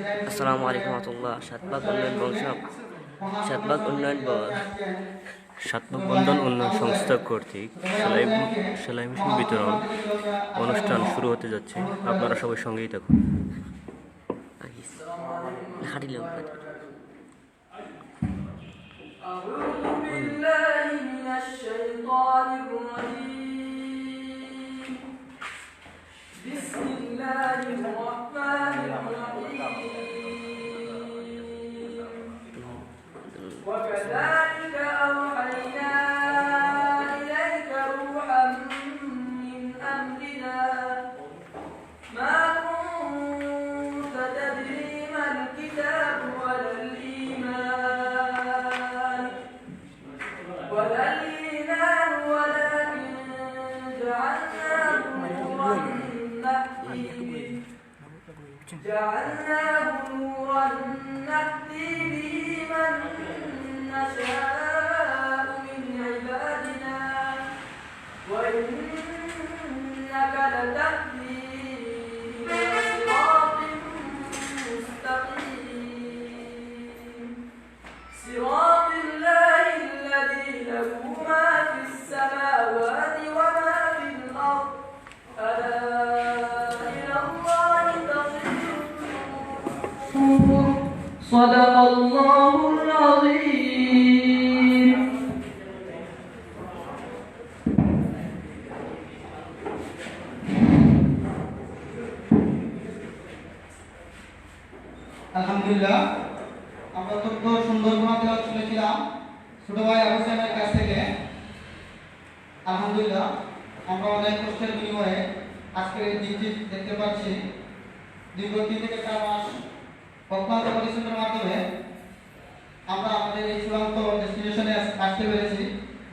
আসসালামু আলাইকুম রহমতুল্লাহ। সাতবাগ বন্ধন উন্নয়ন সংস্থা কর্তৃক সেলাই মেশিন বিতরণ অনুষ্ঠান শুরু হতে যাচ্ছে। আপনারা সবাই সঙ্গেই থাকুন। وكذلك أوحينا إليك روحا من أمرنا ما كنت تدري ما الكتاب ولا الإيمان ولكن جعلناه نورا نهدي به من نشاء من عبادنا وإنك لتهدي إلى صراط مستقيم صراط الله الذي له ما في السماوات وما في الأرض ألا إلى الله تصير الأمور صدق الله العظيم. আলহামদুলিল্লাহ, আমরা অত্যন্ত সুন্দর তেলাওয়াত শুনেছিলাম ছোট ভাই আবু সাইমের কাছ থেকে। আলহামদুলিল্লাহ, আমরা অনেক কষ্টের বিনিময়ে আজকে এই দিনটি দেখতে পাচ্ছি। দীর্ঘ 3 থেকে 4 মাস অক্লান্ত পরিশ্রমের মাধ্যমে আমরা আমাদের এই চূড়ান্ত ডেস্টিনেশনে আসতে পেরেছি।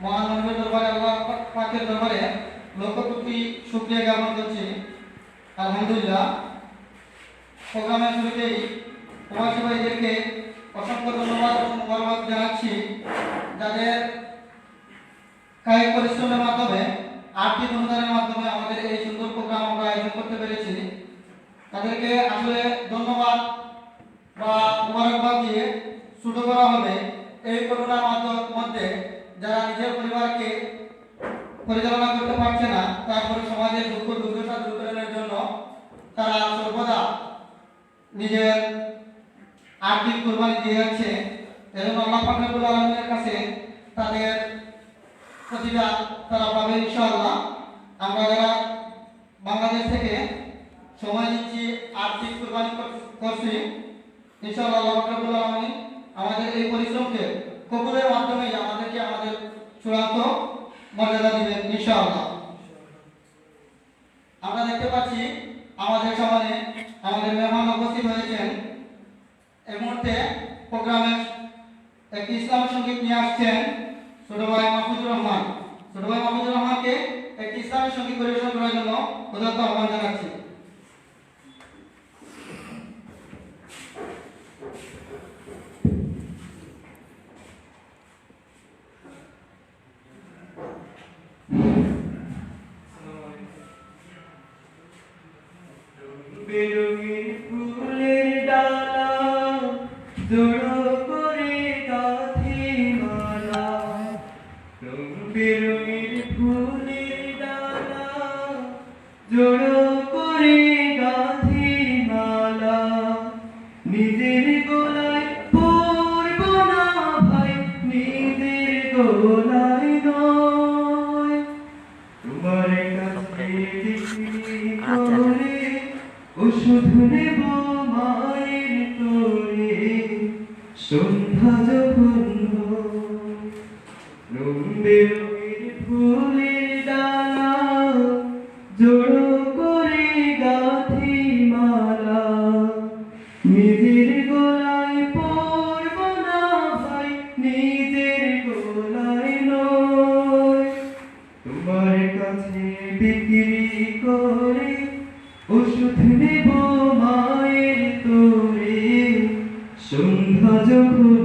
মহান মানবের দরবারে, আল্লাহ পাকের দরবারে লক্ষ কোটি শুকরিয়া জ্ঞাপন করছি। আলহামদুলিল্লাহ, প্রোগ্রামের শুরুতেই প্রবাসী ভাইদেরকে অসংখ্য ধন্যবাদ ও মোবারক জানাচ্ছি, যাদের কায়িক পরিশ্রমের মাধ্যমে, আর্থিক অনুদানের মাধ্যমে আমাদের এই সুন্দর প্রোগ্রাম আমরা আয়োজন করতে পেরেছি। তাদেরকে আসলে ধন্যবাদ বা মোবারকবাদ দিয়ে শুরু করা হবে। এই করোনার মধ্যে যারা নিজের পরিবারকে পরিচালনা করতে পারছে না, তারপরে সমাজের দুঃখ দুর্দশা দূরের জন্য তারা সর্বদা নিজের আর্থিক কুরবানি দিয়ে যাচ্ছে। এজন্য আল্লাহ পাক রব্বুল আলামিনের কাছে তাদের প্রতিদান তারা পাবে ইনশাআল্লাহ। আমরা যারা বাংলাদেশ থেকে সময় নিচ্ছি, আর্থিক কুরবানি করছি, ইনশাআল্লাহ আল্লাহ পাক রব্বুল আলামিন আমাদের এই পরিশ্রমকে কবুলের মাধ্যমে আমাদেরকে আমাদের চূড়ান্ত মর্যাদা দিবেন ইনশাআল্লাহ। আমরা দেখতে পাচ্ছি আমাদের সামনে আমাদের মেহমান উপস্থিত হয়েছেন। এই মুহূর্তে প্রোগ্রামে একটি ইসলামী সঙ্গীত নিয়ে আসছেন ছোট ভাই মাহফুজুর রহমান। ছোট ভাই মাহফুজুর রহমানকে একটি ইসলামী সঙ্গীত পরিবেশন করার জন্য উদাত্ত আহ্বান জানাচ্ছি। বেরঙের ফুলের ডালা জড়ো করে গাঁথি মালা, রং বেরঙের ফুলের ডালা জড়ো করে গাঁথি মালা, নিজের গলায় পরব না ভাই, নিজের গলায় নয়, তোমার কাছে করে শুধু নেব মায়ের তোরে সন্ধ্যা যখন রং বেরঙের ফুলের ডালা জড়ো করে গাঁথি মালা, নিজের গলায় পরব না ভাই, নিজের গলায় নয়, তোমার কাছে বিক্রি করে ওষুধ নেব মায়ের তোরে সন্ধ্যা যখন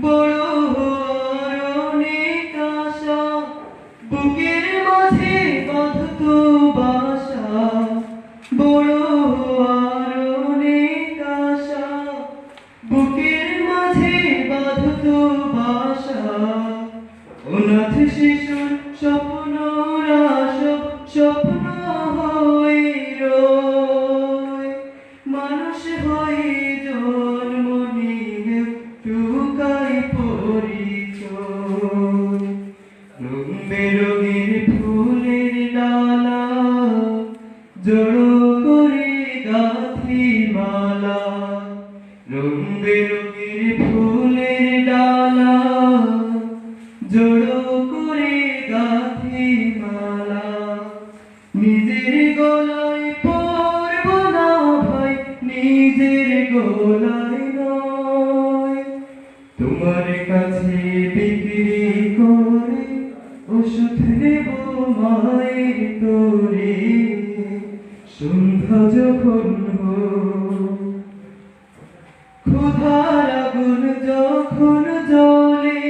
বড় জড়ো করে গাঁথি মালা, রং বেরঙের ফুলের ডালা জড়ো করে গাঁথি মালা, নিজের গলায় পরব না ভাই, নিজের গলায় নয়, তোমার কাছে বিক্রি করে ওষুধ নেব মায়ের তোরে, সন্ধ্যা যখন হয়, ক্ষুধার আগুন যখন জ্বলে,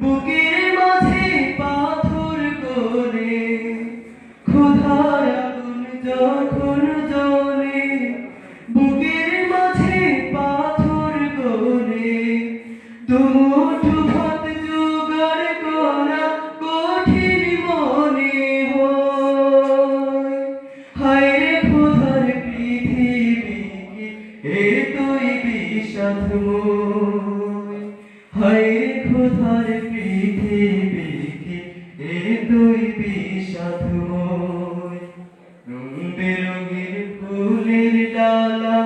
বুকের মাঝে পাথর করে, ক্ষুধার আগুন যখন জ্বলে, বুকের মাঝে পাথর করে, দুমুঠো ভাত জোগাড় করা কঠিন মনে হয়, হায় রে ক্ষুধার পৃথিবী কি এতই বিষাদময়, হায় রে ক্ষুধার পৃথিবী কি এতই বিষাদময়, রং বেরঙের ফুলের ডালা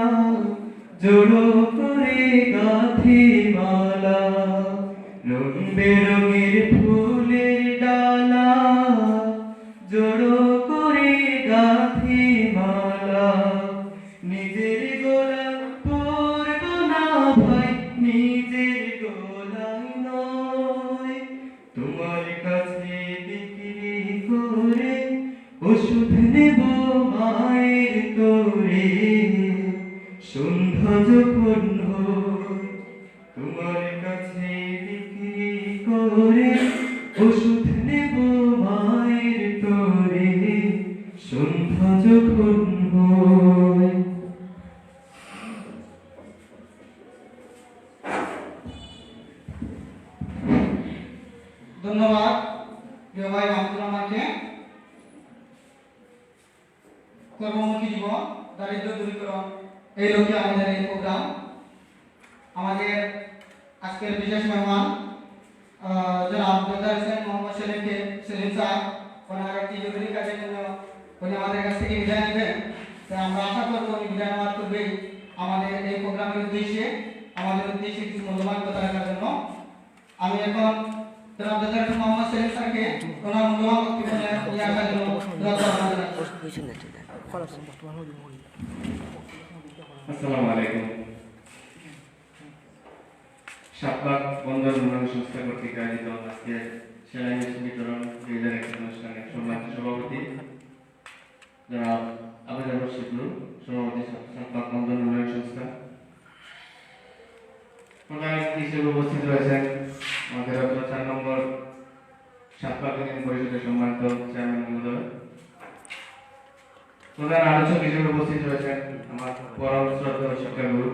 জড়ো করে গাঁথি মালা, রং বেরঙের ফুলের ডালা জড়ো করে গাঁথি মালা, নিজের গলায় পরব না ভাই, নিজের গলায় নয়, তোমার কাছে বিক্রি করে ওষুধ নেব মায়ের তোরে, সন্ধ্যা যখন হয়, তোমার কাছে বিক্রি করে ওষুধ নেব মায়ের তোরে, সন্ধ্যা যখন হয়। ধন্যবাদ প্রিয় ভাই মাহমুদুর রহমানকে। কর্মমুখী জীবন, দারিদ্র দূরীকরণ, এই লক্ষ্যে আমাদের এই প্রোগ্রাম। আমাদের আজকের বিশেষ মেহমান জনাব দেদার হোসেন মোহাম্মদ সেলিম সাহেব, ওনার একটি জরুরি কাজের জন্য উনি আমাদের কাছ থেকে বিদায় নেবেন। তাই আমরা আশা করবো উনি বিদায় নেওয়ার পূর্বেই আমাদের এই প্রোগ্রামের উদ্দেশ্যে কিছু মূল্যবান কথা রাখার জন্য আমি এখন জনাব দেদার হোসেন মোহাম্মদ সেলিম স্যারকে ওনার মূল্যবান বক্তব্য নিয়ে আসার জন্য আসসালামু আলাইকুম। শাপলাক বন্দর উন্নয়ন সংস্থা কর্তৃক আয়োজিত আজকে সেলাই মেশিন বিতরণ 2021 অনুষ্ঠানের সম্মানিত সভাপতি জনাব আবু জাফর শিবলু, সভাপতি শাপলাক বন্দর উন্নয়ন সংস্থা। প্রধান অতিথি হিসেবে উপস্থিত রয়েছেন আমাদের 4 নম্বর শাপলাক ইউনিয়ন পরিষদের সম্মানিত চেয়ারম্যান মহোদয়। প্রধান আলোচক হিসেবে উপস্থিত রয়েছেন আমার পরম শ্রদ্ধেয় শিক্ষাগুরু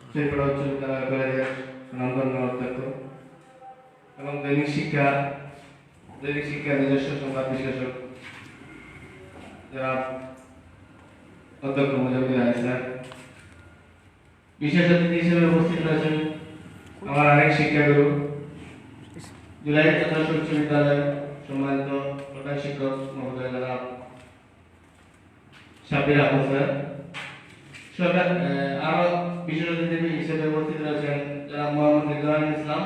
শ্রীপুরা উচ্চ বিদ্যালয় কলেজের সুনামধন্য অধ্যক্ষ এবং দৈনিক শিক্ষা নিজস্ব সংবাদ বিশ্লেষক যারা অধ্যক্ষ মুজাহিদুল আলী স্যার। বিশেষ অতিথি হিসেবে উপস্থিত রয়েছেন আমার আরেক শিক্ষাগুরু জুলাই আদর্শ উচ্চ বিদ্যালয় সম্মানিত প্রধান শিক্ষক মহোদয় যারা সাবির আহমদ স্যার। আরো বিশেষ অতিথি হিসেবে উপস্থিত রয়েছেন যারা মোহাম্মদ রিজওয়ান ইসলাম,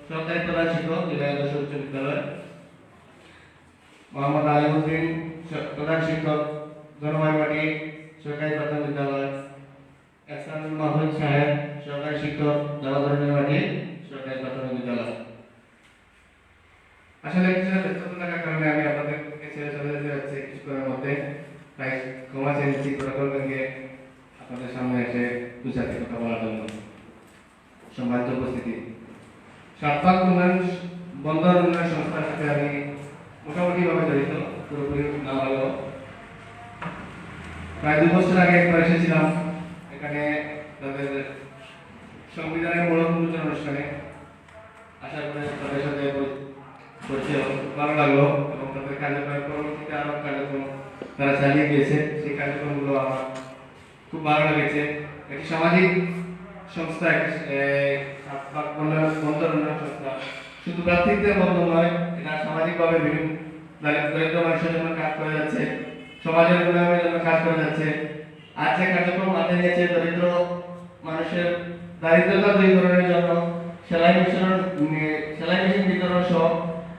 সরকারি প্রধান শিক্ষক জেলা আদর্শ উচ্চ বিদ্যালয়, মোহাম্মদ আলিমউদ্দিন প্রধান শিক্ষক জনমাইবাড়ি সরকারি প্রাথমিক বিদ্যালয়, এহসানুল মাহমুদ সাহেব সরকারি শিক্ষক জলাধরণীবাড়ি সরকারি প্রাথমিক বিদ্যালয়। আসলে কিছু ব্যস্ততা থাকার কারণে আমি আপনাদেরকে ছেড়ে চলে যেতে যাচ্ছি কিছুক্ষণের মধ্যে, তাই ক্ষমা চেয়েছি প্রোটোকলকে আপনাদের সামনে এসে দু চারটি কথা বলার জন্য। সম্মানিত উপস্থিতি, শাপলাক বন্দর উন্নয়ন সংস্থার সাথে আমি মোটামুটি ভাবে জড়িত, পুরোপুরি না হলেও প্রায় 2 বছর আগে একবার এসেছিলাম এখানে তাদের সংবিধানের মূল উন্মোচন অনুষ্ঠানে। আশা করে তাদের সাথে পরিচয় ভালো লাগলো এবং তাদের কার্যক্রম পরবর্তীতে আরো কার্যক্রম তারা চালিয়ে গিয়েছে, সেই কার্যক্রমগুলো আমার খুব ভালো লেগেছে। একটি সামাজিক সংস্থা, বন্দর উন্নয়ন সংস্থা শুধু প্রার্থীদের বন্ধ নয়, এটা সামাজিকভাবে বিভিন্ন দরিদ্র মানুষের জন্য কাজ করে যাচ্ছে, সমাজের উন্নয়নের জন্য কাজ করে যাচ্ছে। আর যে কার্যক্রম হাতে নিয়েছে দরিদ্র মানুষের দারিদ্রতা দূরীকরণের জন্য সেলাই মেশিন বিতরণ সহ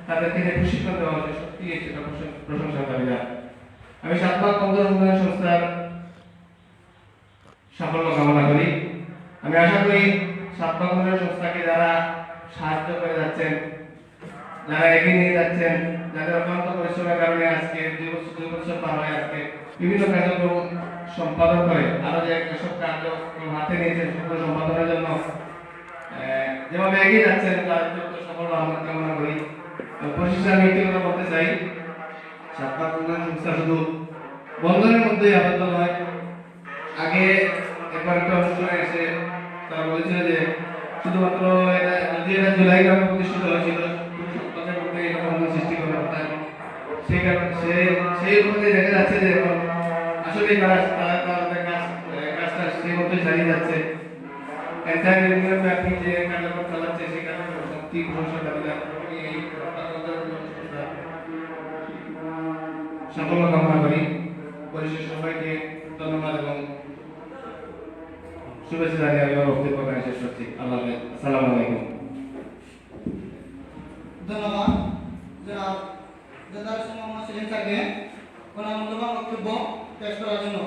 তাদেরকে যে প্রশিক্ষণ দেওয়া হচ্ছে, সত্যি সেটা প্রশংসার দাবিদার। আমি সাতবাগ বন্দর উন্নয়ন সংস্থার সাফল্য কামনা করি। আমি আশা করি সাতবাগ উন্নয়ন সংস্থাকে যারা সাহায্য করে যাচ্ছেন, যারা এগিয়ে নিয়ে যাচ্ছেন, যাদের অক্লান্ত পরিশ্রমের কারণে আজকে 2 বছর পার হয়ে আজকে বিভিন্ন কার্যক্রম সম্পাদন করে, আরো যে এসব কার্যক্রম হাতে নিয়েছেন সেগুলো সম্পাদনের জন্য যেভাবে এগিয়ে যাচ্ছেন তার যত সাফল্য আমরা কামনা করি। পরিশেষে আমি একটি কথা বলতে চাই, সাতবাগ উন্নয়ন সংস্থা শুধু বন্ধনের মধ্যেই আবদ্ধ নয়। আগে একবার একটা অনুষ্ঠানে এসে তারা বলেছিল যে শুধুমাত্র এটা জুলাই গ্রামে প্রতিষ্ঠিত হয়েছিল, সপ্তাহের মধ্যে এরকম অনুষ্ঠান সৃষ্টি করার কথা। সেই কারণে সেই অনুযায়ী দেখা যাচ্ছে যে এখন আসলে তাদের কাজটা সেই মতোই চালিয়ে যাচ্ছে। এন্টায়ার ইউনিয়ন ব্যাপী যে কার্যক্রম চালাচ্ছে সেই কার্যক্রম সত্যি প্রশংসার দাবিদার। এই সাফল্য কামনা করি। পরিশেষে সবাইকে ধন্যবাদ এবং শুভেচ্ছা জানিয়ে আমি আমার বক্তব্য শেষ করছি। আল্লাহ হাফেজ। আসসালামু আলাইকুম। ধন্যবাদ জনাব জেদারুস মোহাম্মদ সেলিম স্যারকে ওনার মূল্যবান বক্তব্য পেশ করার জন্য।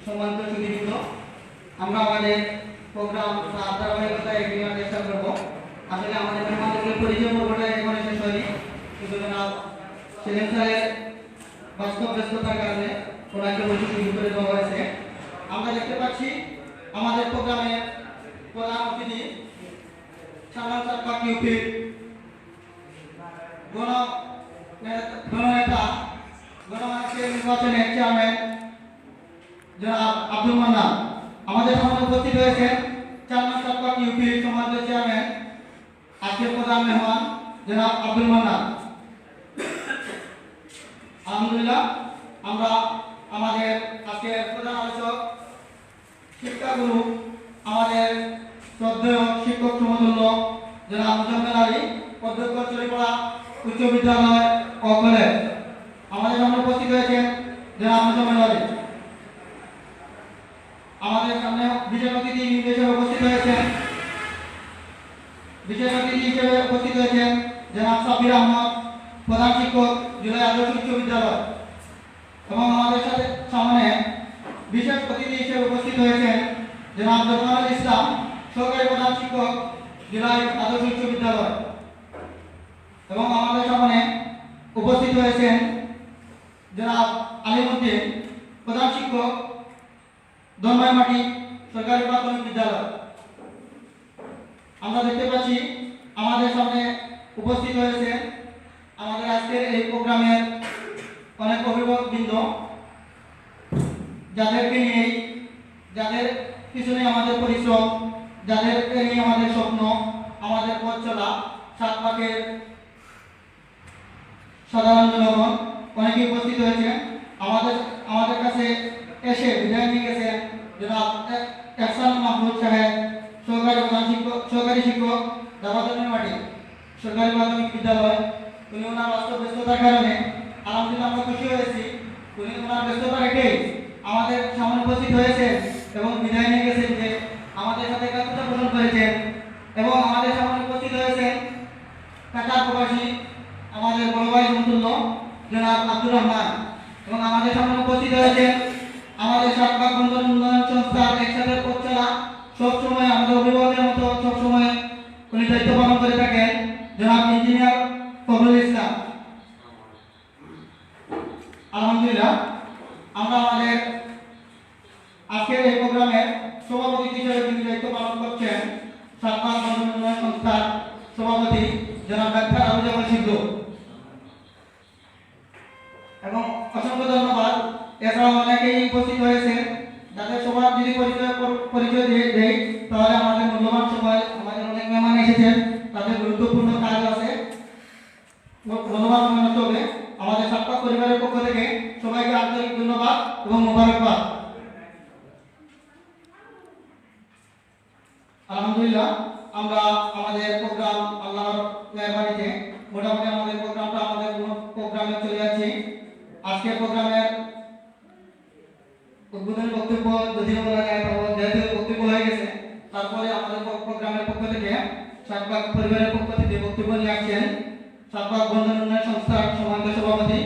সম্মানিত সুধীবৃন্দ, আমরা আমাদের প্রোগ্রাম ধারাবাহিকতা এগিয়ে নেওয়ার চেষ্টা করব। আসলে আমাদের মেহমানদের পরিচয় পর্বটা এখানে শেষ হয়নি, কিন্তু জনাব সেলিম স্যারের বাস্তব ব্যস্ততার কারণে ওনাকে বসে শুরু করে দেওয়া হয়েছে। আমরা দেখতে পাচ্ছি আমাদের প্রোগ্রামে প্রধান অতিথি সাতবাগ ইউপির গণনেতা গণমানুষের নির্বাচনের চেয়ারম্যান জনাব আব্দুল মান্নান। আমাদের সামনে উপস্থিত হয়েছেন সাতবাগ ইউপির সম্মানিত চেয়ারম্যান, আজকের প্রধান মেহমান জনাব আব্দুল মান্নান। আলহামদুলিল্লাহ, আমরা আমাদের আজকের প্রধান আলোচক শিক্ষাগুরু আমাদের শ্রদ্ধেয় শিক্ষক সমতুল্য জনাব মুজাম্মেল আলী, অধ্যক্ষ চরিপাড়া উচ্চ বিদ্যালয় ও কলেজ। আমাদের সামনে উপস্থিত হয়েছেন জনাব মুজাম্মেল আলী। আমাদের সামনে বিশেষ অতিথি হিসেবে উপস্থিত হয়েছেন জনাব সাব্বির আহমদ, প্রধান শিক্ষক জুলাই আদর্শ উচ্চ বিদ্যালয়। এবং আমাদের সামনে বিশেষ অতিথি হিসেবে উপস্থিত হয়েছেন জনাব জফরুল ইসলাম, সহকারী প্রধান শিক্ষক জুলাই আদর্শ উচ্চ বিদ্যালয়। এবং আমাদের সামনে উপস্থিত হয়েছেন জনাব আলিমউদ্দিন, প্রধান শিক্ষক দনমাইমাটি সরকারি প্রাথমিক বিদ্যালয়। আমরা দেখতে পাচ্ছি আমাদের সামনে উপস্থিত হয়েছে আমাদের আজকের এই প্রোগ্রামের অনেক অভিভাবকবৃন্দ, যাদেরকে নিয়ে, যাদের পিছনে আমাদের পরিশ্রম, যাদেরকে নিয়ে আমাদের স্বপ্ন, আমাদের পথ চলা। সাতবাগের সাধারণ জনগণ অনেকে উপস্থিত হয়েছে। আমাদের কাছে এসে বিদায় নিয়ে গেছেন জনাব এহসান মাহমুদ সাহেব, সহকারী শিক্ষক দাবাতনমাটি সরকারি প্রাথমিক বিদ্যালয়। উনি ওনার বাস্তব ব্যস্ততার কারণে, আলহামদুলিল্লাহ আমরা খুশি হয়েছি, উনি ওনার ব্যস্ততা রেখেই আমাদের সামনে উপস্থিত হয়েছেন এবং বিদায় নিয়ে গেছেন, যে আমাদের সাথে একাত্মতা পোষণ করেছেন। এবং আমাদের সামনে উপস্থিত হয়েছেন কাটার প্রবাসী আমাদের বড় ভাই সমতুল্য জনাব আব্দুর রহমান। এবং আমাদের সামনে উপস্থিত হয়েছেন আমাদের সাতবাগ বন্দর উন্নয়ন সংস্থার একসাথে পথ চলা, সবসময় আমাদের অভিভাবকের মতো সবসময় উনি দায়িত্ব পালন করে থাকেন জনাব ইঞ্জিনিয়ার ফখরুল ইসলাম। আলহামদুলিল্লাহ, আমরা আমাদের আজকের এই প্রোগ্রামের সভাপতি হিসেবে যিনি দায়িত্ব পালন করছেন সাতবাগ বন্দর উন্নয়ন সংস্থার সভাপতি জনাব ডাক্তার আবু জাফর সিদ্ধু। এবং অসংখ্য ধন্যবাদ। এছাড়াও অনেকেই উপস্থিত হয়েছে, যাদের সবার যদি পরিচয় দিয়ে দেই তাহলে আমাদের মূল্যবান সময়, আমাদের অনেক মেহমান এসেছেন, তাদের গুরুত্বপূর্ণ কাজ আছে, মূল্যবান সময় নষ্ট হবে। আমাদের সাতবাগ পরিবারের পক্ষ থেকে সবাইকে আন্তরিক ধন্যবাদ এবং মোবারকবাদ। আলহামদুলিল্লাহ, আমরা আমাদের মেহরবানিতে মোটামুটি আমাদের প্রোগ্রামে চলে যাচ্ছি। আজকের প্রোগ্রামের উদ্বোধনী বক্তব্য যদি বলা যায় তো যেহেতু বক্তব্য হয়ে গেছে, তারপরে আমাদের প্রোগ্রামের পক্ষ থেকে শাহবাগ পরিবারের পক্ষ থেকে বক্তব্য নিয়ে আসছেন শাহবাগ বন্ধন উন্নয়ন সংস্থার সম্মানিত সভাপতি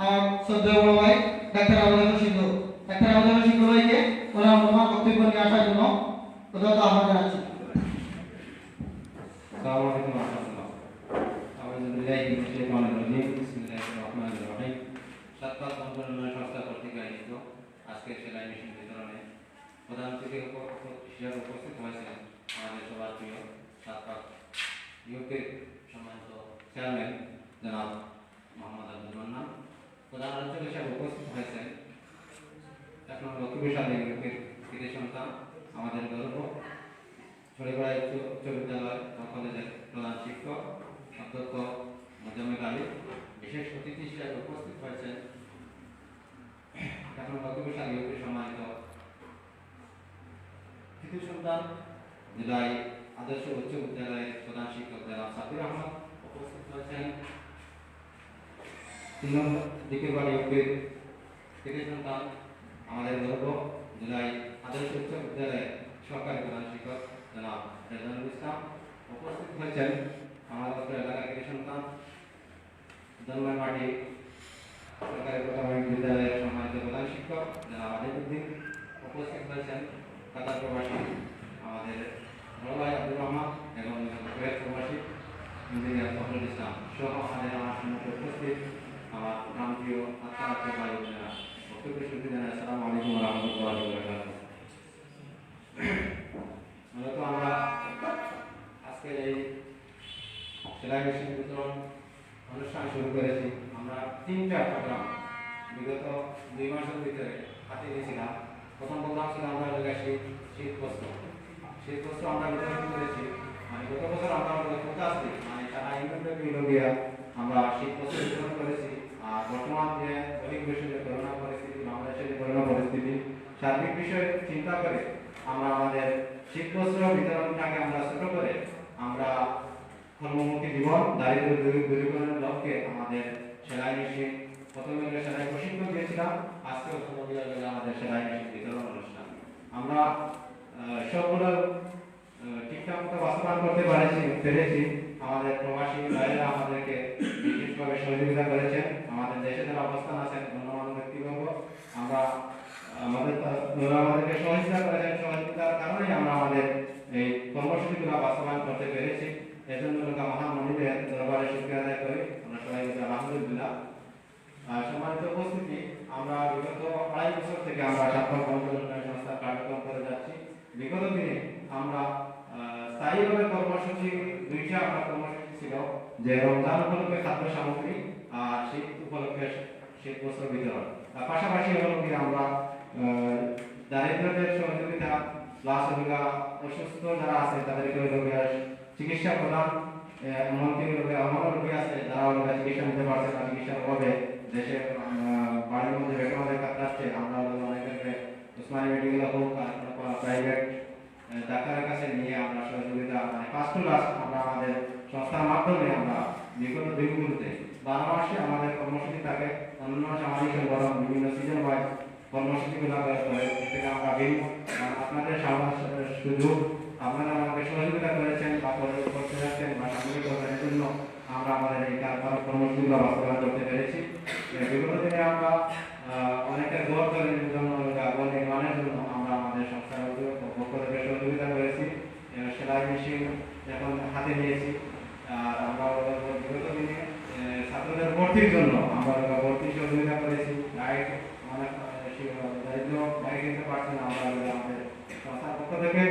আমার শ্রদ্ধেয় বড় ভাই ডাক্তার আবুল সিংহ। ডাক্তার আবুল সিংহ ভাইকে ওনার মূল্যবান বক্তব্য নিয়ে আসার জন্য উদারত আহ্বান জানাচ্ছি। আসসালামু আলাইকুম ওয়া রাহমাতুল্লাহ। আউযু বিল্লাহি মিনাশ শাইতানির রাজিম। বিসমিল্লাহির রহমানির রহিম। শাহবাগ বন্ধন উন্নয়ন সংস্থা কর্তৃক আয়োজিত আজকের সেলাই মেশিন বিতরণে প্রধান অতিথি হিসেবে উপস্থিত হয়েছেন আমাদের সবার প্রিয় শাহবাগ ইউকের সম্মানিত চেয়ারম্যান জনাব মোহাম্মদ আব্দুল মান্নান। প্রধান আলোচক হিসেবে উপস্থিত হয়েছেন ১ নং লক্ষ্মীপুর সালে ইউকের কৃতি সন্তান আমাদের গর্ব ছড়িপাড়া উচ্চ বিদ্যালয় ও কলেজের প্রধান শিক্ষক অধ্যক্ষ মোজাম্মেল আলী। বিশেষ অতিথি হিসেবে উপস্থিত হয়েছেন এখন লক্ষ্মীপুর সালে ইউপি সম্মানিত কৃতি সন্তান জেলাই আদর্শ উচ্চ বিদ্যালয়ের প্রধান শিক্ষক জনাব সাবির আহমদ উপস্থিত হয়েছেন। ৩ নং দিকের বাড়ি ইউপির কৃতি সন্তান আমাদের গর্ব জেলাই আদর্শ উচ্চ বিদ্যালয়ের সরকারি প্রধান শিক্ষক জনাব রেজানুল ইসলাম উপস্থিত হয়েছেন। আমাদের এলাকার কৃতি সন্তান দলমাটি সরকারি প্রাথমিক বিদ্যালয়ের সম্মানিত প্রধান শিক্ষক জনাব আলিউদ্দিন উপস্থিত হয়েছেন। কাতার প্রবাসী আমাদের বড় ভাই আব্দুর রহমান এবং কুয়েত প্রবাসী ইঞ্জিনিয়ার ফখরুল ইসলাম সহ আমাদের আমার সম্মুখে উপস্থিত আমার প্রান্তীয় আত্মীয় ভাই বোনেরা বক্তব্য শুনতে জানাই আসসালামু আলাইকুম ওয়া রাহমাতুল্লাহি ওয়া বারাকাতুহু। মূলত আমরা আজকের এই সেলাই মেশিন বিতরণ অনুষ্ঠান শুরু করেছি। আমরা 3টা প্রোগ্রাম বিগত 2 মাসের ভিতরে হাতে নিয়েছিলাম। প্রথম প্রোগ্রাম ছিল আমরা শীত বস্ত্র আমরা বিতরণ করেছি। মানে গত বছর আমরা 85 মানে সারা ইউনিয়নব্যাপী আমরা শীত বস্ত্র বিতরণ করেছি। আর বর্তমান যে বহির্বিশ্বে যে করোনা পরিস্থিতি, বাংলাদেশের যে করোনা পরিস্থিতি, সার্বিক বিষয়ে চিন্তা করে আমরা আমাদের শীত বস্ত্র বিতরণটাকে আমরা ছোট করে আমরা কর্মমুখী জীবন দারিদ্র দূরীকরণের লক্ষ্যে আমাদের সেলাই মেশিন প্রথমে সেলাই প্রশিক্ষণ দিয়েছিলাম। আজকে আমাদের সেলাই মেশিন বিতরণ অনুষ্ঠান আমরা সবগুলো ঠিকঠাক মতো বাস্তবায়ন করতে পেরেছি। আমাদের প্রবাসী ভাইয়েরা আমাদেরকে বিশেষভাবে সহযোগিতা করেছেন। আমাদের দেশে যারা অবস্থান আছেন গণ্যমান্য ব্যক্তিবর্গ আমাদেরকে সহযোগিতা করেছেন। সহযোগিতার কারণে আমরা আমাদের এই কর্মসূচিগুলো বাস্তবায়ন করতে পেরেছি। এজন্য মহান মনিবের দরবারে শুকরিয়া আদায় করি। আমরা সবাই আলহামদুলিল্লাহ। সম্মানিত উপস্থিতি, আমরা বিগত 2.5 বছর থেকে আমরা শাহবাগ বন্ধন উন্নয়ন সংস্থা কার্যক্রম করে যাচ্ছি। বিগত দিনে আমরা স্থায়ীভাবে কর্মসূচি 2টা আমরা কর্মসূচি ছিল, যে রমজান উপলক্ষে খাদ্য সামগ্রী আর শীত উপলক্ষে শীত বস্ত্র বিতরণ। তার পাশাপাশি হলো কি আমরা দারিদ্রদের সহযোগিতা প্লাস অসুস্থ যারা আছে তাদেরকে চিকিৎসা প্রদান, এমনকি এমন রোগী আছে যারা চিকিৎসা নিতে পারছে না, চিকিৎসার অভাবে দেশে বাড়ির মধ্যে বেকার কাটাচ্ছে। আমরা অনেকে উসমানী মেডিকেল হোক প্রাইভেট ডাক্তারের কাছে নিয়ে আমরা সহযোগিতা মানে ফার্স্ট টু লাস্ট আমরা আমাদের সংস্থার মাধ্যমে আমরা বিগত দিনগুলোতে 12 মাসে আমাদের কর্মসূচি থাকে। অন্য সামাজিক সংগঠন বিভিন্ন সিজন ওয়াইজ কর্মসূচিগুলো করে থেকে আমরা আপনাদের সুযোগ আপনারা আমাকে সহযোগিতা করেছেন বা করতে যাচ্ছেন বা সামনে করার জন্য আমরা আমাদের এই কর্মসূচিগুলো বাস্তবায়ন করতে পেরেছি। বিগত দিনে আমরা অনেকের ঘর তৈরির জন্য নির্মাণের জন্য আমরা আমাদের সংস্থার পক্ষ থেকে সহযোগিতা করেছি। সেলাই মেশিন এখন হাতে নিয়েছি। আর আমরা বিগত দিনে ছাত্রদের ভর্তির জন্য আমরা ভর্তি সহযোগিতা করেছি। গাইড অনেক দারিদ্র গাইড দিতে পারছি না, আমরা আমাদের সংস্থার পক্ষ থেকে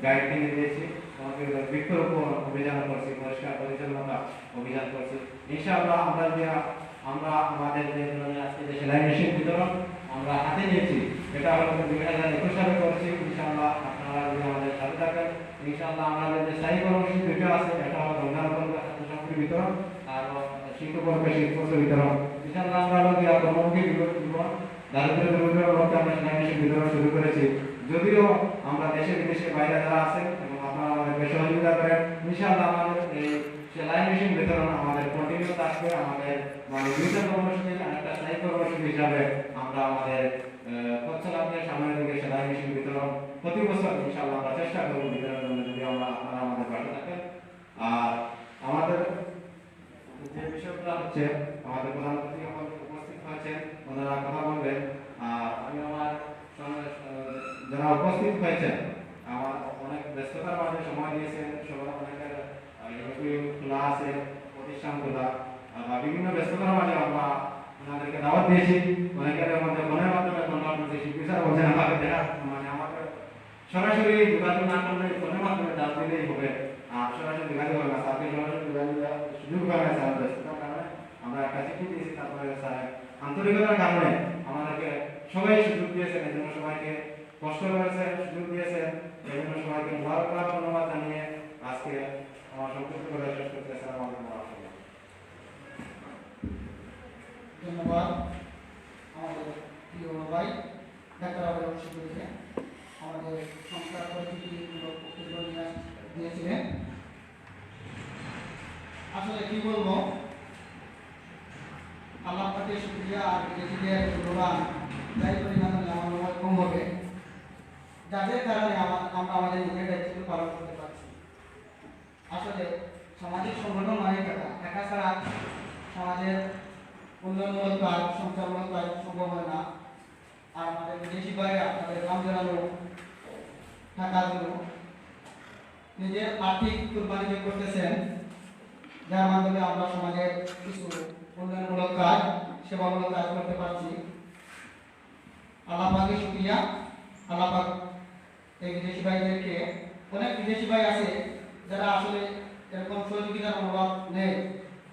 গাইড কিনে দিয়েছি। আমাদের বৃক্ষরোপণ অভিযান করছি, পরিষ্কার পরিচ্ছন্নতা অভিযান করছি। ইনশাআল্লাহ আমরা আমাদের যে ধরনের আজকে যে সেলাই মেশিন বিতরণ আমরা হাতে নিয়েছি, এটা হলো 2021 সালে করছি। ইনশাআল্লাহ আপনারা যদি আমাদের সাথে থাকেন, ইনশাআল্লাহ আমাদের যে স্থায়ী কর্মসূচি 2টা আছে, এটা হলো রমজান উপলক্ষে খাদ্য সামগ্রী বিতরণ আর শীত উপলক্ষে শীত বস্ত্র বিতরণ। ইনশাআল্লাহ আমরা কর্মমুখী জীবন দারিদ্র দূরীকরণের লক্ষ্যে আমরা সেলাই মেশিন বিতরণ শুরু করেছি। যদিও আমরা দেশে বিদেশে বাইরে যারা আছেন এবং আপনারা আমাদেরকে সহযোগিতা করেন, ইনশাআল্লাহ আমাদের এই সেলাই মেশিন বিতরণ আমাদের কন্টিনিউ থাকবে। আমাদের মানে দুইটা কর্মসূচি আর একটা সেলাই কর্মসূচি হিসাবে আমরা আমাদের কচ্ছলাপের সামনের দিকে সেলাই মেশিন বিতরণ প্রতি বছর ইনশাআল্লাহ আমরা চেষ্টা করব বিতরণের জন্য, যদি আপনারা আমাদের পাশে থাকেন। আর আমাদের যে বিষয়গুলো হচ্ছে আমাদের প্রধান অতিথি উপস্থিত হয়েছেন, ওনারা কথা বলবেন। আর আমি আমার যারা উপস্থিত হয়েছেন আমার অনেক ব্যস্ততার মাঝে সময় দিয়েছেন, সবার অনেকের খোলা আছে প্রতিষ্ঠান খোলা বা বিভিন্ন ব্যস্ততার মাঝে আমরা ওনাদেরকে দাওয়াত দিয়েছি। অনেকের মধ্যে ফোনের মাধ্যমে কন্ট্যাক্ট করতে শিক্ষিকারা বলছেন আমাকে দেখা মানে আমাকে সরাসরি যোগাযোগ না করলে ফোনের মাধ্যমে ডাক দিলেই হবে, আর সরাসরি যোগাযোগ হবে না। তাকে সরাসরি যোগাযোগ সুযোগ পাবে না স্যার, ব্যস্ততার কারণে আমরা একটা চিঠি দিয়েছি। তারপরে স্যার আন্তরিকতার কারণে আমাদেরকে সবাই সুযোগ দিয়েছেন, এই জন্য সবাইকে কষ্ট করেছেন, সুযোগ দিয়েছেন, এই জন্য সবাইকে মুবারকবাদ ধন্যবাদ জানিয়ে আজকে আমার সংক্ষিপ্ত করে শেষ করতে আসসালামু আলাইকুম ওয়া রাহমাতুল্লাহ। ধন্যবাদ আমাদের প্রিয় ভাই ডাক্তার আবু শিবুকে আমাদের সংস্কার পরিচিতিমূলক বক্তব্য দিয়েছিলেন। আসলে কি বলবো, আল্লাহ পাকের শুকরিয়া আর বিদেশিদের গুণগান যাই পরিমাণ আমার মনে হয় কম হবে, যাদের কারণে আমরা আমাদের নিজের দায়িত্ব পালন করতে পারছি। আসলে সামাজিক সংগঠন মানে একা ছাড়া সমাজের উন্নয়নমূলক কাজ সঞ্চালনমূলক কাজ সম্ভব হয় না। আর আমাদের বিদেশি ভাইরা তাদের কাম চালানো টাকার জন্য নিজের আর্থিক কুরবানি যোগ করতেছেন, যার মাধ্যমে আমরা সমাজের কিছু উন্নয়নমূলক কাজ সেবামূলক কাজ করতে পারছি। আল্লাহ পাকের শুকরিয়া। আল্লাহ পাক এই বিদেশি ভাইদেরকে, অনেক বিদেশি ভাই আছে যারা আসলে এরকম সহযোগিতার মনোভাব নেই,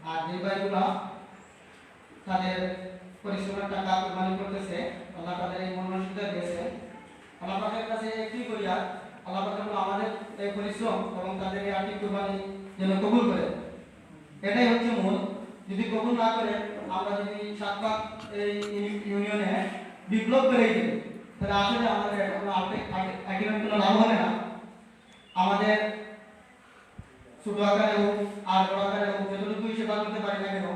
আর যে ভাইগুলা তাদের পরিশ্রমের টাকা কুরবানি করতেছে, আল্লাহ তাদের এই মনোনয়নটা দিয়েছে। আল্লাহ পাকের কাছে একটি করিয়া আল্লাহ পাক আমাদের এই পরিশ্রম এবং তাদের এই আর্থিক কুরবানি যেন কবুল করে, এটাই হচ্ছে মূল। যদি কবুল না করে, আমরা যদি সাতপাক এই ইউনিয়নে বিপ্লব করে দিই, তাহলে আসলে আমাদের কোনো আর্থিক কোনো লাভ হবে না। আমাদের ছোট আকারে হোক আর বড় আকারে হোক, যতটুকুই সেবা করতে পারি না কেন,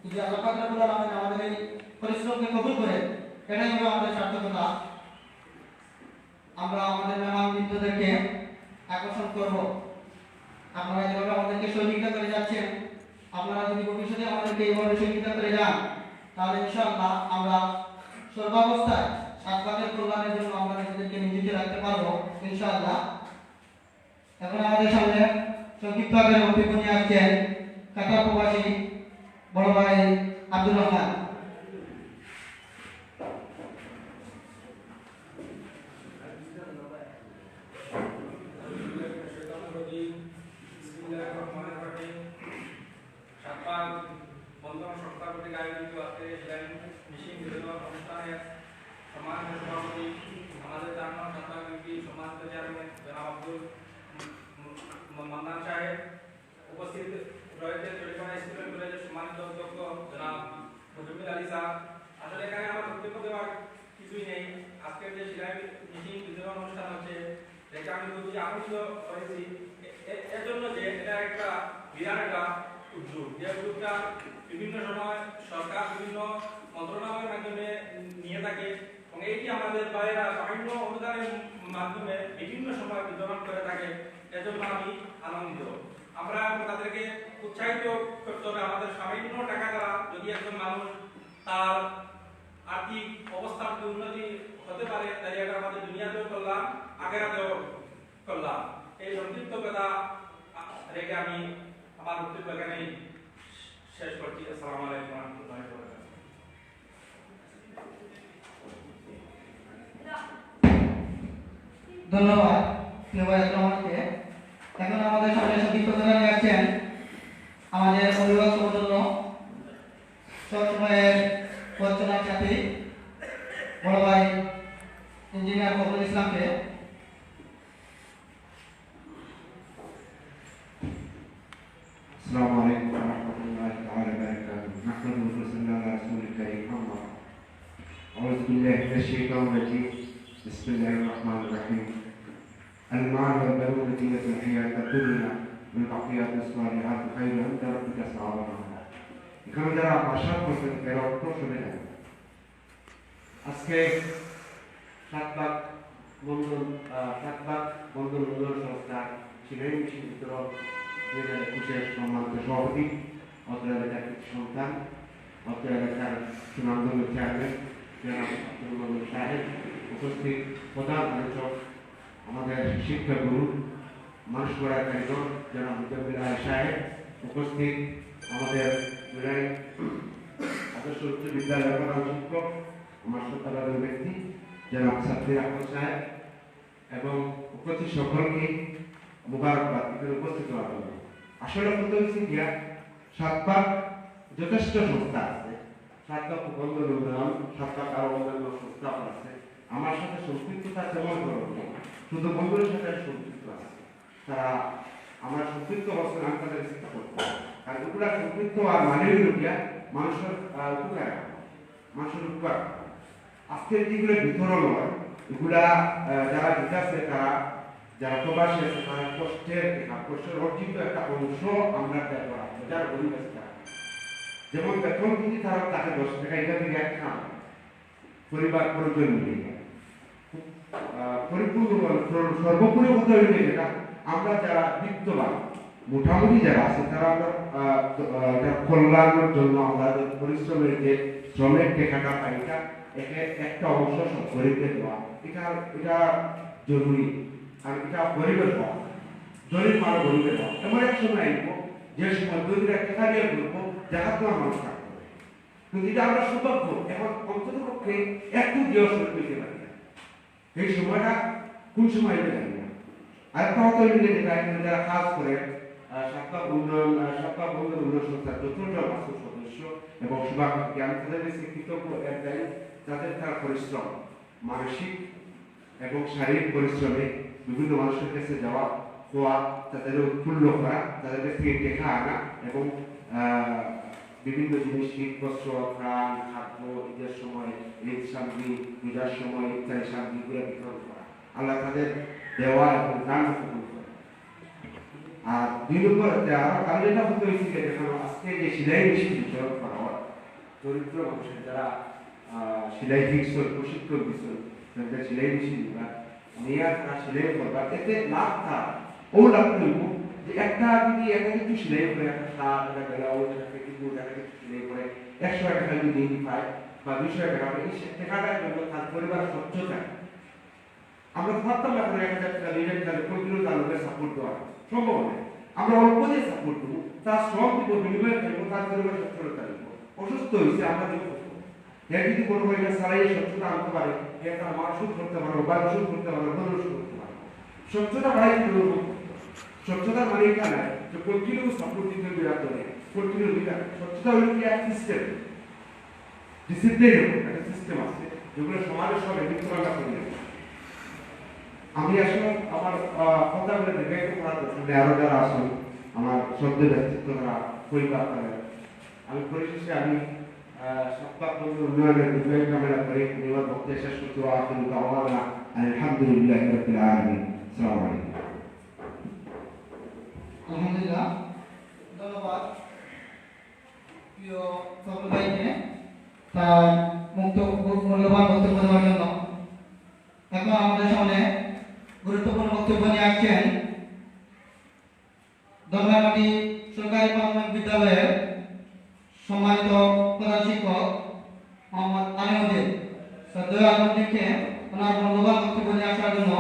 যদি আল্লাহ পাক রব্বুল আলামিন আমাদের এই পরিশ্রমকে কবুল করে, এটাই হবে আমাদের সার্থকতা। আমরা আমাদের মেহমানবৃন্দদেরকে আকর্ষণ করব। আপনারা যেভাবে আমাদেরকে সহযোগিতা করে যাচ্ছেন, আপনারা যদি ভবিষ্যতে আমাদেরকে এইভাবে সহযোগিতা করে যান, তাহলে ইনশাআল্লাহ আমরা সর্বাবস্থায় সাতপাকের কল্যাণের জন্য আমরা নিজেদেরকে নিয়োজিত রাখতে পারবো ইনশাআল্লাহ। এখন আমাদের সামনে সংক্ষিপ্ত আকারে বক্তব্য নিয়ে আসছেন কাতার প্রবাসী বড় ভাই আব্দুর রহমান। উপস্থিত রয়েছে চরিপাড়া স্কুল এন্ড কলেজের সম্মানিত অধ্যক্ষ জনাব মুজমিল আলী স্যার। আসলে এখানে আমার বক্তব্য দেওয়ার কিছুই নেই। আজকের যে সেলাই মেশিন বিতরণ অনুষ্ঠান হচ্ছে, এটা আমি খুবই আনন্দিত হয়েছি এর জন্য যে এটা একটা বিরাট একটা উদ্যোগ, যে উদ্যোগটা বিভিন্ন সময় সরকার বিভিন্ন মন্ত্রণালয়ের মাধ্যমে নিয়ে থাকে এবং এইটি আমাদের বাইরে সামান্য অনুদানের মাধ্যমে বিভিন্ন সময় বিতরণ করে থাকে। এজন্য আমি আনন্দিত। আমরা তাদেরকে উৎসাহিত করতে হবে। আমাদের সামান্য টাকা দ্বারা যদি একজন মানুষ তার আর্থিক অবস্থার উন্নতি হতে পারে, তাহলে এটা আমাদের দুনিয়াতেও করলাম, আখিরাতেও করলাম। এই সংক্ষিপ্ত কথা রেখে আমি আমার বক্তব্য এখানেই শেষ করছি। আসসালামু আলাইকুম ওয়া রাহমাতুল্লাহি ওয়া বারাকাতুহু। ধন্যবাদ প্রিয় ভাই রহমানকে। এখন আমাদের সামনে সংক্ষিপ্ত নিয়ে আসছেন আমাদের অভিভাবক সমতুল্য সবসময়ের পরিচালনার সাথে বড় ভাই ইঞ্জিনিয়ার ফখরুল ইসলামকে। السلام عليكم ورحمة الله تعالى وبركاته. نحمده ونصلي على رسول الكريم أما بعد. أعوذ بالله من الشيطان الرجيم. بسم الله الرحمن الرحيم. المال والبنون زينة الحياة الدنيا بالبقيات الصالحات خير عند ربك ثوابا وعملا এখানে যারা ভাষা করছেন এর অর্থ শুনে নেন আজকে সাতবাগ বন্ধন উন্নয়ন সংস্থার সিলাই মেশিন বিতরণ 2021 সম্মানিত সভাপতি অত্র এলাকার সন্তান অত্র এলাকার সুনামধন্য চেয়ারম্যান জনাব আব্দুল মামুন সাহেব, উপস্থিত প্রধান আলোচক আমাদের শিক্ষাগুরু মানুষ গড়ার কারিগর জনাব মুজাম্মিল আলী সাহেব, উপস্থিত আমাদের জুলাই আদর্শ উচ্চ বিদ্যালয়ের প্রধান শিক্ষক আমার শ্রদ্ধাভাজন ব্যক্তি জনাব সাব্বির আহমদ সাহেব এবং উপস্থিত সকলকে মুবারকবাদ এখানে উপস্থিত হওয়ার জন্য। আসলে কথা হচ্ছে গিয়া সাতপাক যথেষ্ট সংস্থা আছে, সাতপাক বন্ধন উন্নয়ন, সাতপাক আরো অন্যান্য সংস্থা আছে। আমার সাথে সম্পৃক্ততা তেমন ধরনের শুধু বন্ধুদের সাথে সম্পৃক্ত আছে, তারা আমার সম্পৃক্ত অবস্থান আমি তাদের চেষ্টা করতে কারণ এগুলা সম্পৃক্ত আর মানে হইল গিয়া মানুষের উপকার, মানুষের উপকার। আজকের যেগুলো বিতরণ হয় এগুলা যারা দিতেছে তারা যারা প্রবাসী আছে তারা কষ্টের অর্জিত একটা অংশ আমরা ব্যবহার করি যারা গরিব আছে তারা, যেমন বেতন যদি তারা তাকে 10 টাকা এখান থেকে এক খান পরিবার পরিজন মিলে পরিপূর্ণ সর্বোপরি কথা হইল যেটা আমরা যারা বিত্তবান মোটামুটি যারা আছে তারা আমরা কল্যাণের জন্য আমাদের পরিশ্রমের যে শ্রমের টেকাটা পাই এটা একটা অংশ সব গরিবকে দেওয়া এটা জরুরি। আর এটা গরিবের হওয়া, গরিব মারো গরিবের হওয়া এমন এক সময় আইব যে সময় গরিবের একটা কারিয়া করবো দেখা তোমার মানুষ থাকতে হবে, কিন্তু এটা আমরা সৌভাগ্য এখন অন্তত পক্ষে একটু দেওয়া শুরু করতে পারি না। এই সময়টা কোন সময় এলে জানি না। আর একটা কথা মিলে যেটা এখানে যারা কাজ করে সাতপাক বন্ধন উন্নয়ন সংস্থার 4 জন মাসুল সদস্য এবং শুভাকাঙ্ক্ষী, আমি তাদের কাছে কৃতজ্ঞ একটাই যাদের তার পরিশ্রম মানসিক এবং শারীরিক পরিশ্রমে বিভিন্ন মানুষের কাছে যাওয়া খোয়া, তাদের উৎফুল্ল করা, তাদের কাছ থেকে টেকা আনা এবং বিভিন্ন জিনিস শীত বস্ত্র ত্রাণ খাদ্য ঈদের সময় ঈদ শান্তি পূজার সময় ইত্যাদি শান্তিগুলো বিতরণ করা, আল্লাহ তাদের দেওয়া এবং দান কবুল করে। আর 2 নম্বর আরো যেটা হতে হয়েছে দেখুন আজকে যে সেলাই মেশিন বিতরণ করা হয় দরিদ্র মানুষের যারা সেলাই শিখছে প্রশিক্ষণ দিচ্ছে তাদের সেলাই মেশিন নিয়ে তারা সেলাই করবা এতে লাভ তার ও লাভ করবো যে একটা যদি একটা কিছু সেলাই করে একটা শার্ট একটা ব্লাউজ একটা কিছু সেলাই করে 100 টাকা যদি দিন পায় বা 200 টাকা এই টাকাটার জন্য তার পরিবার স্বচ্ছতা আমরা ভাবতাম না করে 1000 টাকা 2000 টাকা কন্টিনিউ তাহলে সাপোর্ট দেওয়া সম্ভব নয়। আমরা অল্প দিয়ে সাপোর্ট দেবো, তার শ্রম দিব, বিনিময় দেবো, তার পরিবার সচ্ছলতা দিব। অসুস্থ হয়েছে আমরা দেবো যদি কোনো পরিবার চালাই স্বচ্ছতা আনতে পারে তার মা ওষুধ করতে পারবো বা ওষুধ করতে পারবো কোনো ওষুধ করতে পারবো। স্বচ্ছতা ভাই কি করবো, স্বচ্ছতার মানে এটা নয় যে কন্টিনিউ সাপোর্ট দিতে বিরাট করে কন্টিনিউ দিতে। স্বচ্ছতা হলো কি এক সিস্টেম, ডিসিপ্লিন একটা সিস্টেম আছে যেগুলো সমাজের সঙ্গে বিতরণটা করি। আমি আসলে আমার কথাগুলো দেখে সামনে আরো যারা আসুন আমার শব্দের ব্যক্তিত্ব তারা পরিবার করে আমি পরিশেষে আমি সাতপাক বন্ধন উন্নয়নের বিজয় কামনা করে নিবার বক্তব্য শেষ করতে আখিরু দাওয়ানা আলহামদুলিল্লাহি রাব্বিল আলামিন। আসসালামু আলাইকুম। আলহামদুলিল্লাহ, ধন্যবাদ প্রিয় সকল ভাইকে তার মূল্যবান বক্তব্য দেওয়ার জন্য। এখন আমাদের সামনে গুরুত্বপূর্ণ বক্তব্য নিয়ে আসছেন দরগামাটি সরকারি প্রাথমিক বিদ্যালয়ের সম্মানিত প্রধান শিক্ষক মোহাম্মদ আলিউদ্দিন। শ্রদ্ধেয় আলিউদ্দিনকে ওনার মূল্যবান বক্তব্য নিয়ে আসার জন্য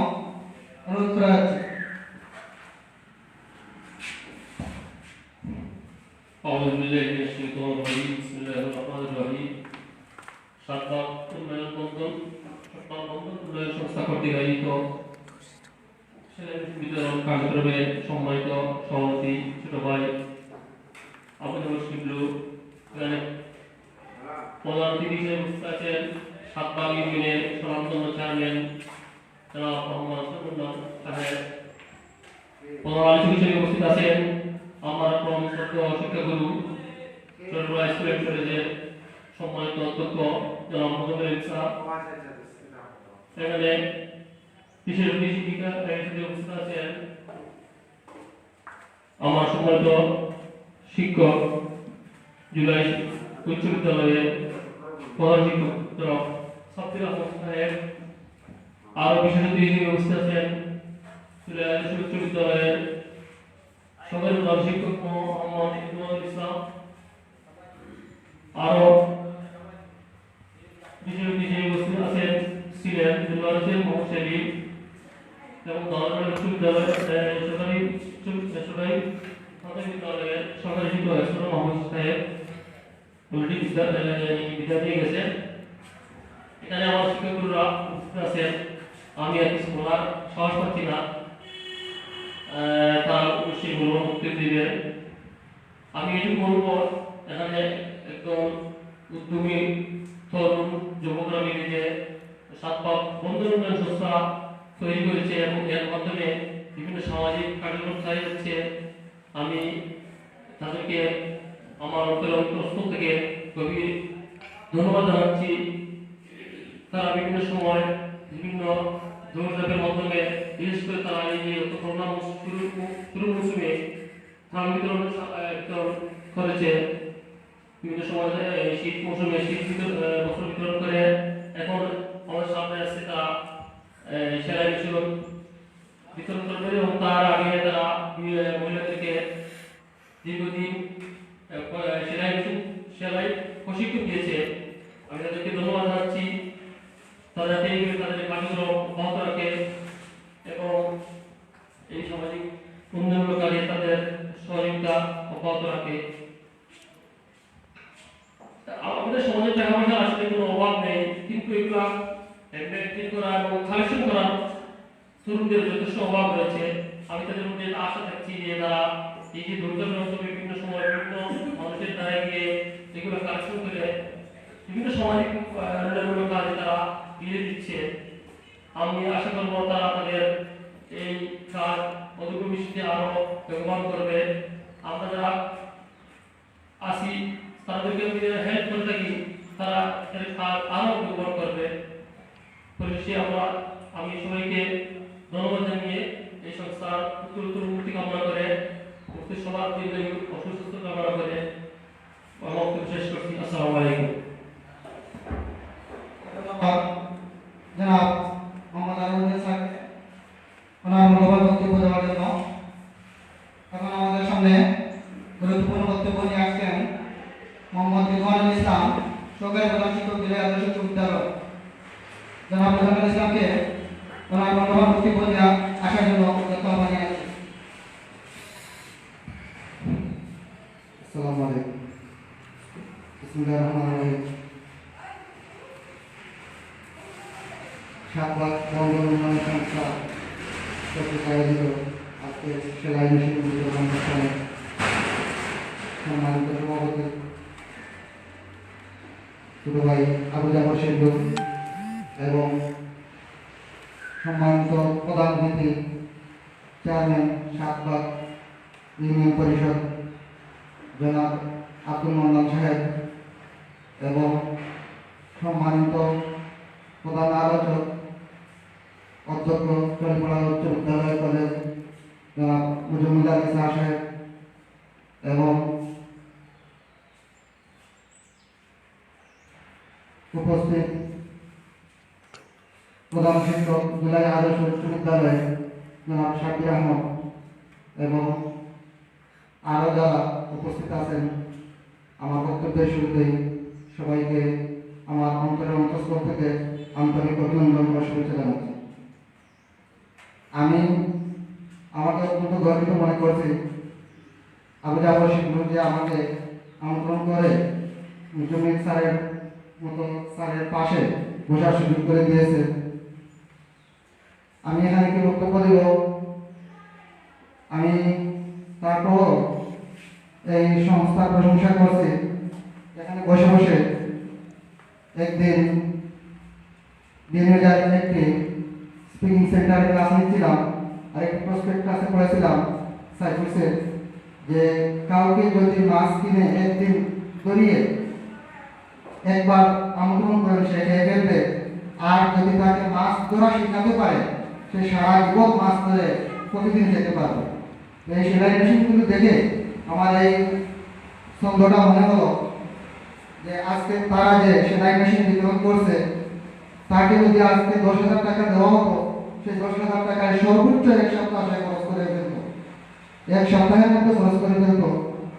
অনুরোধ করা হচ্ছে। أعوذ بالله من الشيطان الرجيم بسم الله الرحمن الرحيم সাতপাক উন্নয়ন বন্ধন উন্নয়ন সংস্থা কর্তৃক আয়োজিত সেলাই বিতরণ কার্যক্রমে সম্মানিত সভাপতি ছোট ভাই আবু শিবলু, এখানে প্রধান অতিথি হিসেবে উপস্থিত আছেন সাতপাক ইউনিয়নের স্বনামধন্য চেয়ারম্যান জনাব মোহাম্মদ আসাদুল্লাহ সাহেব। প্রধান আলোচক হিসেবে উপস্থিত আছেন আমার পরম শ্রদ্ধেয় শিক্ষাগুরু চট্টগ্রাম স্টুডেন্ট কলেজের সম্মানিত অধ্যক্ষ জনাব মুজাম্মিল ইসলাম। এখানে বিশেষ অতিথি শিক্ষিকা হিসেবে উপস্থিত আছেন আমার সম্মানিত শিক্ষক, জুলাই উচ্চ বিদ্যালয়ের প্রধান শিক্ষক সাব্বির আহমদ সাহেব, আরো বিশেষ অতিথি হিসেবে উপস্থিত আছেন জুলাই উচ্চ বিদ্যালয়ের সদর প্রধান শিক্ষক মোহাম্মদ ইকবাল ইসলাম, আরো বিশেষ অতিথি হিসেবে উপস্থিত আছেন ছিলেন জুলাই মোহাম্মদ সেলিম এবং দলগড় উচ্চ বিদ্যালয়ের সরকারি প্রাথমিক বিদ্যালয়ের সরকারি শিক্ষক মোহাম্মদ সাহেব অলরেডি বিদ্যা দিয়ে গেছেন। এখানে আমার শিক্ষকরা উপস্থিত আছেন, আমি আর কিছু বলার সাহস পাচ্ছি না, তারা অবশ্যই বলবো উত্তর দিবে। আমি এটুকু বলবো, এখানে একদম উদ্যমী তরুণ যুবকরা মিলে যে সাতপাক বন্ধু উন্নয়ন সংস্থা তৈরি করেছে এবং এর মাধ্যমে বিভিন্ন সামাজিক কার্যক্রম চালিয়ে যাচ্ছে, আমি তাদেরকে আমার অন্তরস্থল থেকে গভীর ধন্যবাদ জানাচ্ছি। তারা বিভিন্ন সময় বিভিন্ন দৌড়ঝাঁপের মাধ্যমে, বিশেষ করে তারা এই যে করোনা শুরু মৌসুমে ত্রাণ বিতরণ করেছে, বিভিন্ন সময় শীত মৌসুমে বস্ত্র বিতরণ করে। এখন আমাদের সামনে আসছে তারা সেলাই মেশিন বিতরণ করবে এবং তার আগে তারা মহিলাদেরকে দীর্ঘদিন সেলাই প্রশিক্ষণ দিয়েছে। আমি তাদেরকে ধন্যবাদ জানাচ্ছি। তারা যাতে তাদের কার্যক্রম অব্যাহত রাখে এবং এই সামাজিক উন্নয়ন কাজে তাদের সহযোগিতা অব্যাহত রাখে। আমাদের সমাজে টাকা পয়সা আসলে কোনো অভাব নেই, কিন্তু এগুলা মেনটেন করা এবং কালেকশন করা তরুণদের যথেষ্ট অভাব রয়েছে। আমি তাদের মধ্যে আশা থাকছি যে তারা এই যে দুর্যোগের অঞ্চলে বিভিন্ন সময় বিভিন্ন মানুষের দ্বারা গিয়ে এগুলো কালেকশন করে বিভিন্ন সামাজিক উন্নয়নমূলক কাজে তারা বিয়ে দিচ্ছে। আমি আশা করব তারা তাদের এই কাজ অদূর ভবিষ্যতে আরো ব্যবহার করবে। আমরা যারা আসি তাদেরকে হেল্প করে থাকি, তারা এর কাজ আরো ব্যবহার করবে। পরিশেষে আমি সবাইকে ধন্যবাদ জানিয়ে এই সংস্থার উত্তরোত্তর উন্নতি কামনা করে সবার দীর্ঘায়ু অসুস্থ কামনা করে আমার বক্তব্য শেষ করছি। আসসালামু আলাইকুম। জনাব মোহাম্মদ আরুল স্যারকে ওনার মূল্যবান বক্তব্য দেওয়ার জন্য। এখন আমাদের সামনে গুরুত্বপূর্ণ বক্তব্য নিয়ে আসছেন মোহাম্মদ রিজওয়ানুল ইসলাম, সহকারী প্রধান শিক্ষক জেলা আদর্শ উচ্চ বিদ্যালয়। জনাব রিজওয়ানুল ইসলামকে ওনার মূল্যবান বক্তব্য দেওয়া আসার জন্য আহ্বান জানাচ্ছি। আসসালামু আলাইকুম। বিসমিল্লাহির রহমানির রহিম। সাতবাগ বন্দর উন্নয়ন সংস্থা কর্তৃক আয়োজিত আজকে সেলাই মেশিন বিতরণ অনুষ্ঠানে সম্মানিত সভাপতি ছোট ভাই আবু জাফর সিন্ধু এবং সম্মানিত প্রধান অতিথি চেয়ারম্যান সাতবাগ ইউনিয়ন পরিষদ জনাব আব্দুল মান্নান সাহেব এবং সম্মানিত প্রধান আলোচক অধ্যক্ষ চরিপাড়া উচ্চ বিদ্যালয় কলেজ জনাব মুজম্মিল আলী শাহ সাহেব এবং উপস্থিত প্রধান শিক্ষক জুলাই আদর্শ উচ্চ বিদ্যালয় জনাব সাব্বির আহমদ এবং আরও যারা উপস্থিত আছেন, আমার বক্তব্যের শুরুতেই সবাইকে আমার অন্তরের অন্তঃস্থল থেকে আন্তরিক অভিনন্দন ও শুভেচ্ছা জানাচ্ছি। আমি আমাকে অত্যন্ত গর্বিত মনে করছি আবু জাফর সিন্ধু যে আমাকে আমন্ত্রণ করে জমির স্যারের মতো স্যারের পাশে বসার সুযোগ করে দিয়েছে। আমি এখানে কি বক্তব্য দেব, আমি তারপর এই সংস্থার প্রশংসা করছি। এখানে বসে বসে একদিন দিনের একটি স্পিকিং সেন্টারে ক্লাস নিচ্ছিলাম আর একটি প্রসপেক্ট ক্লাসে পড়েছিলাম সাইপ্রাসের যে কাউকে যদি মাছ কিনে একদিন ধরিয়ে একবার আমন্ত্রণ করেন সে খেয়ে ফেলবে, আর যদি তাকে মাছ ধরা শেখাতে পারে সে সারা জীবন মাছ ধরে প্রতিদিন যেতে পারবে। এই সেলাই মেশিনগুলো দেখে আমার এই সন্দেহটা মনে হলো যে আজকে তারা যে সেলাই মেশিন বিতরণ করছে তাকে যদি আজকে 10,000 টাকা দেওয়া হতো, সেই 10,000 টাকায় সর্বোচ্চ এক সপ্তাহ সে খরচ করে ফেলত, এক সপ্তাহের মধ্যে খরচ করে ফেলত।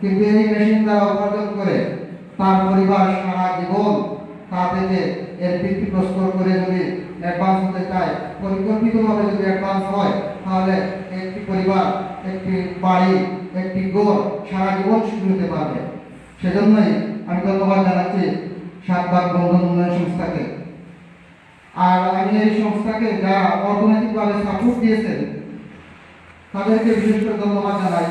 কিন্তু এই মেশিন দ্বারা উপার্জন করে তার পরিবার সারা জীবন তা থেকে এর বৃত্তি প্রস্তুত করে যদি অ্যাডভান্স হতে চায়, পরিকল্পিতভাবে যদি অ্যাডভান্স হয়, তাহলে একটি পরিবার, একটি বাড়ি, একটি ঘর সারা জীবন সুখী হতে পারবে। সেজন্যই আমি ধন্যবাদ জানাচ্ছি শাহবাগ বন্ধন উন্নয়ন সংস্থাকে। আর আমি এই সংস্থাকে যারা অর্থনৈতিকভাবে সাপোর্ট দিয়েছেন তাদেরকে বিশেষ করে ধন্যবাদ জানাই।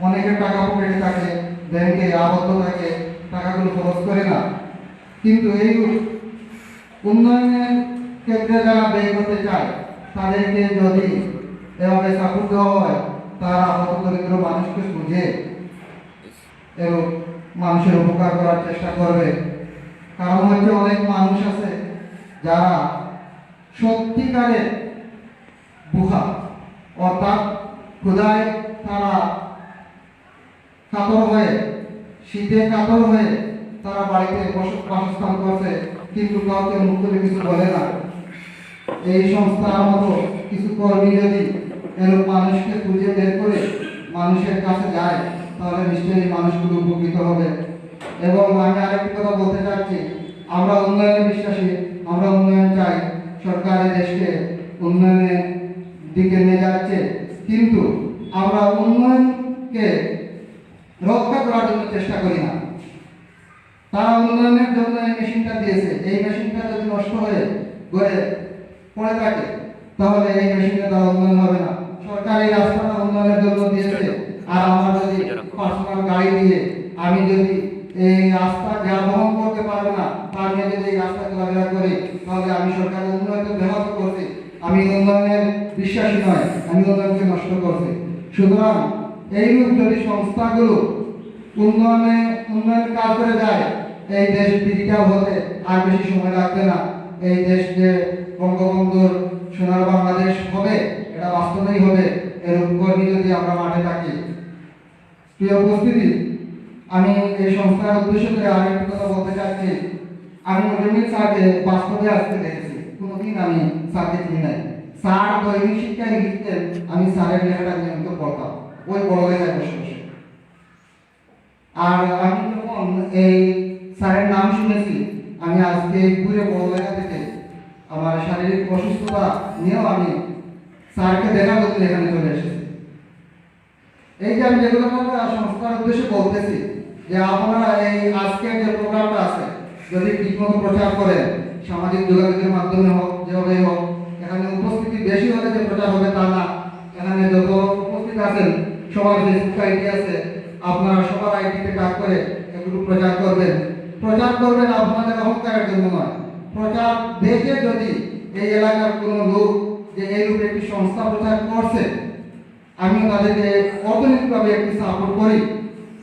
অনেকের টাকা পকেটে থাকে, ব্যাংকে আবদ্ধ থাকে, টাকাগুলো খরচ করে না, কিন্তু এই উন্নয়নের ক্ষেত্রে যারা ব্যয় করতে চায় তাদেরকে যদি এভাবে সাপোর্ট দেওয়া হয়, তারা হতদরিদ্র মানুষকে বুঝে এবং মানুষের উপকার করার চেষ্টা করবে। কারণ হচ্ছে অনেক মানুষ আছে যারা সত্যিকারের বুহা, অর্থাৎ ক্ষুধায় তারা কাতর হয়ে, শীতে কাতর হয়ে তারা বাড়িতে বাসস্থান করছে, কিন্তু কাউকে মুখ করে কিছু বলে না। এই সংস্থার মতো কিছু কর্মী যদি এরকম মানুষকে খুঁজে বের করে মানুষের কাছে যায়, তাহলে নিশ্চয়ই মানুষগুলো উপকৃত হবে। এবং আমি আরেকটি কথা বলতে চাচ্ছি, আমরা উন্নয়নে বিশ্বাসী, আমরা উন্নয়ন চাই, সরকার এই দেশকে উন্নয়নের দিকে নিয়ে যাচ্ছে, কিন্তু আমরা উন্নয়নকে রক্ষা করার জন্য চেষ্টা করি না। তারা উন্নয়নের জন্য এই মেশিনটা দিয়েছে, এই মেশিনটা যদি নষ্ট হয়ে গড়ে পড়ে থাকে তাহলে এই মেশিনে তারা উন্নয়ন হবে না। সরকার এই রাস্তাটা উন্নয়নের জন্য দিয়েছে, আর আমার যদি পার্সোনাল গাড়ি দিয়ে আমি যদি এই রাস্তা যা বহন করতে পারবো না, তার নিয়ে যদি এই রাস্তা চলাফেরা করি, তাহলে আমি সরকারের উন্নয়নকে ব্যাহত করছি, আমি উন্নয়নের বিশ্বাসী নয়, আমি উন্নয়নকে নষ্ট করছি। সুতরাং এইরূপ যদি সংস্থাগুলো উন্নয়নের কাজ করে যায়, এই দেশ ডিজিটাল হতে আর বেশি সময় লাগবে না। এই দেশ যে বঙ্গবন্ধুর সোনার বাংলাদেশ হবে, এটা বাস্তবেই হবে, এরূপ কর্মী যদি আমরা মাঠে থাকি। প্রিয় উপস্থিতি, আমি এই সংস্থার উদ্দেশ্য করে আরেকটি কথা বলতে চাচ্ছি। আমি মুজাম্মিল স্যারকে বাস্তবে আজকে দেখেছি, কোনোদিন আমি স্যারকে চিনি নাই। স্যার দৈনিক শিক্ষায় লিখতেন, আমি স্যারের লেখাটা নিয়মিত পড়তাম, ওই বড় লেখায় বসে বসে। আর আমি যখন এই স্যারের নাম শুনেছি, আমি আজকে ঘুরে বড় লেখা থেকে আমার শারীরিক অসুস্থতা নিয়েও আমি স্যারকে দেখা করতে এখানে চলে এসেছি। এই যে আমি যেগুলো সংস্থার উদ্দেশ্যে বলতেছি, যে আপনারা এই আজকের যে প্রোগ্রামটা আছে যদি ঠিকমতো প্রচার করেন, সামাজিক যোগাযোগের মাধ্যমে হোক, যেভাবে হোক, এখানে উপস্থিতি বেশি হলে যে প্রচার হবে তা না। এখানে যত উপস্থিত আছেন সবার ফেসবুক আইডি আছে, আপনারা সবার আইডিতে কাজ করে এগুলো প্রচার করবেন। প্রচার করবেন আপনাদের অহংকারের জন্য নয়, প্রচার দেখে যদি এই এলাকার কোনো লোক যে এই রূপে একটি সংস্থা প্রচার করছে, আমি তাদেরকে অর্থনৈতিকভাবে একটি সাপোর্ট করি,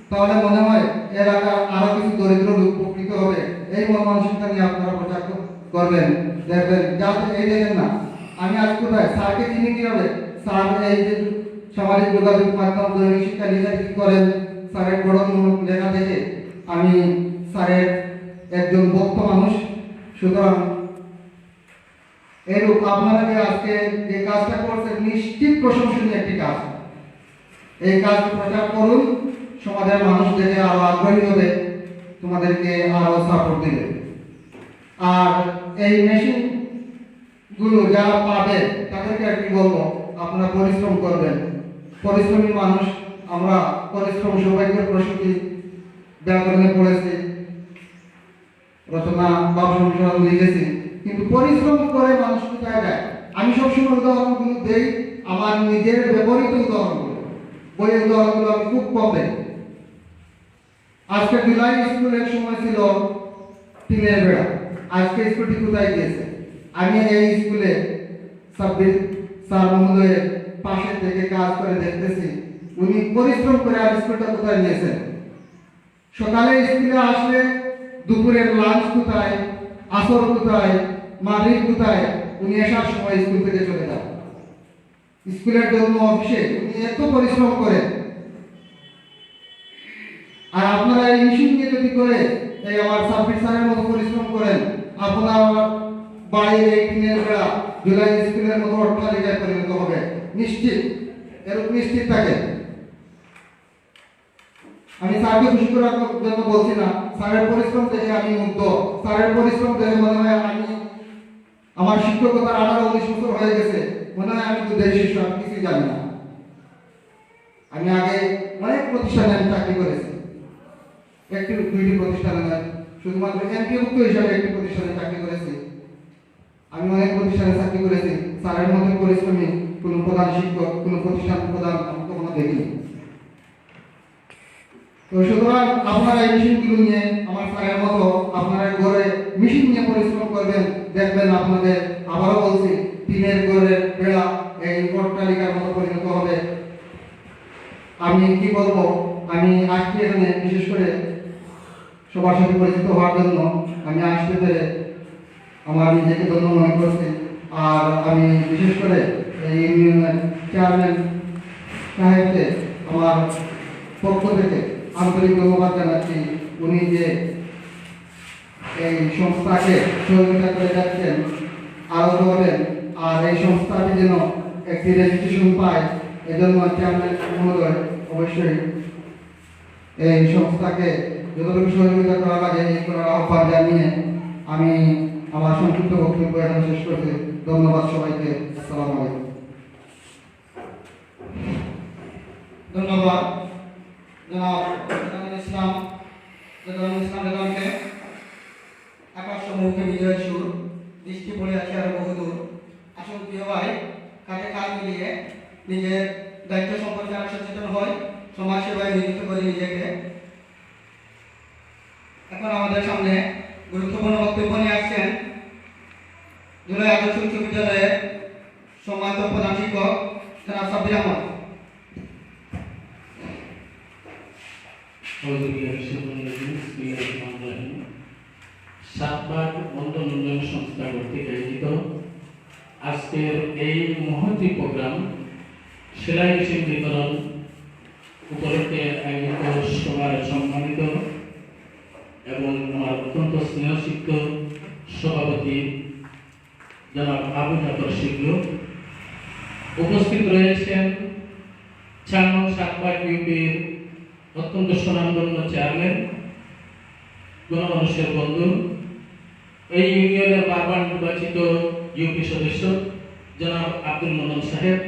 তাহলে মনে হয় এলাকার আরো কিছু দরিদ্র লোক উপকৃত হবে। এই মন মানসিকতা নিয়ে আপনারা প্রচার করবেন, দেখবেন। যাতে এই দেখেন না আমি আজ কোথায়, স্যারকে চিনি কিভাবে, স্যার এই যে সামাজিক যোগাযোগ মাধ্যম দৈনিক শিক্ষা লেখা কি করেন, স্যারের বড় লেখা থেকে আমি স্যারের একজন ভক্ত মানুষ। সুতরাং এরূপ আপনারা যে আজকে যে কাজটা করছেন নিশ্চিত প্রশংসনীয় একটি কাজ। এই কাজ প্রচার করুন, সমাজের মানুষ দেখে আরো আগ্রহী হবে, তোমাদেরকে আরো সাপোর্ট দিবে। আর এই মেশিন গুলো যারা পাবে তাদেরকে আর কি বলবো, আপনারা পরিশ্রম করবেন। পরিশ্রমী মানুষ আমরা, পরিশ্রম সৌভাগ্যের প্রসূতি ব্যাকরণে পড়েছি, রচনা বা সংশোধন লিখেছি, কিন্তু পরিশ্রম করে মানুষ কোথায় যায়? আমি সবসময় উদাহরণগুলো দেই, আমার নিজের ব্যবহৃত উদাহরণগুলো, বইয়ের উদাহরণগুলো আমি খুব কম দেই। আজকে জুলাই স্কুলের সময় ছিল টিনের বেড়া, আজকে স্কুলটি কোথায় গিয়েছে? আমি এই স্কুলে সাব্বির স্যার মহোদয়ের পাশে থেকে কাজ করে দেখতেছি, উনি পরিশ্রম করে আর স্কুলটা কোথায় নিয়েছেন। সকালে স্কুলে আসলে দুপুরের লাঞ্চ কোথায়, আসর কোথায়, মাগরিব কোথায়, উনি আসার সময় স্কুল থেকে চলে যান। স্কুলের জন্য অফিসে উনি এত পরিশ্রম করেন, আর আপনারা এই মেশিন নিয়ে যদি করে এই আমার সাব্বির স্যারের মতো পরিশ্রম করেন, আপনার বাড়ির এই টিনের বেড়া জুলাই স্কুলের মতো অট্টালিকায় পরিণত হবে, নিশ্চিত, এরকম নিশ্চিত থাকে। আমি স্যারকে খুশি করার জন্য বলছি না, স্যারের পরিশ্রম দেখে আমি মুগ্ধ। স্যারের পরিশ্রম দেখে মনে হয় আমি, আমার শিক্ষকতার 18-19 বছর হয়ে গেছে, মনে হয় আমি দুধের শিশু, আমি কিছুই জানি না। আমি আগে অনেক প্রতিষ্ঠানে আমি চাকরি করেছি, একটি দুইটি প্রতিষ্ঠানে নয়, শুধুমাত্র এমপিভুক্ত হিসাবে একটি প্রতিষ্ঠানে চাকরি করেছি। আমি অনেক প্রতিষ্ঠানে চাকরি করেছি, স্যারের মতো পরিশ্রমী কোনো প্রধান শিক্ষক, কোনো প্রতিষ্ঠান প্রধান আমি কখনো দেখিনি। তো সুতরাং আপনারা এই মেশিনগুলো নিয়ে আমার স্যারের মতো আপনারা ঘরে মেশিন নিয়ে পরিশ্রম করবেন, দেখবেন আপনাদের, আবারও বলছি, টিনের ঘরের বেড়া এই অট্টালিকার মতো পরিণত হবে। আমি কি বলবো, আমি আজকে এখানে বিশেষ করে সবার সাথে পরিচিত হওয়ার জন্য আমি আসতে পেরে আমার নিজেকে ধন্য মনে করছি। আর আমি বিশেষ করে এই ইউনিয়নের চেয়ারম্যান সাহেবকে আমার পক্ষ থেকে আন্তরিক ধন্যবাদ জানাচ্ছি। উনি যে এই সংস্থাকে সহযোগিতা করে যাচ্ছেন, আরও করবেন, আর এই সংস্থাটি যেন একটি রেজিস্ট্রেশন পায়, এজন্য চেয়ারম্যান মহোদয় অবশ্যই এই সংস্থাকে যতটুকু সহযোগিতা করা লাগে এই করার আহ্বান জানিয়ে আমি আমার সংক্ষিপ্ত বক্তব্য এখানে শেষ করছি। ধন্যবাদ সবাইকে। আসসালামু আলাইকুম। ধন্যবাদ জনাব ইসলাম রেদওয়ানকে। আকাশ সমূহকে বিজয়ের সুর, দৃষ্টি পড়ে আছে আরো বহুদূর। আসুন প্রিয় ভাই, কাঁধে কাঁধ মিলিয়ে নিজের দায়িত্ব সম্পর্কে আরো সচেতন হয়, সমাজ সেবায় নিয়োজিত করি নিজেকে। এখন আমাদের সামনে গুরুত্বপূর্ণ বক্তব্য নিয়ে আসছেন জুলাই আদর্শ উচ্চ বিদ্যালয়ের সম্মানিত প্রধান শিক্ষক জনাব সাব্বির আহমদ। সাতবাগ বন্ধন উন্নয়ন সংস্থা কর্তৃক আয়োজিত আজকের এই মহতী প্রোগ্রাম সেলাই মেশিন বিতরণ উপলক্ষে আয়োজিত সবার সম্মানিত এবং আমার অত্যন্ত স্নেহসিক্ত সভাপতি জনাব আবু জাফর শিবলু, উপস্থিত রয়েছেন 4 নং সাতবাগ ইউপির অত্যন্ত সুনামধন্য চেয়ারম্যান, গণমানুষের বন্ধু, এই ইউনিয়নের বারবার নির্বাচিত ইউপি সদস্য জনাব আব্দুল মোনান সাহেব,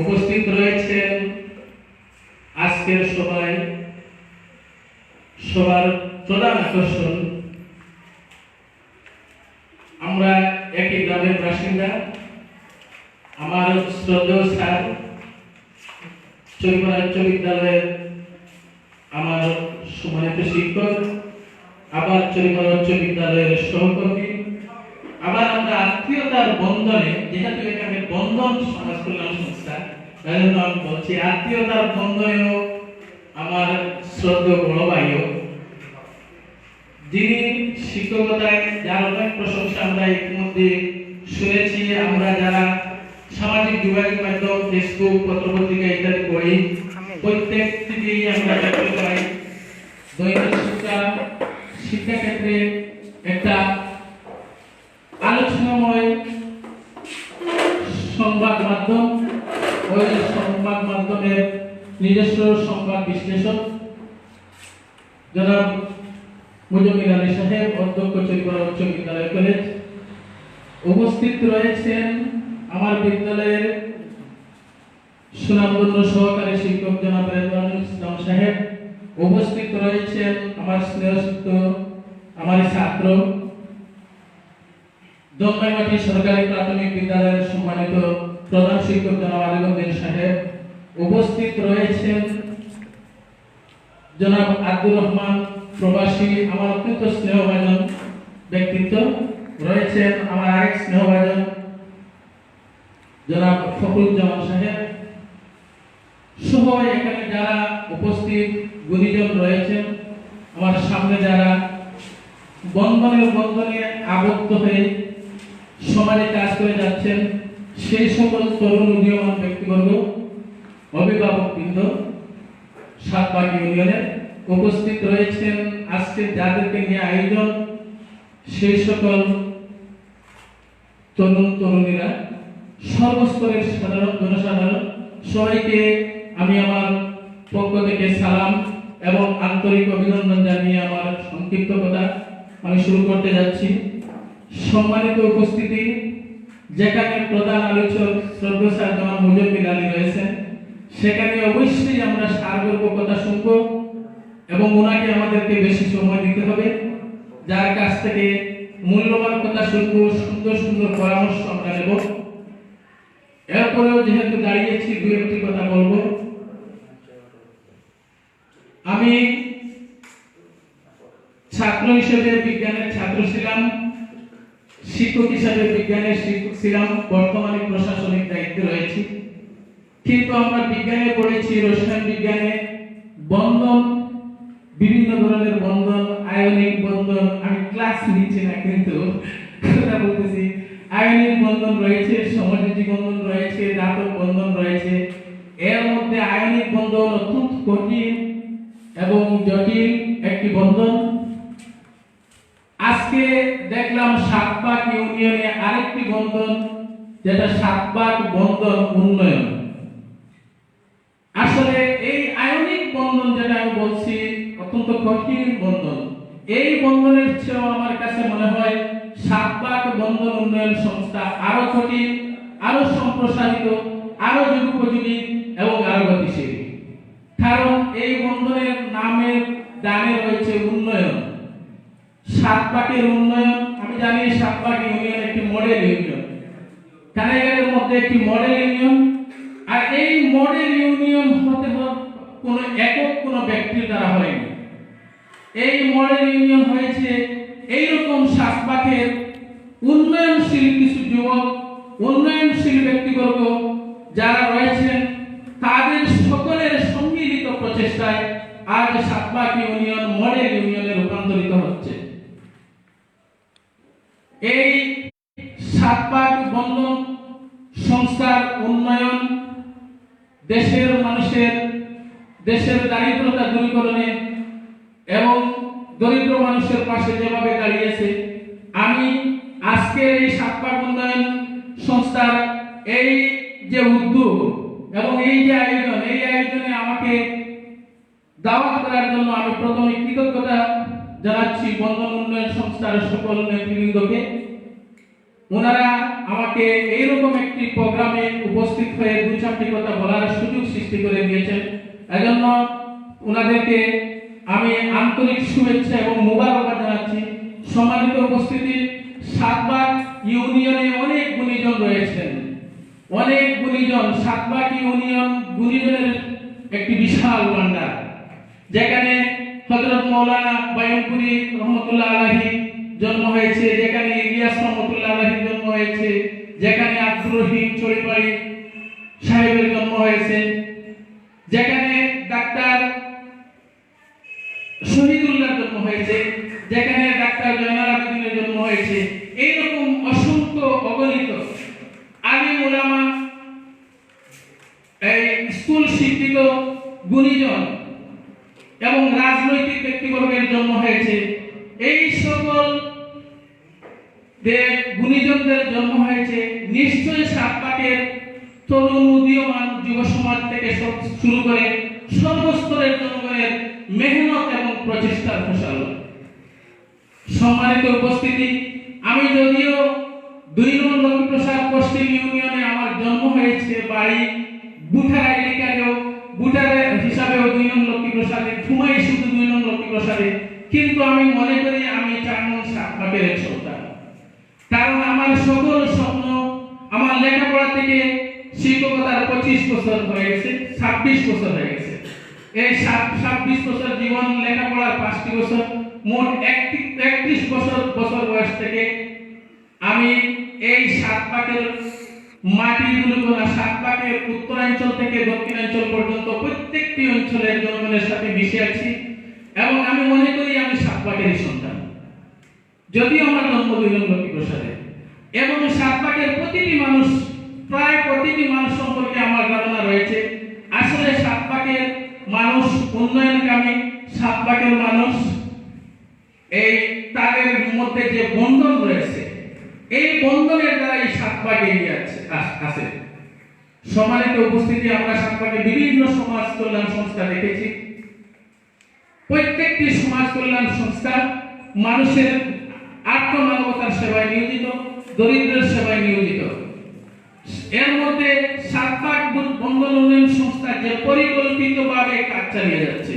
উপস্থিত রয়েছেন আজকের সভায় সবার প্রধান আকর্ষণ, আমরা একই গ্রামের বাসিন্দা, আমার শ্রদ্ধেয় স্যার, চরিপাড়া উচ্চ বিদ্যালয়ের আমার সম্মানিত শিক্ষক, আবার চরিপাড়া উচ্চ বিদ্যালয়ের সহকর্মী, আবার আমরা আত্মীয়তার বন্ধনে, যেহেতু এখানে বন্ধন সমাজ কল্যাণ সংস্থা, তাই জন্য আমি বলছি আত্মীয়তার বন্ধনেও আমার শ্রদ্ধেয় বড় ভাইও, যিনি শিক্ষকতায় যার অনেক প্রশংসা আমরা ইতিমধ্যে শুনেছি, আমরা যারা সামাজিক যোগাযোগ মাধ্যম, ফেসবুক, পত্রপত্রিকা ইত্যাদি পড়ি, প্রত্যেকটি দিয়েই আমরা দেখতে পাই দৈনিক শিক্ষাক্ষেত্রে একটা আলোচনাময় সংবাদ মাধ্যম, ওই সংবাদ মাধ্যমের নিজস্ব সংবাদ বিশ্লেষক জনাব মুজমিল আলী সাহেব, অধ্যক্ষ চরিপাড়া উচ্চ বিদ্যালয় কলেজ, উপস্থিত রয়েছেন আমার বিদ্যালয়ের সুনামধন্য সহকারী শিক্ষক জনাব রেদওয়ানুল ইসলাম সাহেব, উপস্থিত রয়েছেন আমার স্নেহযুক্ত আমার ছাত্র দমবাইমাটি সরকারি প্রাথমিক বিদ্যালয়ের সম্মানিত প্রধান শিক্ষক জনাব আলীগঞ্জের সাহেব, উপস্থিত রয়েছেন জনাব আব্দুর রহমান প্রবাসী, আমার অত্যন্ত স্নেহভাজন ব্যক্তিত্ব, রয়েছেন আমার আরেক স্নেহভাজন জনাব ফখরুজ্জামান সাহেব সহ এখানে যারা উপস্থিত গুণীজন রয়েছেন, আমার সামনে যারা বন্ধনে আবদ্ধ হয়ে সমাজে কাজ করে যাচ্ছেন, সেই সকল তরুণ উদীয়মান ব্যক্তিবর্গ, অভিভাবকবৃন্দ, সাতবাগ ইউনিয়নের উপস্থিত রয়েছেন আজকে যাদেরকে নিয়ে আয়োজন, সেই সকল তরুণ তরুণীরা, সর্বস্তরের সাধারণ জনসাধারণ, সবাইকে আমি আমার পক্ষ থেকে সালাম এবং আন্তরিক অভিনন্দন জানিয়ে আমার সংক্ষিপ্ত কথা আমি শুরু করতে যাচ্ছি। সম্মানিত উপস্থিতি, যেখানে প্রধান আলোচক শ্রদ্ধেয় স্যার জনাব মুজাম্মিল আলী রয়েছেন, সেখানে অবশ্যই আমরা সারগর্ভ কথা শুনব এবং ওনাকে আমাদেরকে বেশি সময় দিতে হবে, যার কাছ থেকে মূল্যবান কথা শুনবো, সুন্দর সুন্দর পরামর্শ আমরা নেব। এরপরেও যেহেতু দাঁড়িয়েছি, দু একটি কথা বলবো। আমি ছাত্র হিসেবে বিজ্ঞানের ছাত্র ছিলাম, শিক্ষক হিসেবে বিজ্ঞানের শিক্ষক ছিলাম, বর্তমানে প্রশাসনিক দায়িত্বে রয়েছি। কিন্তু আমরা বিজ্ঞানে পড়েছি, রসায়ন বিজ্ঞানে বন্ধন, বিভিন্ন ধরনের বন্ধন, আয়নিক বন্ধন, আমি ক্লাস নিচ্ছি না কিন্তু কথা বলতেছি। আয়নিক বন্ধন রয়েছে, সমযোজী বন্ধন রয়েছে, ধাতব বন্ধন রয়েছে। এর মধ্যে আয়নিক বন্ধন অত্যন্ত কঠিন এবং জটিল একটি বন্ধন। আজকে দেখলাম সাতবাগ ইউনিয়নে আরেকটি বন্ধন, যেটা সাতবাগ বন্ধন উন্নয়ন। আসলে এই আয়নিক বন্ধন যেটা আমি বলছি অত্যন্ত কঠিন বন্ধন। এই বন্ধনের চেয়েও আমার কাছে মনে হয় সাতবাগ বন্ধন উন্নয়ন সংস্থা আরো কঠিন, আরো সম্প্রসারিত, আরো যুগোপযোগী এবং আরো গতিশীল। কারণ এই বন্ধনের নামের ডানে রয়েছে উন্নয়ন, সাতবাগের উন্নয়ন। আমি জানি সাতবাগ ইউনিয়ন একটি মডেল ইউনিয়ন, কানাইগাঁওয়ের মধ্যে একটি মডেল ইউনিয়ন। আর এই মডেল ইউনিয়ন হতে কোনো একক কোনো ব্যক্তির দ্বারা হয়নি। এই মডেল ইউনিয়ন হয়েছে এইরকম সাতবাগের উন্নয়নশীল কিছু যুবক, উন্নয়নশীল ব্যক্তিবর্গ যারা রয়েছেন, তাদের সকলের সম্মিলিত প্রচেষ্টায় আজ সাতবাগ ইউনিয়ন মডেল ইউনিয়নে রূপান্তরিত হচ্ছে। এই সাতবাগ বন্ধন সংস্থার উন্নয়ন দেশের মানুষের, দেশের দারিদ্রতা দূরীকরণে এবং দরিদ্র মানুষের পাশে যেভাবে দাঁড়িয়েছে, আমি আজকের এই সাতবাগ উন্নয়ন সংস্থার এই যে উদ্যোগ এবং এই যে আয়োজন, এই আয়োজনে আমাকে দাওয়াত করার জন্য আমি প্রথমে কৃতজ্ঞতা জানাচ্ছি বন্ধন উন্নয়ন সংস্থার সকল নেতৃবৃন্দকে। ওনারা আমাকে এইরকম একটি প্রোগ্রামে উপস্থিত হয়ে দু চারটি কথা বলার সুযোগ সৃষ্টি করে দিয়েছেন। এজন্য ওনাদেরকে আমি আন্তরিক শুভেচ্ছা এবং মোবারকবাদ জানাচ্ছি। সম্মানিত উপস্থিতি, সাতবাগ ইউনিয়নে অনেক গুণীজন রয়েছেন, অনেক গুণীজন। সাতবাগ ইউনিয়ন গুণীজনের একটি বিশাল ভান্ডার, যেখানে হযরত মাওলানা বায়নপুরী রহমতুল্লাহ আলাইহি জন্ম হয়েছে, যেখানে ইলিয়াস রহমতুল্লাহ আলাইহির জন্ম হয়েছে, যেখানে আব্দুর রহিম চরিপাড়ি সাহেবের জন্ম হয়েছে, যেখানে ডাক্তার শহীদুল্লাহর জন্ম হয়েছে, যেখানে ডাক্তার জয়নাল আবেদিনের জন্ম হয়েছে। এইরকম অসংখ্য অগণিত আলিম উলামা, এই স্কুল শিক্ষিত গুণীজন এবং রাজনৈতিক ব্যক্তিবর্গের জন্ম হয়েছে। এই সকল গুণীজনদের জন্ম হয়েছে নিশ্চয়ই সাতবাগের তরুণ উদীয়মান যুব সমাজ থেকে শুরু করে সর্বস্তরের জনগণের মেহনত এবং প্রচেষ্টার ফসল। সম্মানিত উপস্থিতি, আমি যদিও 2 নং লক্ষ্মীপ্রসাদ পশ্চিম ইউনিয়নে আমার জন্ম হয়েছে, বাড়ি বুটার আইডি কার্ডেও বুটারের হিসাবেও 2 নং লক্ষ্মীপ্রসাদে, ঘুমাই শুধু 2 নং লক্ষ্মীপ্রসাদে, কিন্তু আমি মনে করি আমি 4 নং সাতবাগের এক সন্তান। কারণ আমার সকল স্বপ্ন, আমার লেখাপড়া থেকে শিক্ষকতার 25 বছর হয়ে গেছে, 26 বছর হয়ে গেছে। এই 26 বছর জীবন, লেখাপড়ার 5টি বছর, মোট 31 বছর বয়স থেকে আমি এই সাতবাগের মাটিগুলো, সাতবাগের উত্তরাঞ্চল থেকে দক্ষিণাঞ্চল পর্যন্ত প্রত্যেকটি অঞ্চলের জনগণের সাথে মিশে আছি এবং আমি মনে করি আমি সাতবাগেরই সন্তান। যদিও আমার জন্ম 2 নং লক্ষ্মীপ্রসাদে এবং সাতবাগের প্রতিটি মানুষ, প্রায় প্রতিটি মানুষ সম্পর্কে আমার ধারণা রয়েছে। আসলে সাতবাগের মানুষ উন্নয়নকামী, সাতবাগের মানুষ এই তাদের মধ্যে যে বন্ধন রয়েছে, এই বন্ধনের দ্বারা এই সাতবাগ এগিয়ে আছে। সম্মানিত উপস্থিতি, আমরা সাতবাগে বিভিন্ন সমাজ কল্যাণ সংস্থা দেখেছি। প্রত্যেকটি সমাজ কল্যাণ সংস্থা মানুষের আত্মমানবতার সেবায় নিয়োজিত, দরিদ্রের সেবায় নিয়োজিত। এর মধ্যে সাতবাগ বন্ধন উন্নয়ন সংস্থা যে পরিকল্পিতভাবে কাজ চালিয়ে যাচ্ছে,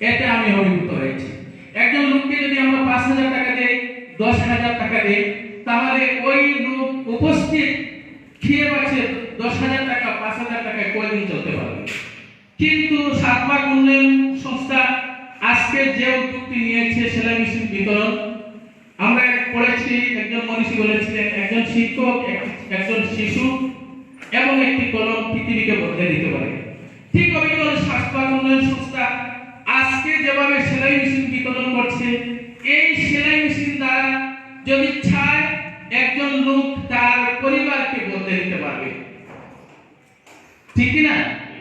এতে আমি অভিভূত হয়েছি। একজন লোককে যদি আমরা 5,000 টাকা দেই, 10,000 টাকা দেই, তাহলে ওই লোক উপস্থিত খেয়ে বাঁচে 10,000 টাকা 5,000 টাকায় কয়দিন চলতে পারবে। কিন্তু সাতবাগ উন্নয়ন সংস্থা আজকে যে উদ্যোগটি নিয়েছে সেলাই মেশিন বিতরণ, আমরা পড়েছি, একজন মনীষী বলেছিলেন একজন শিক্ষক, একজন শিশু এবং একটি কলম পৃথিবীকে বদলে দিতে পারে। ঠিক অবিকল সাতবাগ উন্নয়ন সংস্থা আজকে যেভাবে সেলাই মেশিন বিতরণ করছে, এই সেলাই মেশিন দ্বারা যদি চায় একজন লোক তার পরিবারকে বদলে দিতে পারবে, ঠিক না?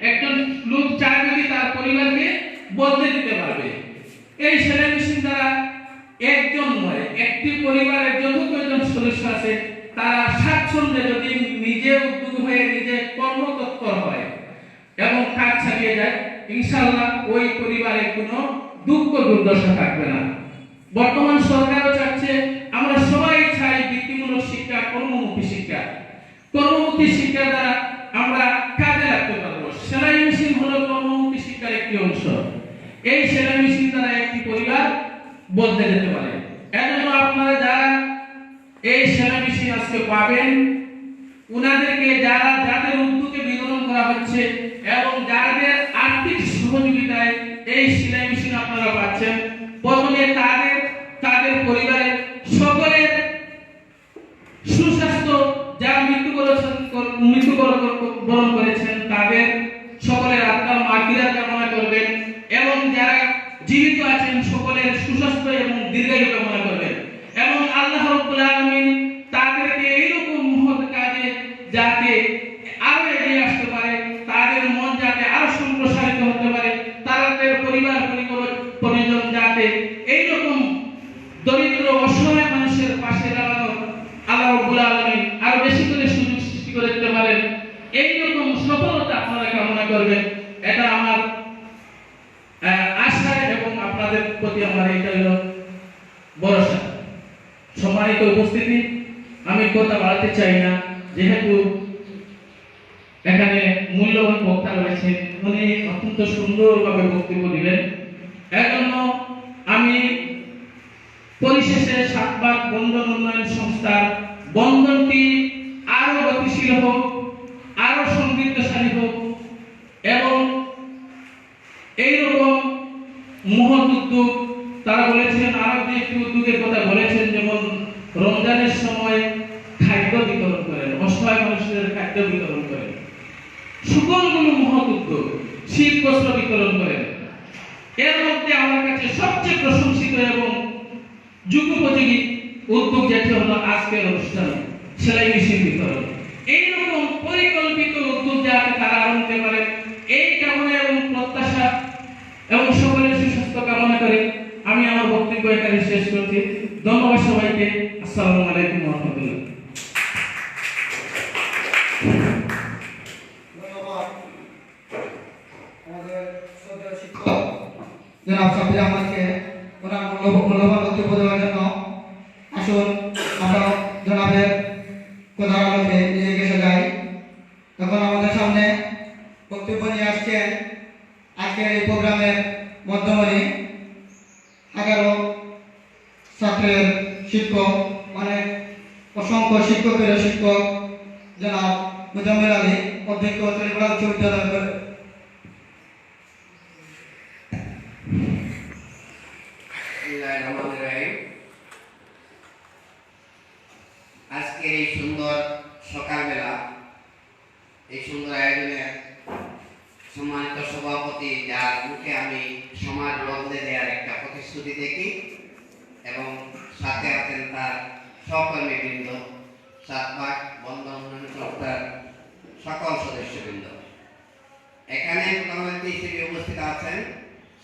একজন লোক চায় যদি তার পরিবারকে বদলে দিতে পারবে। এই সেলাই মেশিন দ্বারা একজন নয়, একটি পরিবারের যত কয়জন সদস্য আছে তারা স্বাচ্ছন্দ্যে যদি নিজে উদ্যোগ হয়ে নিজে কর্মতৎপর হয় এবং কাজ চালিয়ে যায়, ইনশাআল্লাহ ওই পরিবারে কোনো দুঃখ দুর্দশা থাকবে না। বর্তমান সরকারও চাচ্ছে, আমরা সবাই চাই বৃত্তিমূলক শিক্ষা, কর্মমুখী শিক্ষা। কর্মমুখী শিক্ষা দ্বারা আমরা কাজে লাগতে পারবো। সেলাই মেশিন হলো কর্মমুখী শিক্ষার একটি অংশ। এই সেলাই মেশিন দ্বারা একটি পরিবার বদলে যেতে পারে। এজন্য আপনারা যারা এই সেলাই মেশিন আজকে পাবেন, উনাদেরকে যাদের উদ্যোগে বিতরণ করা হচ্ছে এবং যাদের আর্থিক সহযোগিতায় এই সেলাই মেশিন আপনারা পাচ্ছেন, প্রথমে তাদের পরিবারের সকলের সুস্বাস্থ্য, যারা মৃত্যুবরণ করেছেন তাদের সকলের আত্মার মাগফিরাত কামনা করবেন এবং যারা জীবিত আছেন সকলের সুস্বাস্থ্য এবং দীর্ঘায়ু কামনা করবেন এবং আল্লাহ রাব্বুল আলামিন তাদেরকে এইরকম মহৎ কাজে যাতে আরো এগিয়ে আসতে পারে, তাদের মন যাতে আরো সম্প্রসারিত হতে পারে, তাদের পরিজন যাতে এইরকম দরিদ্র অসহায় মানুষের পাশে দাঁড়ানো আল্লাহ রাব্বুল আলামিন আরো বেশি করে সুযোগ সৃষ্টি করে দিতে পারেন, এইরকম সফলতা আপনারা কামনা করবেন। এটা আমার আশা এবং আপনাদের প্রতি আমার এটা হলো ভরসা। সম্মানিত উপস্থিতি, আমি কথা বাড়াতে চাই না, যেহেতু এখানে মূল্যবান বক্তা রয়েছে, উনি অত্যন্ত সুন্দরভাবে বক্তব্য দিবেন। এজন্য আমি পরিশেষে সাতবাগ বন্ধন উন্নয়ন সংস্থার বন্ধনটি আরো গতিশীল হোক, আরো সমৃদ্ধশালী হোক এবং এইরকম মহৎ উদ্যোগ তারা বলেছেন, আরো একটি উদ্যোগের কথা বলেছেন, যেমন রমজানের সময় খাদ্য বিতরণ করেন, অসহায় মানুষদের খাদ্য বিতরণ করেন, সকলগুলো মহৎ উদ্যোগ, শীত বস্ত্র বিতরণ করেন। এর মধ্যে আমার কাছে সবচেয়ে প্রশংসিত এবং যুগোপযোগী উদ্যোগ যেটি হলো আজকের অনুষ্ঠান সেলাই মেশিন বিতরণ। এইরকম পরিকল্পিত উদ্যোগ যাতে তারা আনতে পারে, এই কামনা এবং প্রত্যাশা এবং সকলের সুস্বাস্থ্য কামনা করে আমি আমার বক্তব্য এখানে শেষ করছি। ধন্যবাদ সবাইকে। আসসালামু আলাইকুম ওয়া রাহমাতুল্লাহ। আমাদের শ্রদ্ধেয় শিক্ষক জনাব সাব্বির আহমদকে ওনার মূল্যবান বক্তব্য দেওয়ার জন্য আসুন আমরা জনাবের কথার আলোকে নিজেকে সাজাই। তখন আমাদের সামনে বক্তব্য নিয়ে আসছেন আজকের এই প্রোগ্রামের মধ্যমণি 11 ছাত্রের শিক্ষক, অনেক অসংখ্য শিক্ষকের শিক্ষক জনাব মুজাম্মেল আলী, অধ্যক্ষ ত্রিপুরা উচ্চ বিদ্যালয়। আজকের এই সুন্দর সকালবেলা, এই সুন্দর আয়োজনে সম্মানিত সভাপতি, যার মুখে আমি সমাজ বদলে দেওয়ার একটা প্রতিশ্রুতি দেখি এবং সাথে আছেন তার সহকর্মীবৃন্দ, সাতবাগ বন্ধন উন্নয়ন সংস্থার সকল সদস্যবৃন্দ, এখানে প্রধানমন্ত্রী হিসেবে উপস্থিত আছেন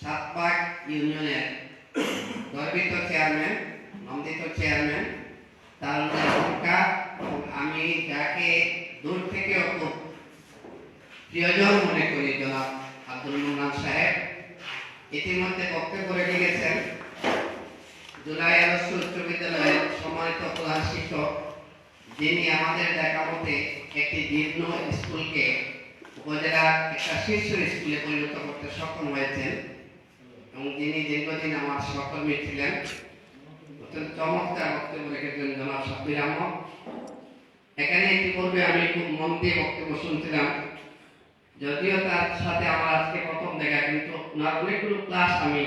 সাতপাক ইউনিয়নের গর্বিত চেয়ারম্যান, নন্দিত চেয়ারম্যান, তার ভূমিকা আমি যাকে দূর থেকেও খুব প্রিয়জন মনে করি, জনাব আব্দুল মোন্নান সাহেব ইতিমধ্যে বক্তব্য রেখে গেছেন। জুলাই আদর্শ উচ্চ বিদ্যালয়ের সম্মানিত প্রধান শিক্ষক, যিনি আমাদের দেখা মতে একটি জীর্ণ স্কুলকে উপজেলার একটা শীর্ষ স্কুলে পরিণত করতে সক্ষম হয়েছেন এবং যিনি দীর্ঘদিন আমার সহকর্মী ছিলেন, অত্যন্ত চমৎকার বক্তব্য রেখেছেন জনাব সাব্বির আহমদ। এখানে ইতিপূর্বে আমি খুব মন দিয়ে বক্তব্য শুনছিলাম, যদিও তার সাথে আমার আজকে প্রথম দেখা, কিন্তু ওনার অনেকগুলো ক্লাস আমি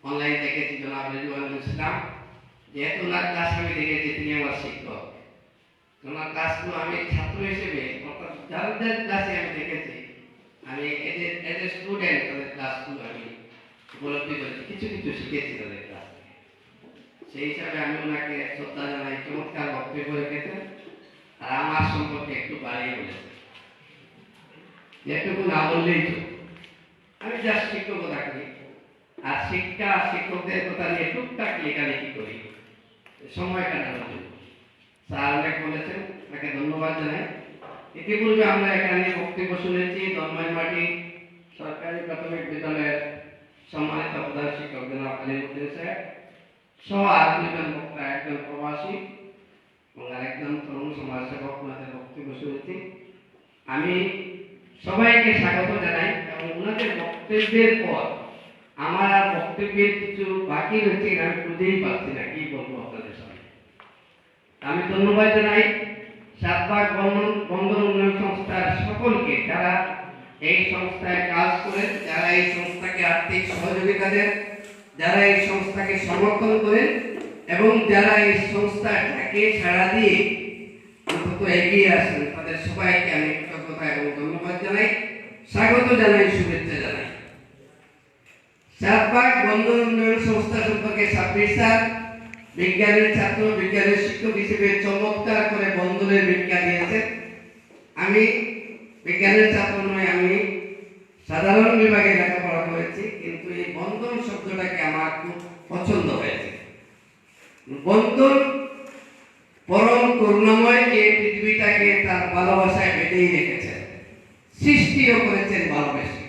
অনলাইন দেখেছি। জনাব রেজওয়ানুল ইসলাম, যেহেতু ওনার ক্লাস আমি দেখেছি, তিনি আমার শিক্ষক, ওনার ক্লাসগুলো আমি ছাত্র হিসেবে অর্থাৎ যাদের ক্লাসে আমি দেখেছি, আমি এজ এ স্টুডেন্ট তাদের ক্লাসগুলো আমি উপলব্ধি করেছি, কিছু কিছু শিখেছি তাদের ক্লাস। সেই হিসাবে আমি ওনাকে শ্রদ্ধা জানাই, চমৎকার বক্তব্য রেখেছেন আর আমার সম্পর্কে একটু বাড়িয়ে বলেছেন, যেটুকু না বললেই তো। আমি জাস্ট শিক্ষকতা করি আর শিক্ষা শিক্ষকদের কথা নিয়ে টুকটাক লেখালেখি করি সময় কাটানোর জন্য। স্যার অনেক বলেছেন, তাকে ধন্যবাদ জানাই। ইতিপূর্বে আমরা এখানে বক্তব্য শুনেছি দলমাইমাটি সরকারি প্রাথমিক বিদ্যালয়ের সম্মানিত প্রধান শিক্ষক জনাব আলিমুদ্দিন সাহেব সহ আর দুজন বক্তা, একজন প্রবাসী এবং আরেকজন তরুণ সমাজসেবক, ওনাদের বক্তব্য শুনেছি। আমি সবাইকে স্বাগত জানাই এবং ওনাদের বক্তব্যের পর আমার আর বক্তব্যের কিছু বাকি রয়েছে, আমি বুঝতেই পারছি না কি বলবো আপনাদের সামনে। আমি ধন্যবাদ জানাই সাতপাক বন্দর উন্নয়ন সংস্থার সকলকে, যারা এই সংস্থায় কাজ করেন, যারা এই সংস্থাকে আর্থিক সহযোগিতা দেন, যারা এই সংস্থাকে সমর্থন করেন এবং যারা এই সংস্থাটাকে সাড়া দিয়ে অন্তত এগিয়ে আসেন, তাদের সবাইকে আমি কৃতজ্ঞতা এবং ধন্যবাদ জানাই, স্বাগত জানাই, শুভেচ্ছা জানাই। সাতপাক বন্দর উন্নয়ন সংস্থা সম্পর্কে সাব্বির স্যার বিজ্ঞানের ছাত্র, বিজ্ঞানের শিক্ষক হিসেবে চমৎকার করে বন্দরের ব্যাখ্যা দিয়েছেন। আমি বিজ্ঞানের ছাত্র নয়, আমি সাধারণ বিভাগে লেখাপড়া করেছি, কিন্তু এই বন্দর শব্দটাকে আমার খুব পছন্দ হয়েছে। বন্দর পরম করুণাময়, এই পৃথিবীটাকে তার ভালোবাসায় বেঁধেই রেখেছেন, সৃষ্টিও করেছেন ভালোবেসে।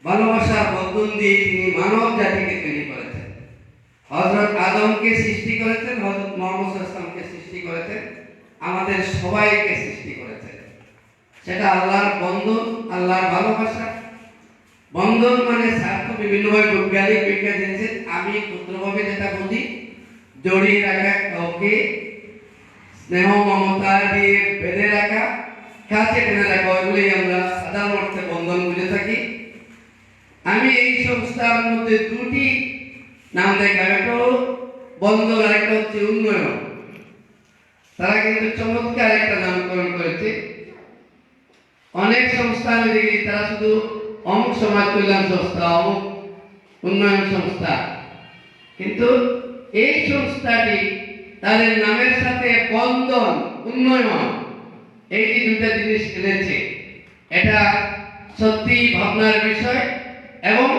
ভালোবাসার বন্ধন দিয়ে তিনি মানব জাতিকে তৈরি করেছেন। হযরত আদমকে সৃষ্টি করেছেন, হযরত মুহাম্মদ সাল্লাল্লাহু আলাইহি ওয়াসাল্লামকে সৃষ্টি করেছেন, আমাদের সবাইকে সৃষ্টি করেছেন। সেটা আল্লাহর বন্ধন, আল্লাহর ভালোবাসা। বন্ধন মানে স্বার্থ বিভিন্নভাবে বৈজ্ঞানিক ব্যাখ্যা দিয়েছেন। আমি ক্ষুদ্রভাবে যেটা বুঝি, জড়িয়ে রাখা, কাউকে স্নেহ মমতা দিয়ে বেঁধে রাখা, কাছে টেনে রাখা, ওইগুলোই আমরা সাধারণ অর্থে বন্ধন বুঝে থাকি। আমি এই সংস্থার মধ্যে দুটি নাম দেখলাম, একটা বন্ধন আর একটা হচ্ছে উন্নয়ন। তারা কিন্তু চমৎকার একটা নামকরণ করেছে। অনেক সংস্থা আমি দেখি তারা শুধু অমুক সমাজ কল্যাণ সংস্থা, অমুক উন্নয়ন সংস্থা, কিন্তু এই সংস্থাটি তাদের নামের সাথে বন্ধন, উন্নয়ন, এই যে দুটা জিনিস এনেছে, এটা সত্যি ভাবনার বিষয়। এবং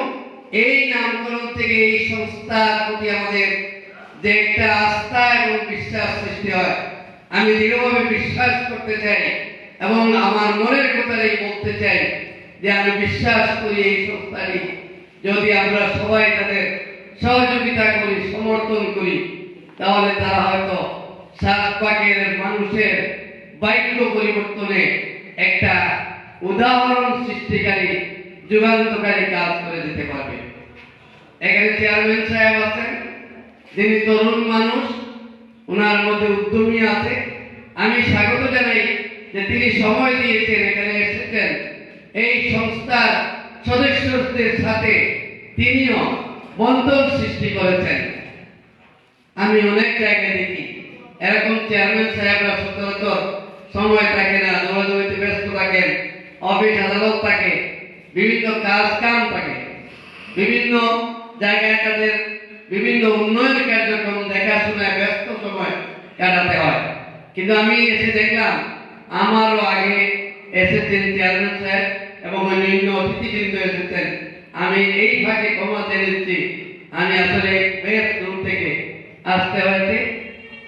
এই নামকরণ থেকে এই সংস্থার প্রতি আমাদের যে একটা আস্থা এবং বিশ্বাস সৃষ্টি হয়, আমি দৃঢ়ভাবে বিশ্বাস করতে চাই এবং আমার মনের কথাই বলতে চাই যে আমি বিশ্বাস করি এই সংস্থাটি যদি আমরা সবাই তাদের সহযোগিতা করি, সমর্থন করি, তাহলে তারা হয়তো সাতপাকের মানুষের ভাগ্য পরিবর্তনে একটা উদাহরণ সৃষ্টিকারী, যুগান্তকারী কাজ করে যেতে পারবে। এখানে চেয়ারম্যান সাহেব আছেন, যিনি তরুণ মানুষ, ওনার মধ্যে উদ্যমী আছে। আমি স্বাগত জানাই যে তিনি সময় দিয়েছেন, এখানে এসেছেন, এই সংস্থার সদস্যদের সাথে তিনিও বন্ধন সৃষ্টি করেছেন। আমি অনেক জায়গায় দেখি এরকম চেয়ারম্যান সাহেবরা সচরাচর সময় থাকে না, দৌড়াদৌড়িতে ব্যস্ত থাকেন, অফিস আদালত থাকে, বিভিন্ন কাজ কাম থাকে, বিভিন্ন জায়গায় তাদের বিভিন্ন উন্নয়ন কার্যক্রম দেখাশোনায় ব্যস্ত সময় কাটাতে হয়। কিন্তু আমি এসে দেখলাম আমারও আগে এসেছেন চেয়ারম্যান সাহেব এবং অন্যান্য অতিথিবৃন্দ এসেছেন, আমি এই ফাঁকে ক্ষমা চেয়ে নিচ্ছি। আমি আসলে বেশ দূর থেকে আসতে হয়েছে।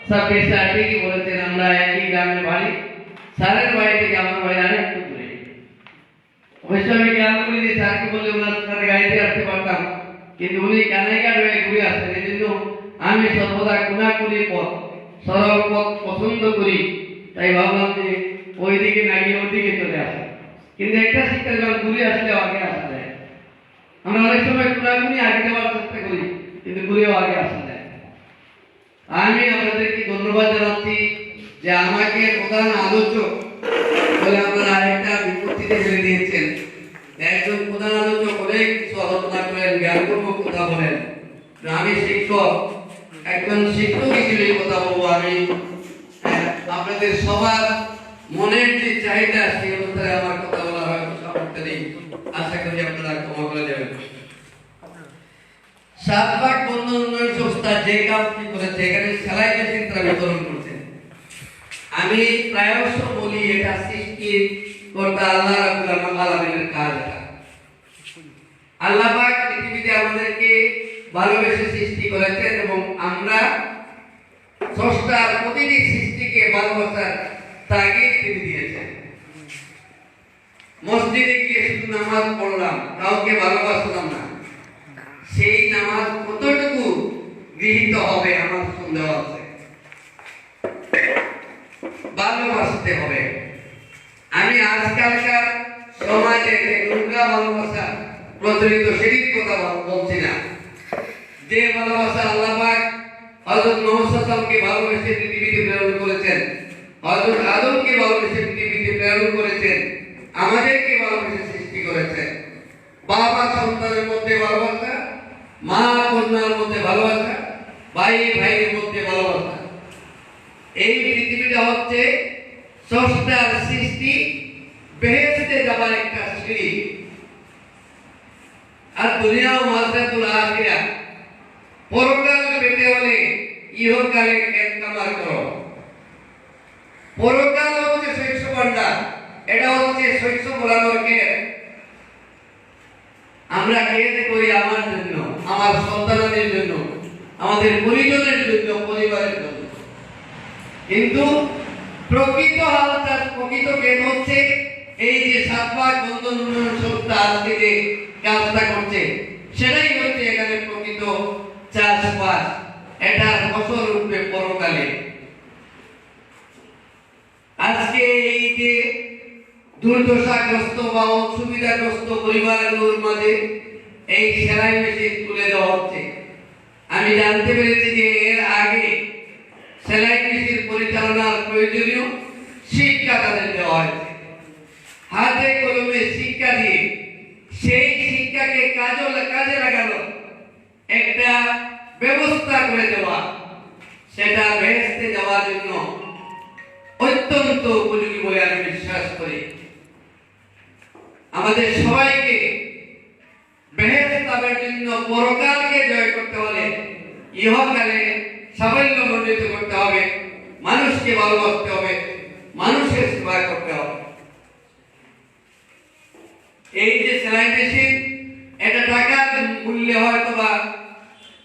সাব্বির স্যার ঠিকই বলেছেন, আমরা একই গ্রামে বাড়ি। স্যারের বাড়ি থেকে আমার বাড়ি আরেকটু দূরে। অবশ্য আমি খেয়াল করিনি, স্যারকে বলে ওনার সাথে গাড়িতে আসতে পারতাম, কিন্তু উনি কানাইঘাট হয়ে ঘুরে আসেন। এই জন্য আমি সর্বদা কোনাকুনি পথ, সরল পথ পছন্দ করি। তাই ভাবলাম যে ওই দিকে না গিয়ে ওই দিকে চলে আসে। কিন্তু একটা শিক্ষা যখন ঘুরে আসলেও আগে আসা যায়। আমরা অনেক সময় কোনাকুনি আগে যাওয়ার চেষ্টা করি, কিন্তু ঘুরেও আগে আসা যায়। আমি আপনাদেরকে ধন্যবাদ জানাচ্ছি যে আমাকে প্রধান আলোচক বলে আপনারা আরেকটা বিপত্তিতে ফেলে দিয়েছেন। একজন প্রধান আলোচক অনেক কিছু আলোচনা করেন, জ্ঞানপূর্ণ কথা বলেন। আমি শিক্ষক, একজন শিক্ষক হিসেবে কথা বলবো। আমি আপনাদের সবার মনের যে চাহিদা সেই অনুসারে আমার কথা বলা হয়, আশা করি আপনারা ক্ষমা করে দেবেন। শাহবাগ বন্ধন উন্নয়ন সংস্থা যে কাজটি করেছে, এখানে সেলাই মেশিন তারা বিতরণ করছেন। আমি প্রায়শ বলি এটা সৃষ্টিকর্তা আল্লাহ রাব্বুল আলামিনের কাজ। আল্লাহ পাক পৃথিবীতে আমাদেরকে ভালোবেসে সৃষ্টি করেছেন এবং আমরা স্রষ্টার প্রতিটি সৃষ্টিকে ভালোবাসার তাগিদ তিনি দিয়েছেন। মসজিদে গিয়ে শুধু নামাজ পড়লাম, কাউকে ভালোবাসলাম না, সেই নামাজ কতটুকু গৃহীত হবে আমার সন্দেহ আছে। ভালোবাসতে হবে। আমি আজকালকার সমাজে নোংরা ভালোবাসা প্রচলিত সেই কথা বলছি না। যে ভালোবাসা আল্লাহ পাক হযরত মুহাম্মদ সাল্লাল্লাহু আলাইহি ওয়াসাল্লামকে ভালোবেসে পৃথিবীতে প্রেরণ করেছেন, হযরত আদমকে ভালোবেসে পৃথিবীতে প্রেরণ করেছেন, আমাদেরকে ভালোবেসে সৃষ্টি করেছেন। বাবা সন্তানের মধ্যে ভালোবাসা, মা কন্যার মধ্যে ভালোবাসা, ভাই ভাইয়ের মধ্যে ভালোবাসা। এই পৃথিবীটা হচ্ছে স্রষ্টার সৃষ্টি, বেহেশতে যাবার একটা সিঁড়ি। আর দুনিয়া মাযরাতুল আখিরা, পরকাল পেতে হলে ইহকালে খেত কামার করো। পরকাল হচ্ছে শৈশব ভান্ডার, এটা হচ্ছে শৈশব ভোলানোর খেত। আমরা খেত করি আমার জন্য, আমার সন্তানদের জন্য, আমাদের পরিজনের জন্য, পরিবারের জন্য। কিন্তু প্রকৃত হালটা, প্রকৃত খেত হচ্ছে এই যে শাহবাগ বন্ধন উন্নয়ন সংস্থা আজকে যে কাজটা করছে, সেটাই হচ্ছে এখানে প্রকৃত চাষবাস। এটার ফসল উঠবে পরকালে। আজকে এই যে দুর্দশাগ্রস্ত বা অসুবিধাগ্রস্ত পরিবারগুলোর মাঝে এই সেলাই মেশিন তুলে দেওয়া হচ্ছে। আমি জানতে পেরেছি যে এর আগে সেলাই মেশিন পরিচালনার প্রয়োজনীয় শিক্ষা তাদের দেওয়া হয়েছে। হাতে কলমে শিক্ষা দিয়ে সেই শিক্ষাকে কাজে লাগানো একটা ব্যবস্থা করে দেওয়া, সেটা বেহেশতে যাওয়ার জন্য অত্যন্ত উপযোগী বলে আমি বিশ্বাস করি। আমাদের সবাইকে বেহেশত লাভের জন্য পরকালকে জয় করতে হলে ইহকালে সাফল্য মণ্ডিত করতে হবে, মানুষকে ভালোবাসতে হবে, মানুষের সেবা করতে হবে। এই যে সেলাই মেশিন, এটা টাকার মূল্যে হয়তো বা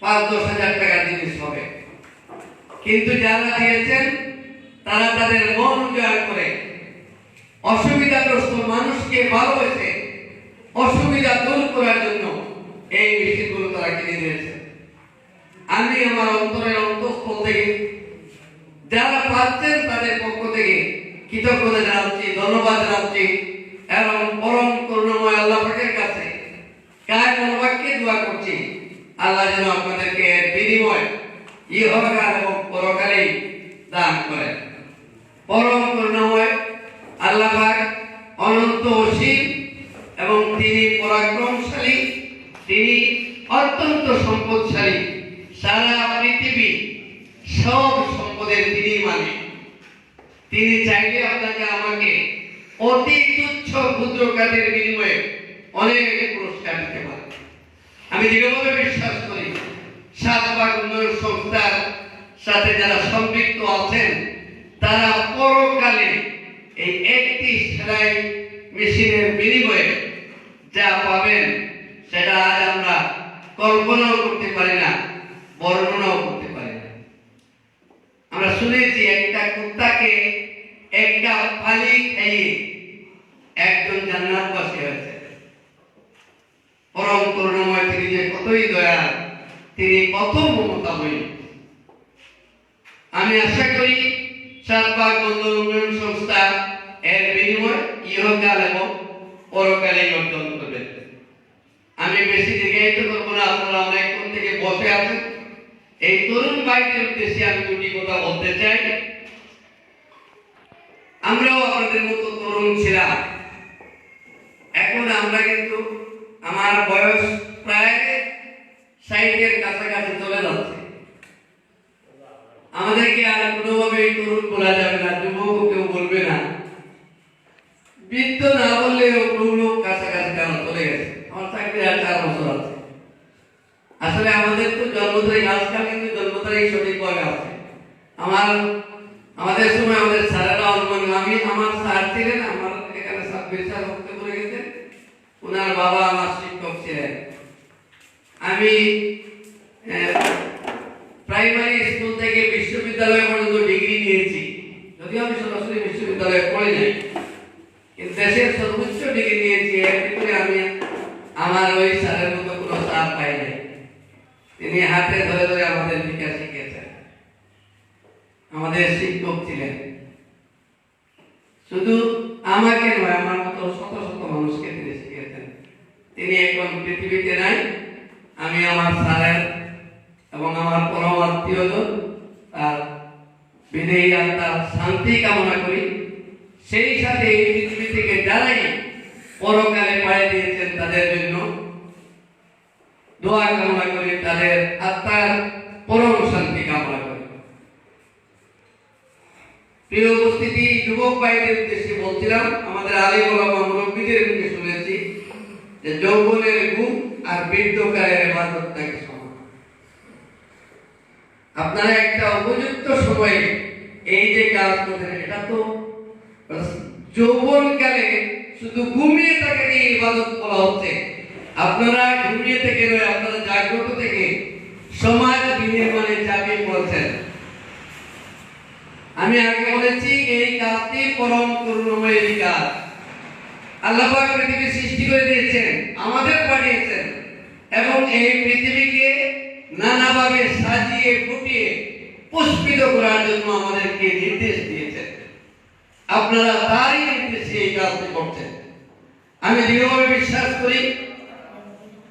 ৫-১০ হাজার টাকার জিনিস হবে, কিন্তু যারা দিয়েছেন তারা তাদের মন উজাড় করে অসুবিধাগ্রস্ত মানুষকে ভালোবেসে অসুবিধা দূর করার জন্য এই মেশিনগুলো তারা কিনে দিয়েছে। আমি আমার অন্তরের অন্তঃস্থল থেকে যারা পাচ্ছেন তাদের পক্ষ থেকে কৃতজ্ঞতা জানাচ্ছি, ধন্যবাদ জানাচ্ছি এবং পরম করুণাময় আল্লাহ পাকের কাছে কায় মনোবাক্যে দোয়া করছি, আল্লাহ যেন আপনাদেরকে এর বিনিময় ইহকাল এবং পরকালেই দান করেন। পরম করুণাময় আল্লাহ পাক অনন্ত অসীম এবং তিনি পরাক্রমশালী, তিনি অত্যন্ত সম্পদশালী। সারা পৃথিবী সব সম্পদের তিনি মালিক। তিনি চাইলে আপনাকে আমাকে অতি তুচ্ছ ক্ষুদ্র কাজের বিনিময়ে অনেক পুরস্কার দিতে পারেন। আমি দৃঢ়ভাবে বিশ্বাস করি শাহবাগ উন্নয়ন সংস্থার সাথে যারা সম্পৃক্ত আছেন তারা পরকালে এই একটি সেলাই মেশিনের বিনিময়ে যা পাবেন সেটা আজ আমরা কল্পনাও করতে পারি না, বর্ণনাও করতে পারি না। আমরা শুনেছি একটা কুত্তাকে একটা পানি খাইয়ে একজন জান্নাতবাসী হয়েছে। পরম করুণাময় তিনি যে কতই দয়া, তিনি কত মমতাময়ী। আমি আশা করি শাহবাগ বন্দর উন্নয়ন সংস্থা এর বিনিময় ইহকাল এবং পরকালে অর্জন করবে। আমি বেশি দীর্ঘায়িত করবো না, আপনারা অনেকক্ষণ থেকে বসে আছেন। এই তরুণ ভাইদের উদ্দেশ্যে আমি দুটি কথা বলতে চাই। আমরাও আপনাদের মতো তরুণ ছিলাম, এখন আমরা কিন্তু আমার বয়স প্রায় 60-এর কাছাকাছি চলে যাচ্ছে। আমাদেরকে আর কোনোভাবে তরুণ বলা যাবে না, যুবক কেউ বলবে না, বৃদ্ধ না বললেও প্রৌঢ় কাছাকাছি কারণ চলে গেছে। আমার চাকরি আর 4 বছর আছে। আসলে আমাদের তো জন্ম তারিখ আজকাল কিন্তু জন্ম তারিখ সঠিকভাবে আছে। আমাদের সময় আমাদের স্যারেরা অনুমান, আমার স্যার ছিলেন, আমার এখানে সাব্বির স্যার বক্তব্য রেখেছেন, ওনার বাবা আমার শিক্ষক ছিলেন। আমি প্রাইমারি স্কুল থেকে বিশ্ববিদ্যালয় পর্যন্ত ডিগ্রি নিয়েছি, যদিও আমি সরাসরি বিশ্ববিদ্যালয়ে পড়ি নাই, কিন্তু দেশের সর্বোচ্চ ডিগ্রি নিয়েছি। এর ভিতরে আমি আমার ওই স্যারের মতো কোনো স্যার পাই নাই। তিনি হাতে ধরে ধরে আমাদের বিকাশ শিখিয়েছেন, আমাদের শিক্ষক ছিলেন। শুধু আমাকে নয়, আমার মতো শত শত মানুষকে তিনি শিখিয়েছেন। তিনি এখন পৃথিবীতে নাই। আমি আমার স্যারের এবং আমার পরম আত্মীয়জন তার বিদেহী আত্মার শান্তি কামনা করি। সেই সাথে এই পৃথিবী থেকে যারাই পরকালে পাড়ি দিয়েছেন তাদের জন্য দোয়া কামনা করি, তাদের আত্মার পরম শান্তি কামনা করি। প্রিয় উপস্থিতি, যুবক ভাইদের উদ্দেশ্যে বলছিলাম, আমাদের আলী ওলামা মুরব্বীদের মুখে শুনেছি যে যৌবনের গুণ আর বৃদ্ধকালের ইবাদতটাকে সমান। আপনারা একটা উপযুক্ত সময়ে এই যে কাজ করছেন, এটা তো যৌবনকালে শুধু ঘুমিয়ে থাকে এই ইবাদত করা হচ্ছে। আপনারা ঘুমিয়ে থেকে নয়, আপনারা জাগ্রত থেকে সমাজ বিনির্মাণে চাপিয়ে পড়ছেন। আমি আগে বলেছি এই কাজটি পরম করুণাময় কাজ। আল্লাহ পাক পৃথিবী সৃষ্টি করে দিয়েছেন, আমাদের পাঠিয়েছেন এবং এই পৃথিবীকে নানাভাবে সাজিয়ে ফুটিয়ে পুষ্পিত করার জন্য আমাদেরকে নির্দেশ দিয়েছেন। আপনারা তারই নির্দেশে এই কাজটি করছেন। আমি দৃঢ়ভাবে বিশ্বাস করি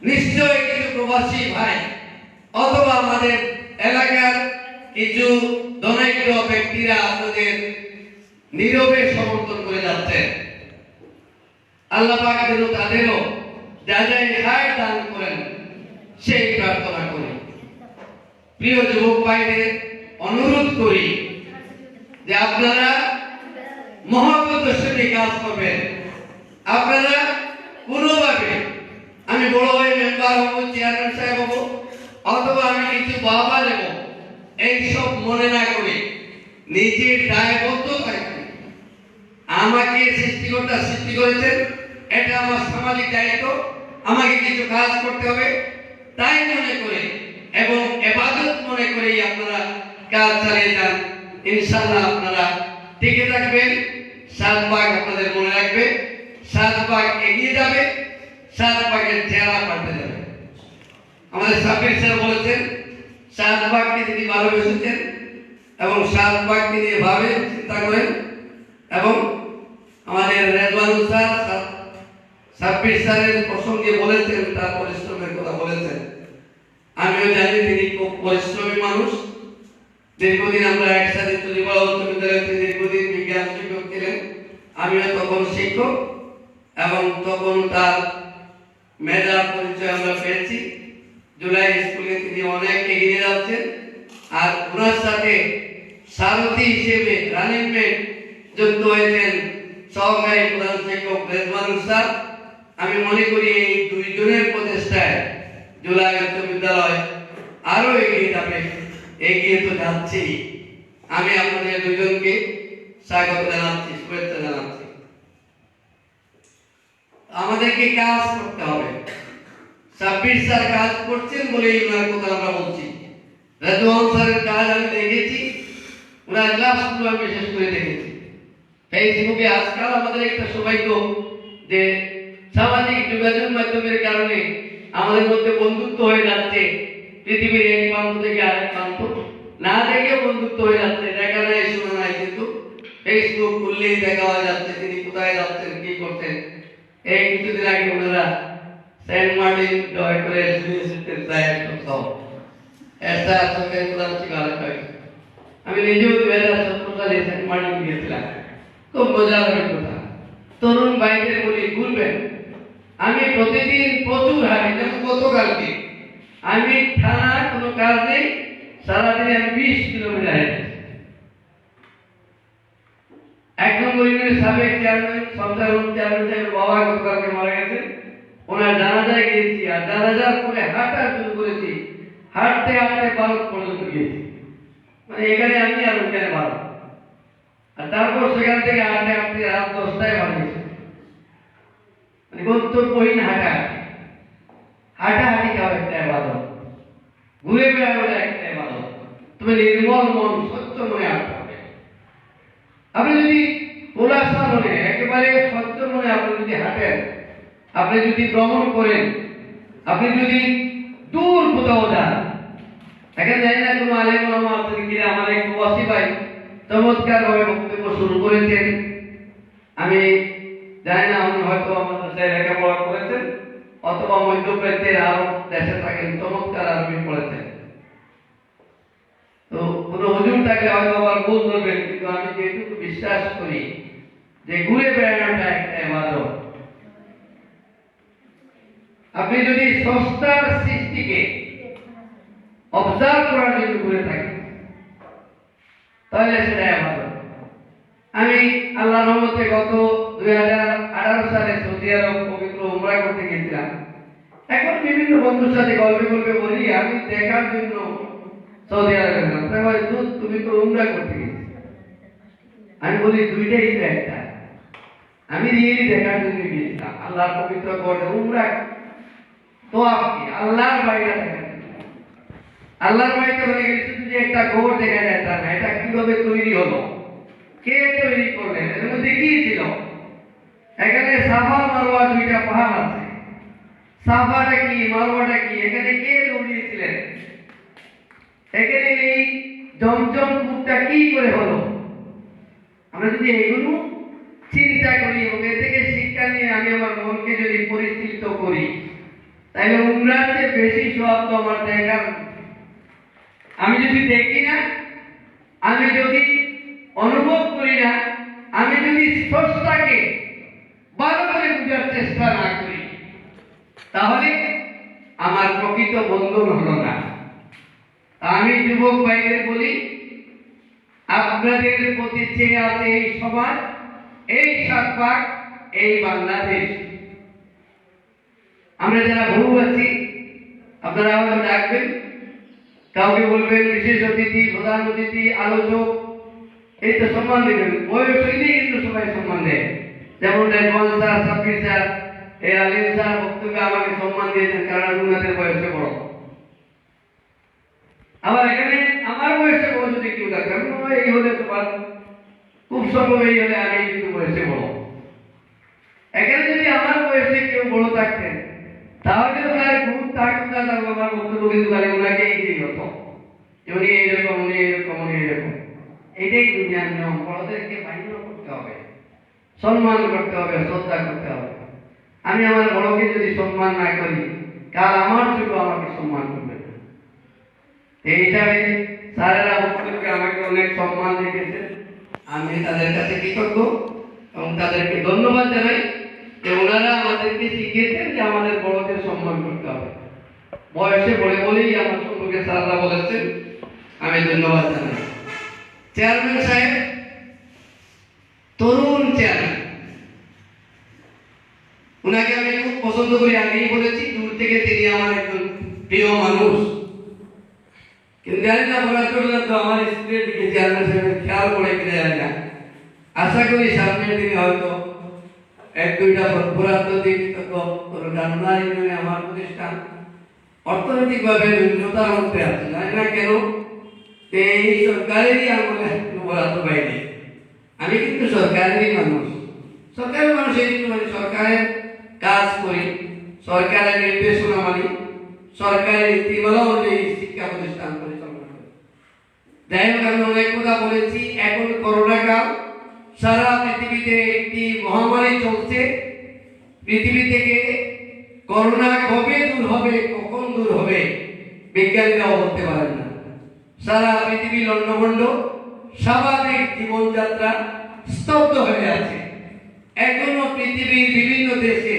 নিশ্চয়ই কিছু প্রবাসী ভাই অথবা আমাদের এলাকার কিছু ধনাঢ্য ব্যক্তিরা আপনাদের নীরবে সমর্থন করে যাচ্ছেন। আল্লাহ পাক যেন তাদেরও যা যা খায় দান করেন সেই প্রার্থনা করি। প্রিয় যুবক ভাইদের অনুরোধ করি যে আপনারা মহব্বতের সাথে কাজ করবেন। আপনারা কোনোভাবে আমি বড় হয়ে মেম্বার হবো, চেয়ারম্যান সাহেব হবো, অথবা আমি কিছু বাবা দেব, এইসব মনে না করে নিজের দায়বদ্ধ থাকবে। আমাকে সৃষ্টিকর্তা সৃষ্টি করেছেন, এটা আমার সামাজিক দায়িত্ব, আমাকে কিছু কাজ করতে হবে, তাই মনে করে এবং ইবাদত মনে করেই আপনারা কাজ চালিয়ে যান। ইনশাআল্লাহ আপনারা টিকে থাকবেন। শাহবাগ আপনাদের মনে রাখবে, শাহবাগ এগিয়ে যাবে, শাহবাগের চেহারা পাল্টে যাবে। আমাদের সাব্বির স্যার বলেছেন শাহবাগকে তিনি ভালোবেসেছেন এবং শাহবাগকে নিয়ে ভাবেন, চিন্তা করেন। এবং আমাদের রেজওয়ানুল স্যার সাব্বির স্যারের প্রসঙ্গে বলেছেন, তার পরিশ্রমের কথা বলেছেন। আমিও জানি তিনি খুব পরিশ্রমী মানুষ। দীর্ঘদিন আমরা একসাথে চুরিপাড়া উচ্চ বিদ্যালয়তে দীর্ঘদিন বিজ্ঞান শিক্ষক ছিলেন। আমিও তখন শিক্ষক এবং তখন তার মেধার পরিচয় আমরা পেয়েছি। জুলাই স্কুলে তিনি অনেক এগিয়ে যাচ্ছেন। আর ওনার সাথে সারথি হিসেবে রানিং মেট যুক্ত হয়েছেন সহকারী প্রধান শিক্ষক রেজওয়ানুল স্যার। আমি মনে করি এই দুইজনের প্রচেষ্টায় জুলাই উচ্চ বিদ্যালয় আরো এগিয়ে যাবে, এগিয়ে তো যাচ্ছেই। আমি আপনাদের দুইজনকে স্বাগত জানাচ্ছি, শুভেচ্ছা জানাচ্ছি। আমাদেরকে কাজ করতে হবে। সাব্বির স্যার কাজ করছেন বলেই ওনার কথা আমরা বলছি। রাজওয়ান স্যারের কাজ আমি দেখেছি, ওনার ক্লাসগুলো আমি বিশেষ করে দেখেছি। ফেসবুকে আজকাল আমাদের একটা সৌভাগ্য যে সামাজিক যোগাযোগ মাধ্যমের কারণে আমাদের মধ্যে বন্ধুত্ব হয়ে যাচ্ছে, পৃথিবীর এক প্রান্ত থেকে আরেক প্রান্ত না দেখে বন্ধুত্ব হয়ে যাচ্ছে, দেখা নাই শোনা নাই, কিন্তু ফেসবুক খুললেই দেখা হয়ে যাচ্ছে তিনি কোথায় যাচ্ছেন, কি করছেন। এই কিছুদিন আগে ওনারা সেন্ট মার্টিন জয় করে আমি নিজেও 2017 সালে সেন্ট মার্টিন গিয়েছিলাম, খুব মজার অভিজ্ঞতা। তরুণ ভাইদের বলি ঘুরবেন, আমি প্রতিদিন প্রচুর হাঁটি, যেমন গতকালকে আমি থানা কোনো কাজ নেই, সারাদিনে আমি 20 কিলোমিটার হেঁটেছি। 1 নম্বর ইউনিয়নের সাবেক চেয়ারম্যান সাহেবের বাবা গতকালকে মারা গেছে, ওনার জানাজায় গিয়েছি, আর জানাজার পরে হাঁটা শুরু করেছি, হাঁটতে হাঁটতে 12 পর্যন্ত গিয়েছি, মানে এখানে আমি আর ওখানে 12, আর তারপর সেখান থেকে হাঁটতে হাঁটতে রাত 10টায় বাড়ি গেছে। মানে গন্তব্যহীন হাঁটাহাঁটি খাওয়া একটা ইবাদত, ঘুরে বেড়ানো একটা ইবাদত। তবে নির্মল মন স্বচ্ছ মনে হাঁটতে হবে। আপনি যদি খোলাসা মনে একেবারে স্বচ্ছ মনে আপনি যদি হাঁটেন, আপনি যদি ভ্রমণ করেন, আপনি যদি দূর কোথাও যান, এখন জানি না কোনো আলেম ওলামা আছেন কিনা, আমার এক প্রবাসী ভাই চমৎকার ভাবে বক্তব্য শুরু করেছেন। আমি জানি না উনি হয়তো আমাদের সাথে লেখাপড়া করেছেন অথবা মধ্যপ্রাচ্যের আরব দেশে থাকেন, চমৎকার আরবি পড়েছেন। তো কোন হুজুর থাকলে হয়তো আবার ভুল ধরবেন, কিন্তু আমি যেটুকু বিশ্বাস করি যে ঘুরে বেড়ানোটা একটা ইবাদত। আপনি যদি স্রষ্টার সৃষ্টিকে অবজার্ভ করার জন্য ঘুরে থাকেন তাহলে সেটা ইবাদত। আমি আল্লাহর রহমতে গত 2018 সালে সৌদি আরব পবিত্র উমরা করতে গিয়েছিলাম। এখন বিভিন্ন বন্ধুর সাথে গল্পে গল্পে বলি আমি দেখার জন্য সৌদি আরবে গেলাম, তাই বলে তুমি তো উমরা করতে গেছি। আমি বলি দুইটাই তো একটা, আমি রিয়েলি দেখার জন্য গিয়েছিলাম আল্লাহর পবিত্র ঘরে উমরা, তো আপনি আল্লাহর বাড়িটা দেখার জন্য। আল্লাহর বাড়িতে বলে গেছি শুধু যে একটা ঘর দেখা যায় তা না, এটা কিভাবে তৈরি হলো, কে তৈরি করলেন, এর মধ্যে কি ছিল। এখানে সাফা মারওয়া দুইটা পাহাড় আছে, সাফাটা কি মারওয়াটা কি, এখানে কে দৌড়িয়েছিলেন, এখানে এই জমজম কূপটা কি করে হলো। আমরা যদি এগুলো চিন্তা করি এবং এ থেকে শিক্ষা নিয়ে আমি আমার মনকে যদি পরিচালিত করি, তাহলে উমরার চেয়ে বেশি সওয়াব তো আমার দেখার। আমি যদি দেখি না, আমি যদি অনুভব করি না, আমি যদি স্রষ্টাকে ভালো করে বুঝার চেষ্টা না করি, তাহলে আমার প্রকৃত বন্ধন হলো না। আমি যুবক ভাইদের বলি, আপনাদের প্রতি চেয়ে আছে এই সমাজ, এই শাহবাগ, এই বাংলাদেশ। আমরা যারা বহু আছি, আপনারা আমাদের ডাকবেন, কাউকে বলবেন বিশেষ অতিথি, প্রধান অতিথি, আলোচক, এই তো সম্মান দেবেন। বয়স হইলেই কিন্তু সবাই সম্মান দেয়। যেমন রেজওয়ান স্যার, সাব্বির স্যার, এই আলিম স্যার বক্তব্যে আমাকে সম্মান দিয়েছেন, কারণ ওনাদের বয়সে বড়। আবার এখানে আমার বয়সে বড় যদি কেউ থাকেন, এই হলে সবার খুব সম্ভব, এই হলে আমি কিন্তু বয়সে বড়। এখানে যদি আমার বয়সে কেউ বড় থাকতেন, তাহলে ওনার গুণ থাকতো না, তার আমার বক্তব্য কিন্তু তাহলে ওনাকে এই হতো, উনি এইরকম, উনি এইরকম, উনি এইরকম। এটাই দুনিয়ার নিয়ম। বড়দেরকে মান্য করতে হবে, সম্মান করতে হবে, শ্রদ্ধা করতে হবে। আমি আমার বড়কে যদি সম্মান না করি, কাল আমার ছোট আমাকে সম্মান করবে না। এই হিসাবে স্যারেরা বক্তব্যে আমাকে অনেক সম্মান রেখেছে, আমি তাদের কাছে কৃতজ্ঞ এবং তাদেরকে ধন্যবাদ জানাই যে ওনারা আমাদেরকে শিখিয়েছেন যে আমাদের বড়দের সম্মান করতে হবে। বয়সে বলে বলেই আমার সম্পর্কে স্যাররা বলেছেন, আমি ধন্যবাদ জানাই। চেয়ারম্যান সাহেব, তরুণ চেয়ারম্যান, উনাকে আমি খুব পছন্দ করি, আগেই বলেছি, দূর থেকে তিনি আমার একজন প্রিয় মানুষ। কিন্তু জানি না বলার জন্য তো আমার স্ত্রীর দিকে চেয়ারম্যান সাহেবের খেয়াল করে কিনা জানি না। আশা করি সামনের দিনে হয়তো 1-2টা পুরাতাত্ত্বিক রান্না ইউনিয়নে আমার প্রতিষ্ঠান অর্থনৈতিকভাবে ন্যূনতার মধ্যে আছে, জানি না কেন। এই সরকারেরই আমলে বরাদ্দ পাইনি। আমি কিন্তু সরকারেরই মানুষ, সরকারের মানুষ এই জন্য মানে সরকারের কাজ করি, সরকারের নির্দেশনা মানি, সরকারের নীতিমালা অনুযায়ী শিক্ষা প্রতিষ্ঠান পরিচালনা করি। যাই হোক, আমি অনেক কথা বলেছি। এখন করোনা কাল, সারা পৃথিবীতে একটি মহামারী চলছে। পৃথিবী থেকে করোনা কবে দূর হবে, কখন দূর হবে, বিজ্ঞানীরাও বলতে পারেন না। সারা পৃথিবী লন্ডভন্ড, স্বাভাবিক জীবনযাত্রা স্তব্ধ হয়ে আছে। এখনো পৃথিবীর বিভিন্ন দেশে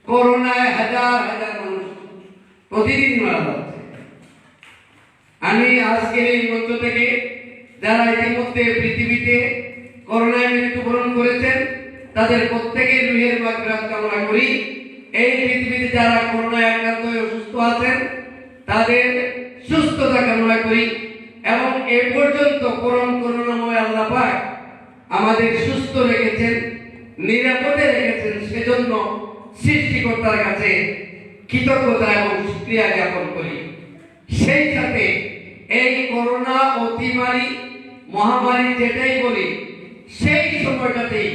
করোনায় হাজার হাজার মানুষ প্রতিদিন মারা যাচ্ছে। আমি আজকের এই মঞ্চ থেকে যারা ইতিমধ্যে পৃথিবীতে করোনায় মৃত্যুবরণ করেছেন তাদের প্রত্যেকের রুহের মাগফিরাত কামনা করি। এই পৃথিবীতে যারা করোনায় আক্রান্ত হয়ে অসুস্থ আছেন তাদের সুস্থতা কামনা করি। এবং এ পর্যন্ত করুণাময় আল্লাহ পাক আমাদের সুস্থ রেখেছেন, নিরাপদে রেখেছেন, সেজন্য সৃষ্টিকর্তার কাছে কৃতজ্ঞতা এবং শুকরিয়া জ্ঞাপন করি। সেই সাথে এই করোনা অতিমারী মহামারী যেটাই বলি, সেই সময়টাতেই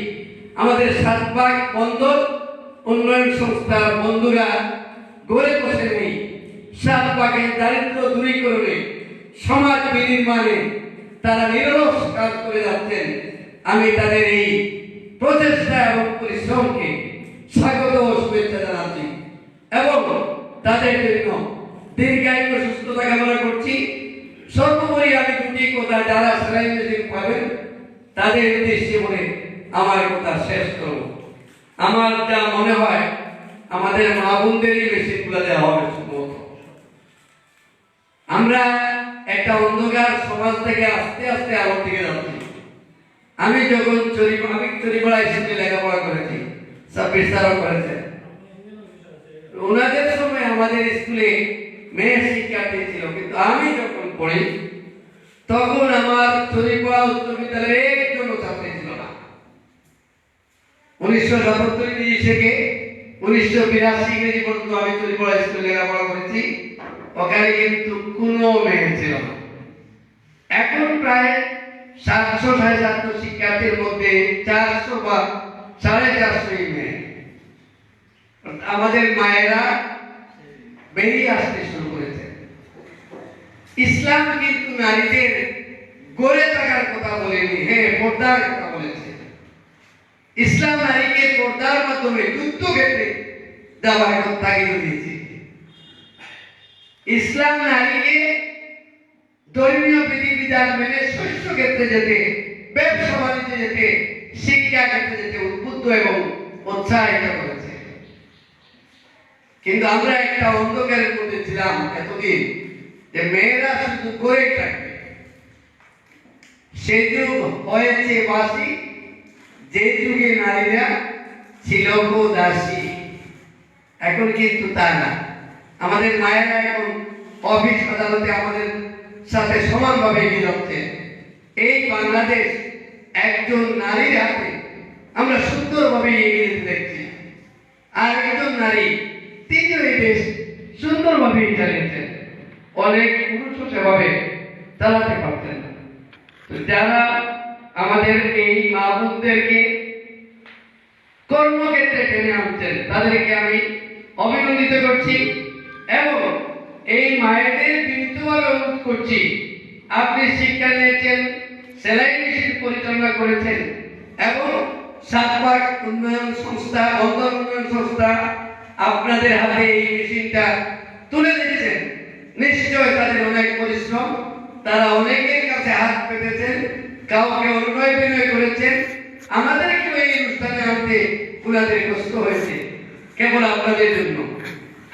আমাদের শাহবাগ বন্দর উন্নয়ন সংস্থার বন্ধুরা গড়ে বসে নেই শাহবাগের দারিদ্র দূরীকরণে, সমাজ বিনির্মাণে তারা নিরলস কাজ করে যাচ্ছেন। আমি তাদের এই প্রচেষ্টা এবং পরিশ্রমকে স্বাগত ও শুভেচ্ছা জানাচ্ছি এবং তাদের জন্য দীর্ঘায়ু সুস্থতা কামনা করছি। সর্বোপরি আমি দুটি কথা যারা সেলাই মেশিন পাবেন তাদের উদ্দেশ্যে বলে আমার কথা শেষ করব। আমার যা মনে হয় আমাদের মা বোনদেরই মেশিনগুলো দেওয়া হবে সম্ভবত। আমরা একটা অন্ধকার সমাজ থেকে আস্তে আস্তে আলোর দিকে যাচ্ছি। আমি যখন চরিপাড়া স্কুলে লেখাপড়া করেছি, সাব্বির স্যারও করেছেন, ওনাদের সময় আমাদের স্কুলে মেয়ে শিক্ষার্থী ছিল, কিন্তু আমি যখন পড়ি তখন আমার চরিপাড়া উচ্চ বিদ্যালয়ে একজন ছাত্রী ছিল না। 1977 থেকে 1982 ইংরেজি পর্যন্ত আমি চরিপাড়া স্কুলে লেখাপড়া করেছি, ওখানে কিন্তু কোনো মেয়ে ছিল না। এখন প্রায় 700-750 শিক্ষার্থীর মধ্যে 400 বা 450 মেয়ে। আমাদের মায়েরা বেরিয়ে আসতে শুরু করেছে। ইসলাম কিন্তু নারীদের গড়ে থাকার কথা বলেনি, হ্যাঁ পর্দার কথা বলেছে। ইসলাম নারীকে পর্দার মাধ্যমে যুদ্ধক্ষেত্রে যাওয়ার তাগিদ দিয়েছে। ইসলাম নারীকে ধর্মীয় বিধিবিধান মেনে শস্য ক্ষেত্রে যেতে, ব্যবসা বাণিজ্যে যেতে, শিক্ষা ক্ষেত্রে যেতে উদ্বুদ্ধ এবং উৎসাহিত করেছে। কিন্তু আমরা একটা অন্ধকারের মধ্যে ছিলাম এতদিন যে মেয়েরা শুধু করে থাকবে। সে যুগ হয়েছে বাসি, যে যুগে নারীরা ছিল দাসী। এখন কিন্তু তা না। আমাদের মায়েরা এখন অফিস আদালতে আমাদের সাথে সমানভাবে এগিয়ে যাচ্ছে। এই বাংলাদেশ একজন নারীর হাতে আমরা সুন্দরভাবে এগিয়ে যেতে দেখছি। আর একজন নারী তিনি এই দেশ সুন্দরভাবে চালিয়েছেন। অনেক পুরুষও সেভাবে চালাতে পারছেন না। তো যারা আমাদের এই মা বোনদেরকে কর্মক্ষেত্রে টেনে আনছেন তাদেরকে আমি অভিনন্দিত করছি এবং এই মায়েদের বিনীতভাবে অনুরোধ করছি, আপনি শিক্ষা নিয়েছেন, সেলাই মেশিন পরিচালনা করেছেন এবং শাহবাগ উন্নয়ন সংস্থা, বন্দর উন্নয়ন সংস্থা আপনাদের হাতে এই মেশিনটা তুলে দিচ্ছেন। নিশ্চয় তাদের অনেক পরিশ্রম, তারা অনেকের কাছে হাত পেতেছেন, কাউকে অনুনয় বিনয় করেছেন। আমাদেরকেও এই অনুষ্ঠানে আনতে ওনাদের কষ্ট হয়েছে কেবল আপনাদের জন্য।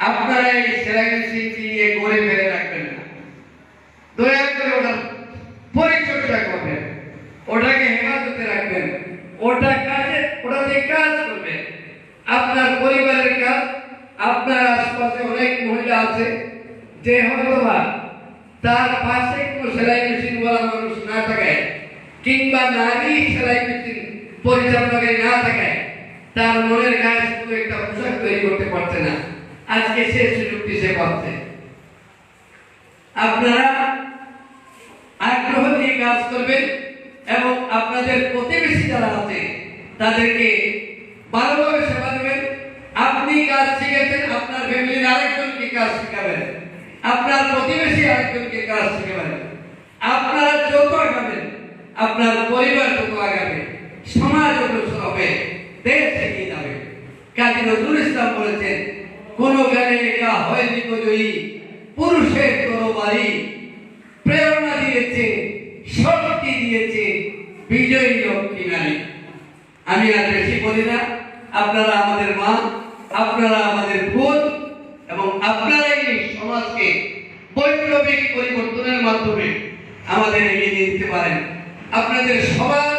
আপনারা এই সেলাই মেশিনটি নিয়ে গড়ে ফেলে রাখবেন না, দয়া করে ওটার পরিচর্যা করবেন, ওটাকে হেফাজতে রাখবেন, ওটাতে কাজ করবেন। আপনার পরিবারের কাজ, আপনার আশপাশে অনেক মহিলা আছে যে হয়তোবা তার পাশে কোনো সেলাই মেশিন ওয়ালা মানুষ না থাকায় কিংবা নারী সেলাই মেশিন পরিচালনাকারী না থাকায় তার মনের গায়ে শুধু একটা পোশাক তৈরি করতে পারছে না, আজকে সে সুযোগটি সে পাচ্ছে। আপনারা আগ্রহ দিয়ে কাজ করবেন এবং আপনাদের প্রতিবেশী যারা আছে তাদেরকে ভালোভাবে সেবা দেবেন। আপনি কাজ শিখেছেন, আপনার ফ্যামিলির আরেকজনকে কাজ শিখাবেন, আপনার প্রতিবেশী আরেকজনকে কাজ শিখাবেন। আপনারা যত আগাবেন, আপনার পরিবার যত আগাবে, সমাজ যত হবে, দেশ এগিয়ে যাবে। কাজী নজরুল ইসলাম বলেছেন, কোন গানে একা হয়নি বিজয়ী, পুরুষের তরবারি প্রেরণা দিয়েছে, শক্তি দিয়েছে বিজয়ী লক্ষ্মী নারী। আমি আর বেশি বলি না, আপনারা আমাদের মা, আপনারা আমাদের বোন এবং আপনারা এই সমাজকে বৈপ্লবিক পরিবর্তনের মাধ্যমে আমাদের এগিয়ে নিয়ে যেতে পারেন। আপনাদের সবার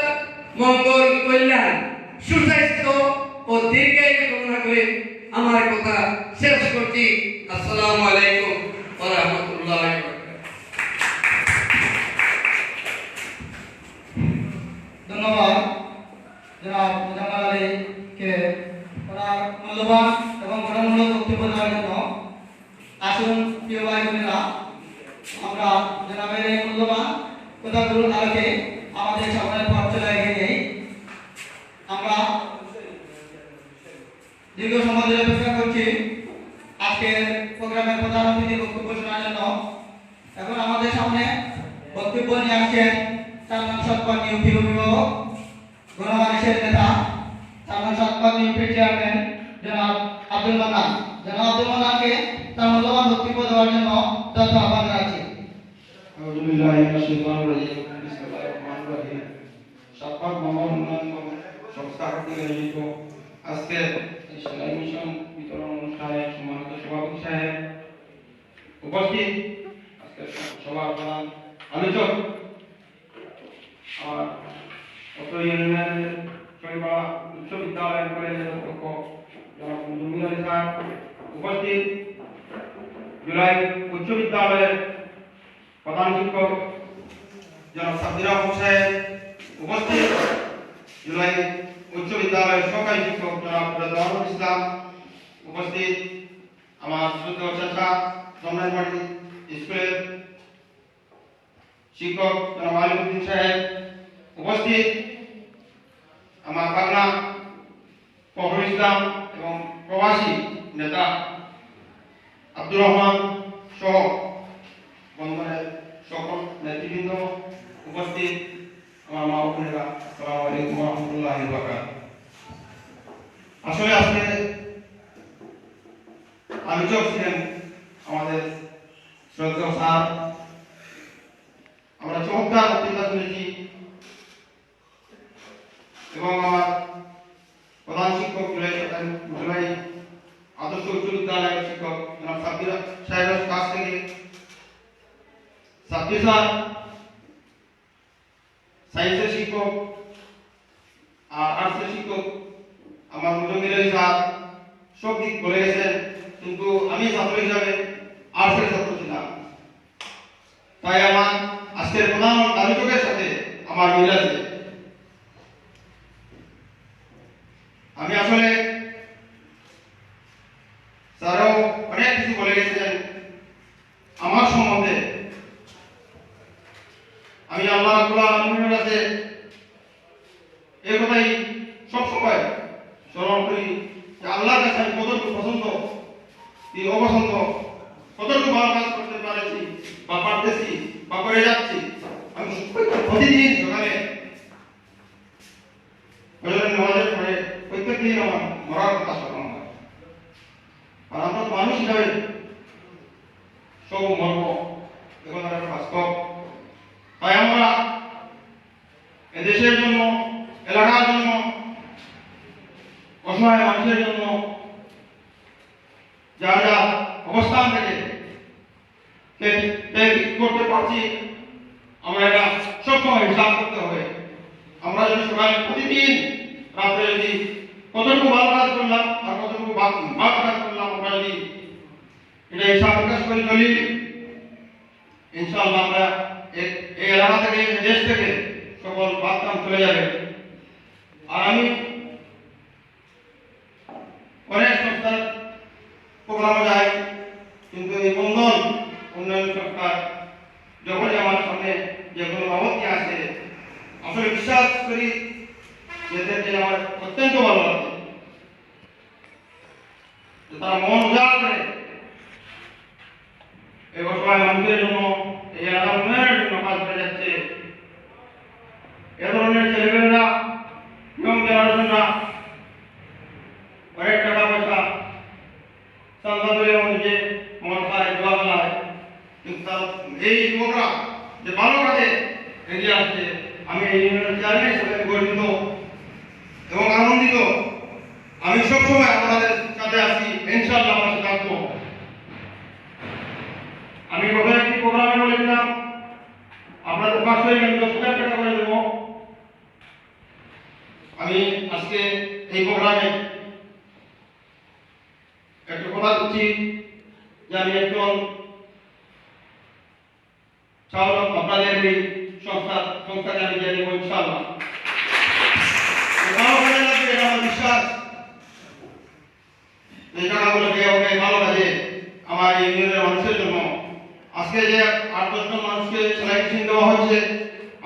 মঙ্গল, কল্যাণ, সুস্বাস্থ্য ও দীর্ঘায়ু কামনা করে আমার কথা শেষ করছি। আসসালামু আলাইকুম ওয়া রাহমাতুল্লাহি ওয়া বারাকাতুহু। ধন্যবাদ জনাব মুজাম্মেল আলীকে ওনার মূল্যবান এবং গঠনমূলক বক্তব্য দেওয়ার জন্য। আসুন প্রিয় ভাই বোনেরা, আমরা জনাবের এই মূল্যবান কথাগুলোর আলোকে আমাদের সামনের পথ চলে এগিয়ে নেই। আমরা দীর্ঘ সময় ধরে অপেক্ষা করছি আজকের প্রোগ্রামের প্রধান অতিথি বক্তব্য শোনার জন্য। এখন আমাদের সামনে বক্তব্য নিয়ে আসছেন 4 নং সৎপাক ইউপির অভিভাবক, গণমানুষের নেতা, 4 নং সৎপাক ইউপির চেয়ারম্যান জনাব আব্দুল মান্নান। জনাব আব্দুল মান্নানকে তার মূল্যবান বক্তব্য দেওয়ার জন্য যথা আহ্বান জানাচ্ছি। সৎপাক ভবন উন্নয়ন সংস্থা কর্তৃক আয়োজিত আজকে সেলাই মিশন বিতরণ অনুষ্ঠানে সম্মানিত সভাপতি সাহেব উপস্থিত, আজকের সভার প্রধান আলোচক আমার অত্র ইউনিয়নের চরিপাড়া উচ্চ বিদ্যালয় কলেজের অধ্যক্ষ জনাব মুজাম্মেল আলী সাহেব উপস্থিত, জুলাই উচ্চ বিদ্যালয়ের প্রধান শিক্ষক জনাব সাব্বির রহমান সাহেব উপস্থিত, জুলাই উচ্চ বিদ্যালয়ের সহকারী শিক্ষক জনাব রেজওয়ানুল ইসলাম উপস্থিত, আমার শ্রদ্ধেয় চাচা জমনাইবাড়ি স্কুলের শিক্ষক জনাব আলিউদ্দিন সাহেব উপস্থিত, আমার পাবনা ফখরুল ইসলাম এবং প্রবাসী নেতা আব্দুর রহমান সহ বন্ধনের সকল নেতৃবৃন্দ উপস্থিত, আমার মা বোনেরা, আসসালামু আলাইকুম ওয়া রাহমাতুল্লাহি ওয়া বারাকাতুহু। আসলে আজকে আলোচক ছিলেন আমাদের শ্রদ্ধেয় স্যার। আমরা চমৎকার বক্তৃতা শুনেছি এবং আমার প্রধান শিক্ষক জুলাই আদর্শ উচ্চ বিদ্যালয়ের শিক্ষক জনাব সাব্বির সাহেবের কাছ থেকে সাব্বির স্যার সায়েন্সের শিক্ষক আর আর্টসের শিক্ষক আমার মুজাম্মেল আলী স্যার সব দিক বলে গেছেন, কিন্তু আমি ছাত্র হিসাবে আর্টসের ছাত্র ছিলাম, তাই আমার আজকের প্রধান আলোচকের সাথে আমার মিল আছে। আমি আসলে স্যারও অনেক কিছু বলে গেছেন আমার সম্বন্ধে। আমি আল্লাহ রাব্বুল আলামিনের কাছে এই কথাই সবসময় স্মরণ করি যে আল্লাহর কাছে আমি কতটুকু পছন্দ কি অপছন্দ, কতটুকু ভালো কাজ করতে পারছি বা পারতেছি বা করে যাচ্ছি। আমি প্রতিদিন সকালে ফজরের নামাজের পরে প্রত্যেক দিন আমার মরার কথা স্মরণ হয়। আর আমরা তো মানুষ হিসাবে সব মর্ম এখন একটা বাস্তব। তাই আমরা এদেশের জন্য, এলাকার জন্য, অসহায় মানুষের জন্য যা যা অবস্থান থেকে করতে পারছি, আমরা এটা সবসময় হিসাব করতে হবে। আমরা যদি সকালে প্রতিদিন রাত্রে যদি কতটুকু ভালো কাজ করলাম আর কতটুকু ভালো কাজ করলাম, আমরা যদি এটা হিসাব প্রকাশ করে চলি, ইনশাআল্লাহ আমরা এই এলাকা থেকে, দেশ থেকে সকল বার্তা চলে যাবে। আর আমি মাধ্যমে যে কোনো বাবদটি আছে, আসলে বিশ্বাস করি যে এদেরকে আমার অত্যন্ত ভালো লাগে। তারা মন উজাড় করে এই অসহায় মানুষের জন্য, এই এলাকার উন্নয়নের জন্য কাজ করে যাচ্ছে। এ ধরনের ছেলেমেয়েরা ইয়ং জেনারেশনরা অনেক টাকা পয়সা চান্দা দিলেও নিজে মন খায়, জোয়া খেলায়, কিন্তু এই যুবকরা যে ভালো কাজে এগিয়ে আসছে, আমি এই ইউনিয়নের চেয়ারম্যান হিসেবে গর্বিত এবং আনন্দিত। আমি সবসময় আপনাদের সাথে আছি, ইনশাআল্লাহ আমার সাথে থাকবো। আমি গত একটি প্রোগ্রামে বলেছিলাম আপনাদের পাশে আমি 10,000 টাকা করে দেবো। আমি আজকে এই প্রোগ্রামে একটা কথা দিচ্ছি যে আমি একজন চালক, আপনাদের এই সংস্থাকে আমি দিয়ে দেবো ইনশাআল্লাহ। ভালো কাজে লাগবে, এটা আমার বিশ্বাস। এই টাকাগুলো দেওয়া হবে ভালো কাজে, আমার এই ইউনিয়নের মানুষের জন্য। আজকে যে 8-10 জন মানুষকে সেলাই মেশিন দেওয়া হচ্ছে,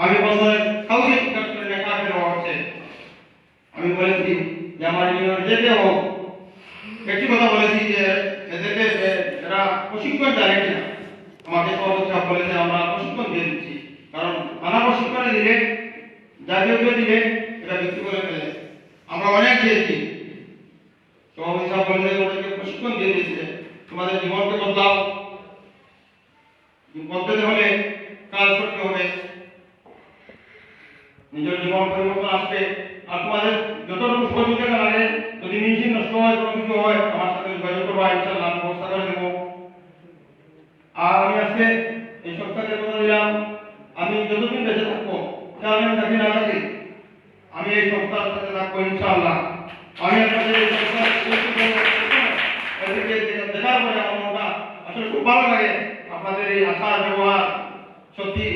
আমি বছরে কাউকে জিজ্ঞাসা করে টাকা দেওয়া হচ্ছে। আমি বলেছি যে আমার ইউনিয়ন যেতে হোক, একটি কথা বলেছি যে এদেরকে এরা প্রশিক্ষণ জানে কিনা। আমাকে সভাপতি সাহেব বলেছে আমরা প্রশিক্ষণ দিয়ে দিচ্ছি, কারণ নানা প্রশিক্ষণে দিলে জাতীয় দিলে এটা বিক্রি করে ফেলে। আমরা অনেক দিয়েছি, সভাপতি সাহেব বলেছে ওদেরকে প্রশিক্ষণ দিয়ে দিয়েছে, তোমাদের জীবনকে বদলাও, বদলাতে হলে কাজ করতে হবে, নিজের জীবন পরিবর্তন আসবে। আর তোমাদের যতটুকু সহযোগিতা লাগে, যদি মেশিন নষ্ট হয়, কোনো কিছু হয়, আমার সাথে যোগাযোগ করবো, ইনশাআল্লাহ আমি ব্যবস্থা করে দেবো। আর আমি আজকে এই সংস্থাকে কথা দিলাম, আমি যতদিন বেঁচে থাকবো, চেয়ারম্যান থাকি না থাকি, আমি এই সংস্থার সাথে থাকবো ইনশাআল্লাহ। আমি আপনাদের এই সংস্থার দেখার পরে আমার মনটা আসলে খুব ভালো লাগে। আপনাদের এই আচার ব্যবহার সত্যি,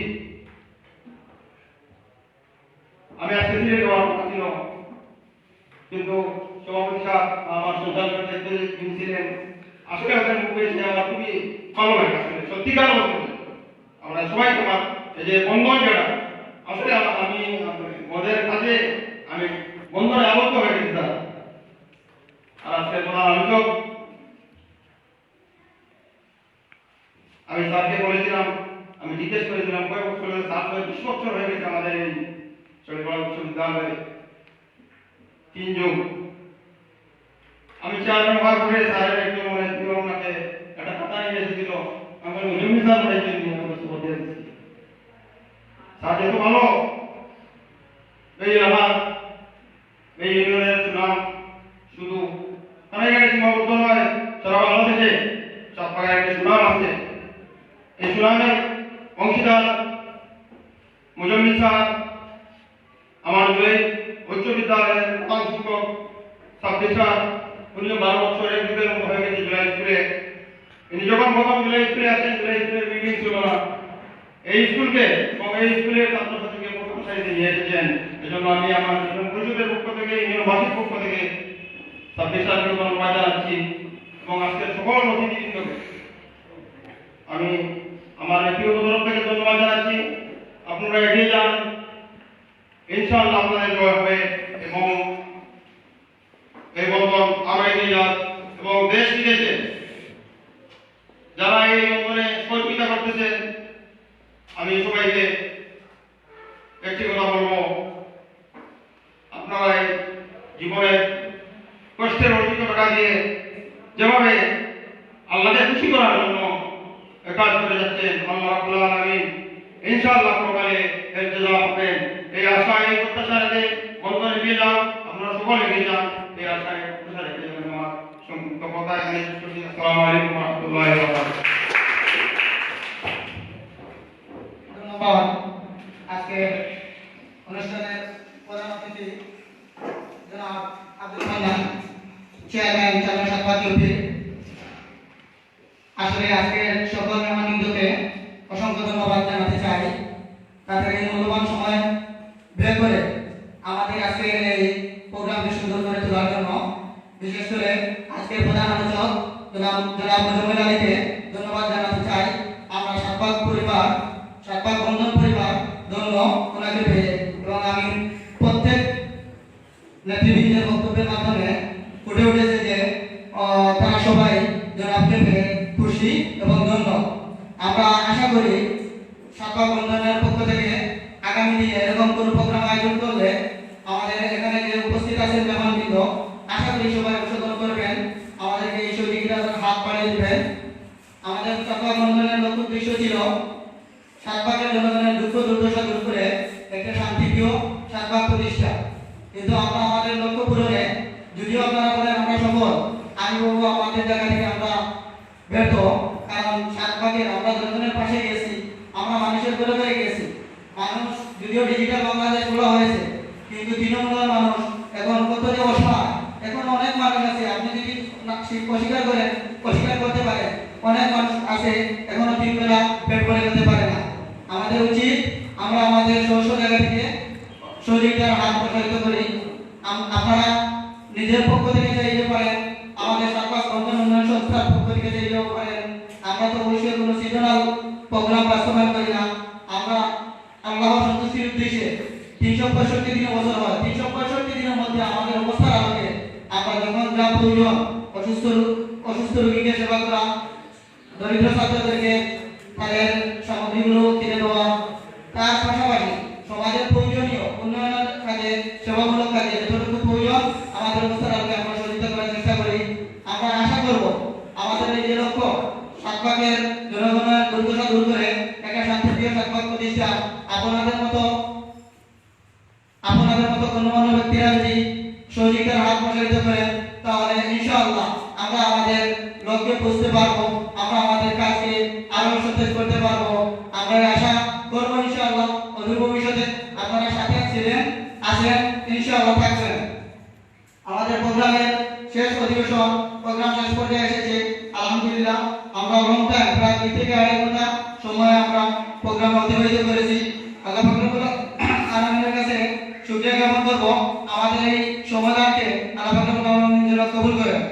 আমি আজকে ফিরে যাওয়ার কথা ছিল, কিন্তু সভাপতি সাহেব আমার সঞ্চালকের দায়িত্বে যিনি ছিলেন, আসলে ওদের মুখে আমার খুবই ভালো লাগে। আসলে সত্যিকার বলতে আমরা সবাই তোমার এই যে বন্ধন যেটা, আসলে আমি ওদের কাছে আমি বন্ধনে আবদ্ধ হয়ে গেছি তারা। আর আজকে তোমার আলোচক আমি স্যারকে বলেছিলাম, আমি জিজ্ঞেস করেছিলাম কয়েক বছর হয়ে, 20 বছর হয়ে গেছে আমাদের এই চড়িপাড়া বিশ্ববিদ্যালয়ে 3 যুগ। আমি চেয়ারম্যান হওয়ার পরে স্যারের একজন ওনাকে একটা কথা নিয়ে এসেছিল, আমি জমি স্যার পড়াইছেন, স্যার যেহেতু ভালো, এই আমার এই ইউনিয়নের সুনাম শুধু কানাইঘাটে সীমাবদ্ধ নয়, সারা বাংলাদেশে চাঁদপাড়ায় একটি সুনাম আছে। এই সুনামের অংশীদার মুজাম্মিল স্যার, আমার জুলাই উচ্চ বিদ্যালয়ের প্রধান শিক্ষক সাব্বির স্যার, উনি 12 বছরের যুগের মতো হয়ে গেছে জুলাই স্কুলে। ইনি যখন প্রথম জুলাই স্কুলে আসেন, জুলাই স্কুলের বিল্ডিং ছিল না, এই স্কুলকে এবং এই স্কুলের ছাত্রছাত্রীকে প্রথম সারিতে নিয়ে এসেছেন। এজন্য আমি আমার ইউনিয়ন পরিষদের পক্ষ থেকে, ইউনিয়নবাসীর পক্ষ থেকে সাব্বির স্যারকে ধন্যবাদ জানাচ্ছি এবং আজকের সকল অতিথিবৃন্দকে আমি আমার ব্যক্তিগত তরফ থেকে ধন্যবাদ জানাচ্ছি। আপনারা এগিয়ে যান, ইনশাআল্লাহ আপনাদের জয় হবে এবং এই বন্ধন আরো এগিয়ে যান এবং দেশ বিদেশে যারা এই বন্ধনে সহযোগিতা করতেছে, আমি সবাইকে একটি কথা বলবো, আপনারা জীবনের কষ্টের অর্জিত টাকা দিয়ে যেভাবে আল্লাহকে খুশি করার জন্য কাজ করে যাচ্ছেন, আল্লাহ রাব্বুল আলামিন ইনশাআল্লাহ পরকালে এর জাযা পাবেন। এই আশা, এই প্রত্যাশা রেখে বন্ধনে নিয়ে যান, আপনারা সকলে এগিয়ে যান, এই আশা, এই প্রত্যাশা রেখে আমার সংক্ষিপ্ত কথা এখানে শেষ করছি। আসসালামু আলাইকুম ওয়া রাহমাতুল্লাহি ওয়া বারাকাতুহু। ধন্যবাদ। আজকে অনুষ্ঠানের প্রধান অতিথি জনাব আব্দুল মান্নান, চেয়ারম্যান সাতপাক ইউপি। আসলে আজকে সকল মেহমানবৃন্দকে অসংখ্য ধন্যবাদ জানাতে চাই, তাদের এই মূল্যবান সময় বের করে আমাদের আজকের এই প্রোগ্রামকে সুন্দর করে তোলার জন্য। বিশেষ করে আজকের প্রধান আলোচক জনাব মুজাম্মিল আলীকে ধন্যবাদ জানাতে চাই। আমরা সাতপাক পরিবার, সাতপাক বন্ধন থেকে আগামী দিনে এরকম কোনো প্রোগ্রাম আয়োজন করলে আমাদের এখানে যে উপস্থিত আছেন মেহমানবৃন্দ, আশা করি সবাই অংশগ্রহণ করবেন, আমাদেরকে এই সহযোগিতার হাত বাড়িয়ে দেবেন। আমাদের চাকমা বন্ধনের লক্ষ্য উদ্দেশ্য ছিল শাহবাগের জনগণের দুঃখ দুর্দশা দূর করে একটা শান্তিপ্রিয় শাহবাগ প্রতিষ্ঠা। কিন্তু আমরা আমাদের লক্ষ্য পূরণে, যদিও আপনারা বলেন আমরা সফল, আমি বলবো আমাদের জায়গা থেকে আমরা ব্যর্থ। কারণ শাহবাগের আমরা জনগণের পাশে গেছি, আমরা মানুষের ঘরে ঘরে গেছি। মানুষ যদিও ডিজিটাল বাংলাদেশ খোলা হয়েছে, কিন্তু তৃণমূলের মানুষ এখন কত যে অসহায়। এখন অনেক মানুষ আছে, আপনি যদি অস্বীকার করেন, অস্বীকার করতে পারেন, অনেক মানুষ আছে এখনো 3 বেলা পেট ভরে খেতে পারে না। আমাদের উচিত আমরা আমাদের স্ব জায়গা থেকে সহযোগিতার হাত প্রসারিত করি। আপনারা নিজের পক্ষ থেকে চাইতে পারেন, আমাদের শাহবাগ বন্ধন উন্নয়ন সংস্থার পক্ষ থেকে চাইতেও পারেন। আমরা তো অবশ্যই কোনো সিজনাল প্রোগ্রাম বাস্তবায়ন করি না, আমরা আল্লাহর সন্তুষ্টির উদ্দেশ্যে 365 দিন বছর হয়, 365 দিনের মধ্যে আমাদের অবস্থার আলোকে আমরা যখন যা প্রয়োজন, অসুস্থ রোগীকে সেবা করা, দরিদ্র ছাত্রদেরকে তাদের সামগ্রীগুলো কিনে দেওয়া, তার পাশাপাশি সমাজের প্রয়োজনীয় উন্নয়নের কাজে, সেবামূলক কাজে যতটুকু প্রয়োজন আমাদের অবস্থার আলোকে আমরা সহযোগিতা করার চেষ্টা করি। আমরা আশা করব আমাদের এই যে লক্ষ্য, শাহবাগের জনগণের দুর্দশা দূর করে একটা শান্তিপ্রিয় শাহবাগ প্রতিষ্ঠা, আপনাদের মতো গণ্যমান্য ব্যক্তিরা যদি সহযোগিতার হাত প্রসারিত করেন, তাহলে ইনশাআল্লাহ আমরা আমাদের লক্ষ্যে পৌঁছতে পারবো, আমরা আমাদের কাজকে আরো সতেজ করতে পারবো। আমরা আশা করবো ইনশাআল্লাহ অদূর ভবিষ্যতে আপনারা সাথে আছেন, ইনশাআল্লাহ থাকবেন। আমাদের প্রোগ্রামের শেষ অধিবেশন, প্রোগ্রাম শেষ পর্যায়ে এসেছে। আলহামদুলিল্লাহ আমরা লং টাইম, প্রায় 2 থেকে 2.5 ঘন্টা সময় আমরা প্রোগ্রাম অতিবাহিত করেছি। আল্লাহ পাকের আলমিনের কাছে শুকরিয়া জ্ঞাপন করব, আমাদের এই সমাধানকে আল্লাহ পাকের আলমিন যেন কবুল করেন।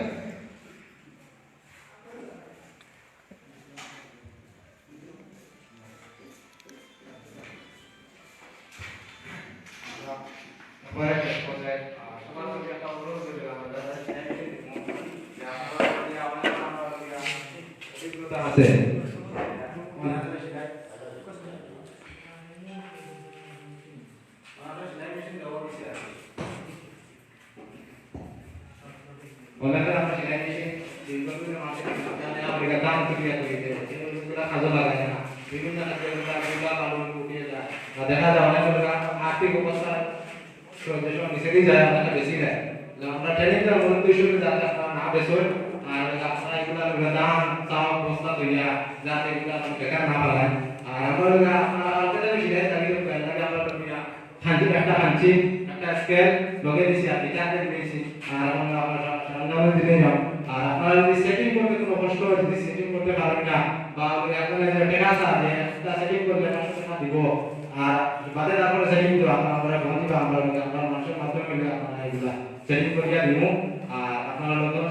আছে ওনাদের আমরা সেলাই মেশিন দীর্ঘদিন আমাদের আমরা দাম ক্রিয়া করি যে এগুলো কাজে লাগায় না, বিভিন্ন কাজে পালন উঠিয়ে যায়, দেখা যায় অনেক লোক আর্থিক অবস্থা দেশের নিচে দিয়ে যায়, অনেক বেশি দেয়। আমরা ট্রেনিং দেওয়ার উদ্দেশ্য যাতে আপনারা না বেসুন, আর আপনারা এগুলো দাম চাওয়া অবস্থা তৈরি যাতে এগুলো বেকার না পালায়। আর আমরা আপনারা সেলাই চালিয়ে আমরা খাঞ্চি একটা স্কেল লগে দিছি, আপনি চাঁদে দিয়েছি, আর আমরা সামনে দিতে যাও। আর আপনারা যদি সেটিং করতে কোনো কষ্ট হয়, যদি সেটিং করতে পারেন না, বা আপনারা যে টেকা আছে একটা সেটিং করলে 500 টাকা দিব, আর বাদে তারপরে সেটিং দিব আপনারা বলতে আমরা মানুষের মাধ্যমে আপনারা এগুলা সেটিং করিয়া দিব। আর আপনারা নতুন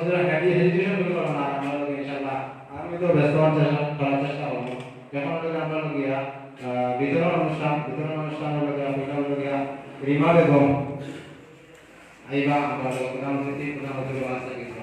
হেজিটেশন করতে পারবেন না, আমরা ইনশাআল্লাহ আমি তো ব্যস্ত করার চেষ্টা করবো। এখন আমরা গিয়া বিতরণ অনুষ্ঠান রিমা বেগম আইবা আমরা প্রধান অতিথি আছে কিছু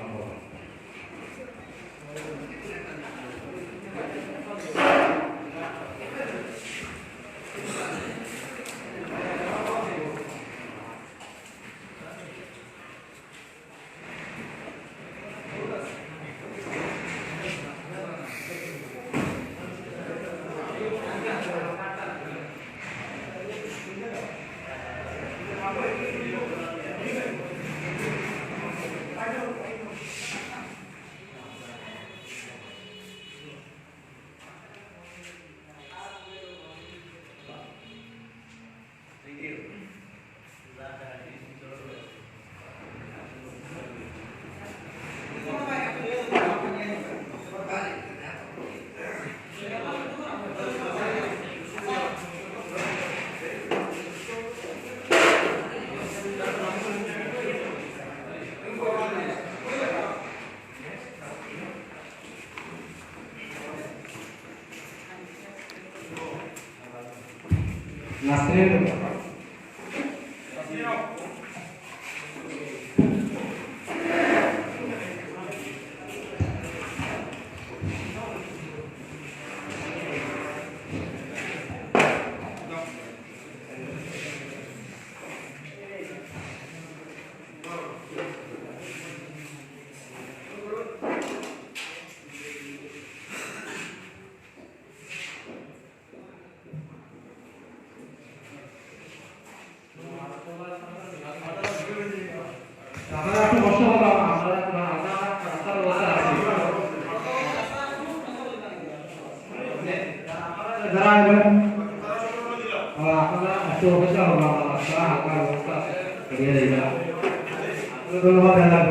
নাসরিন আপনারা একটু অপেক্ষা করবো আমার রাস্তা হালকা অবস্থা এগিয়ে যাইবা ধন্যবাদ এলাকা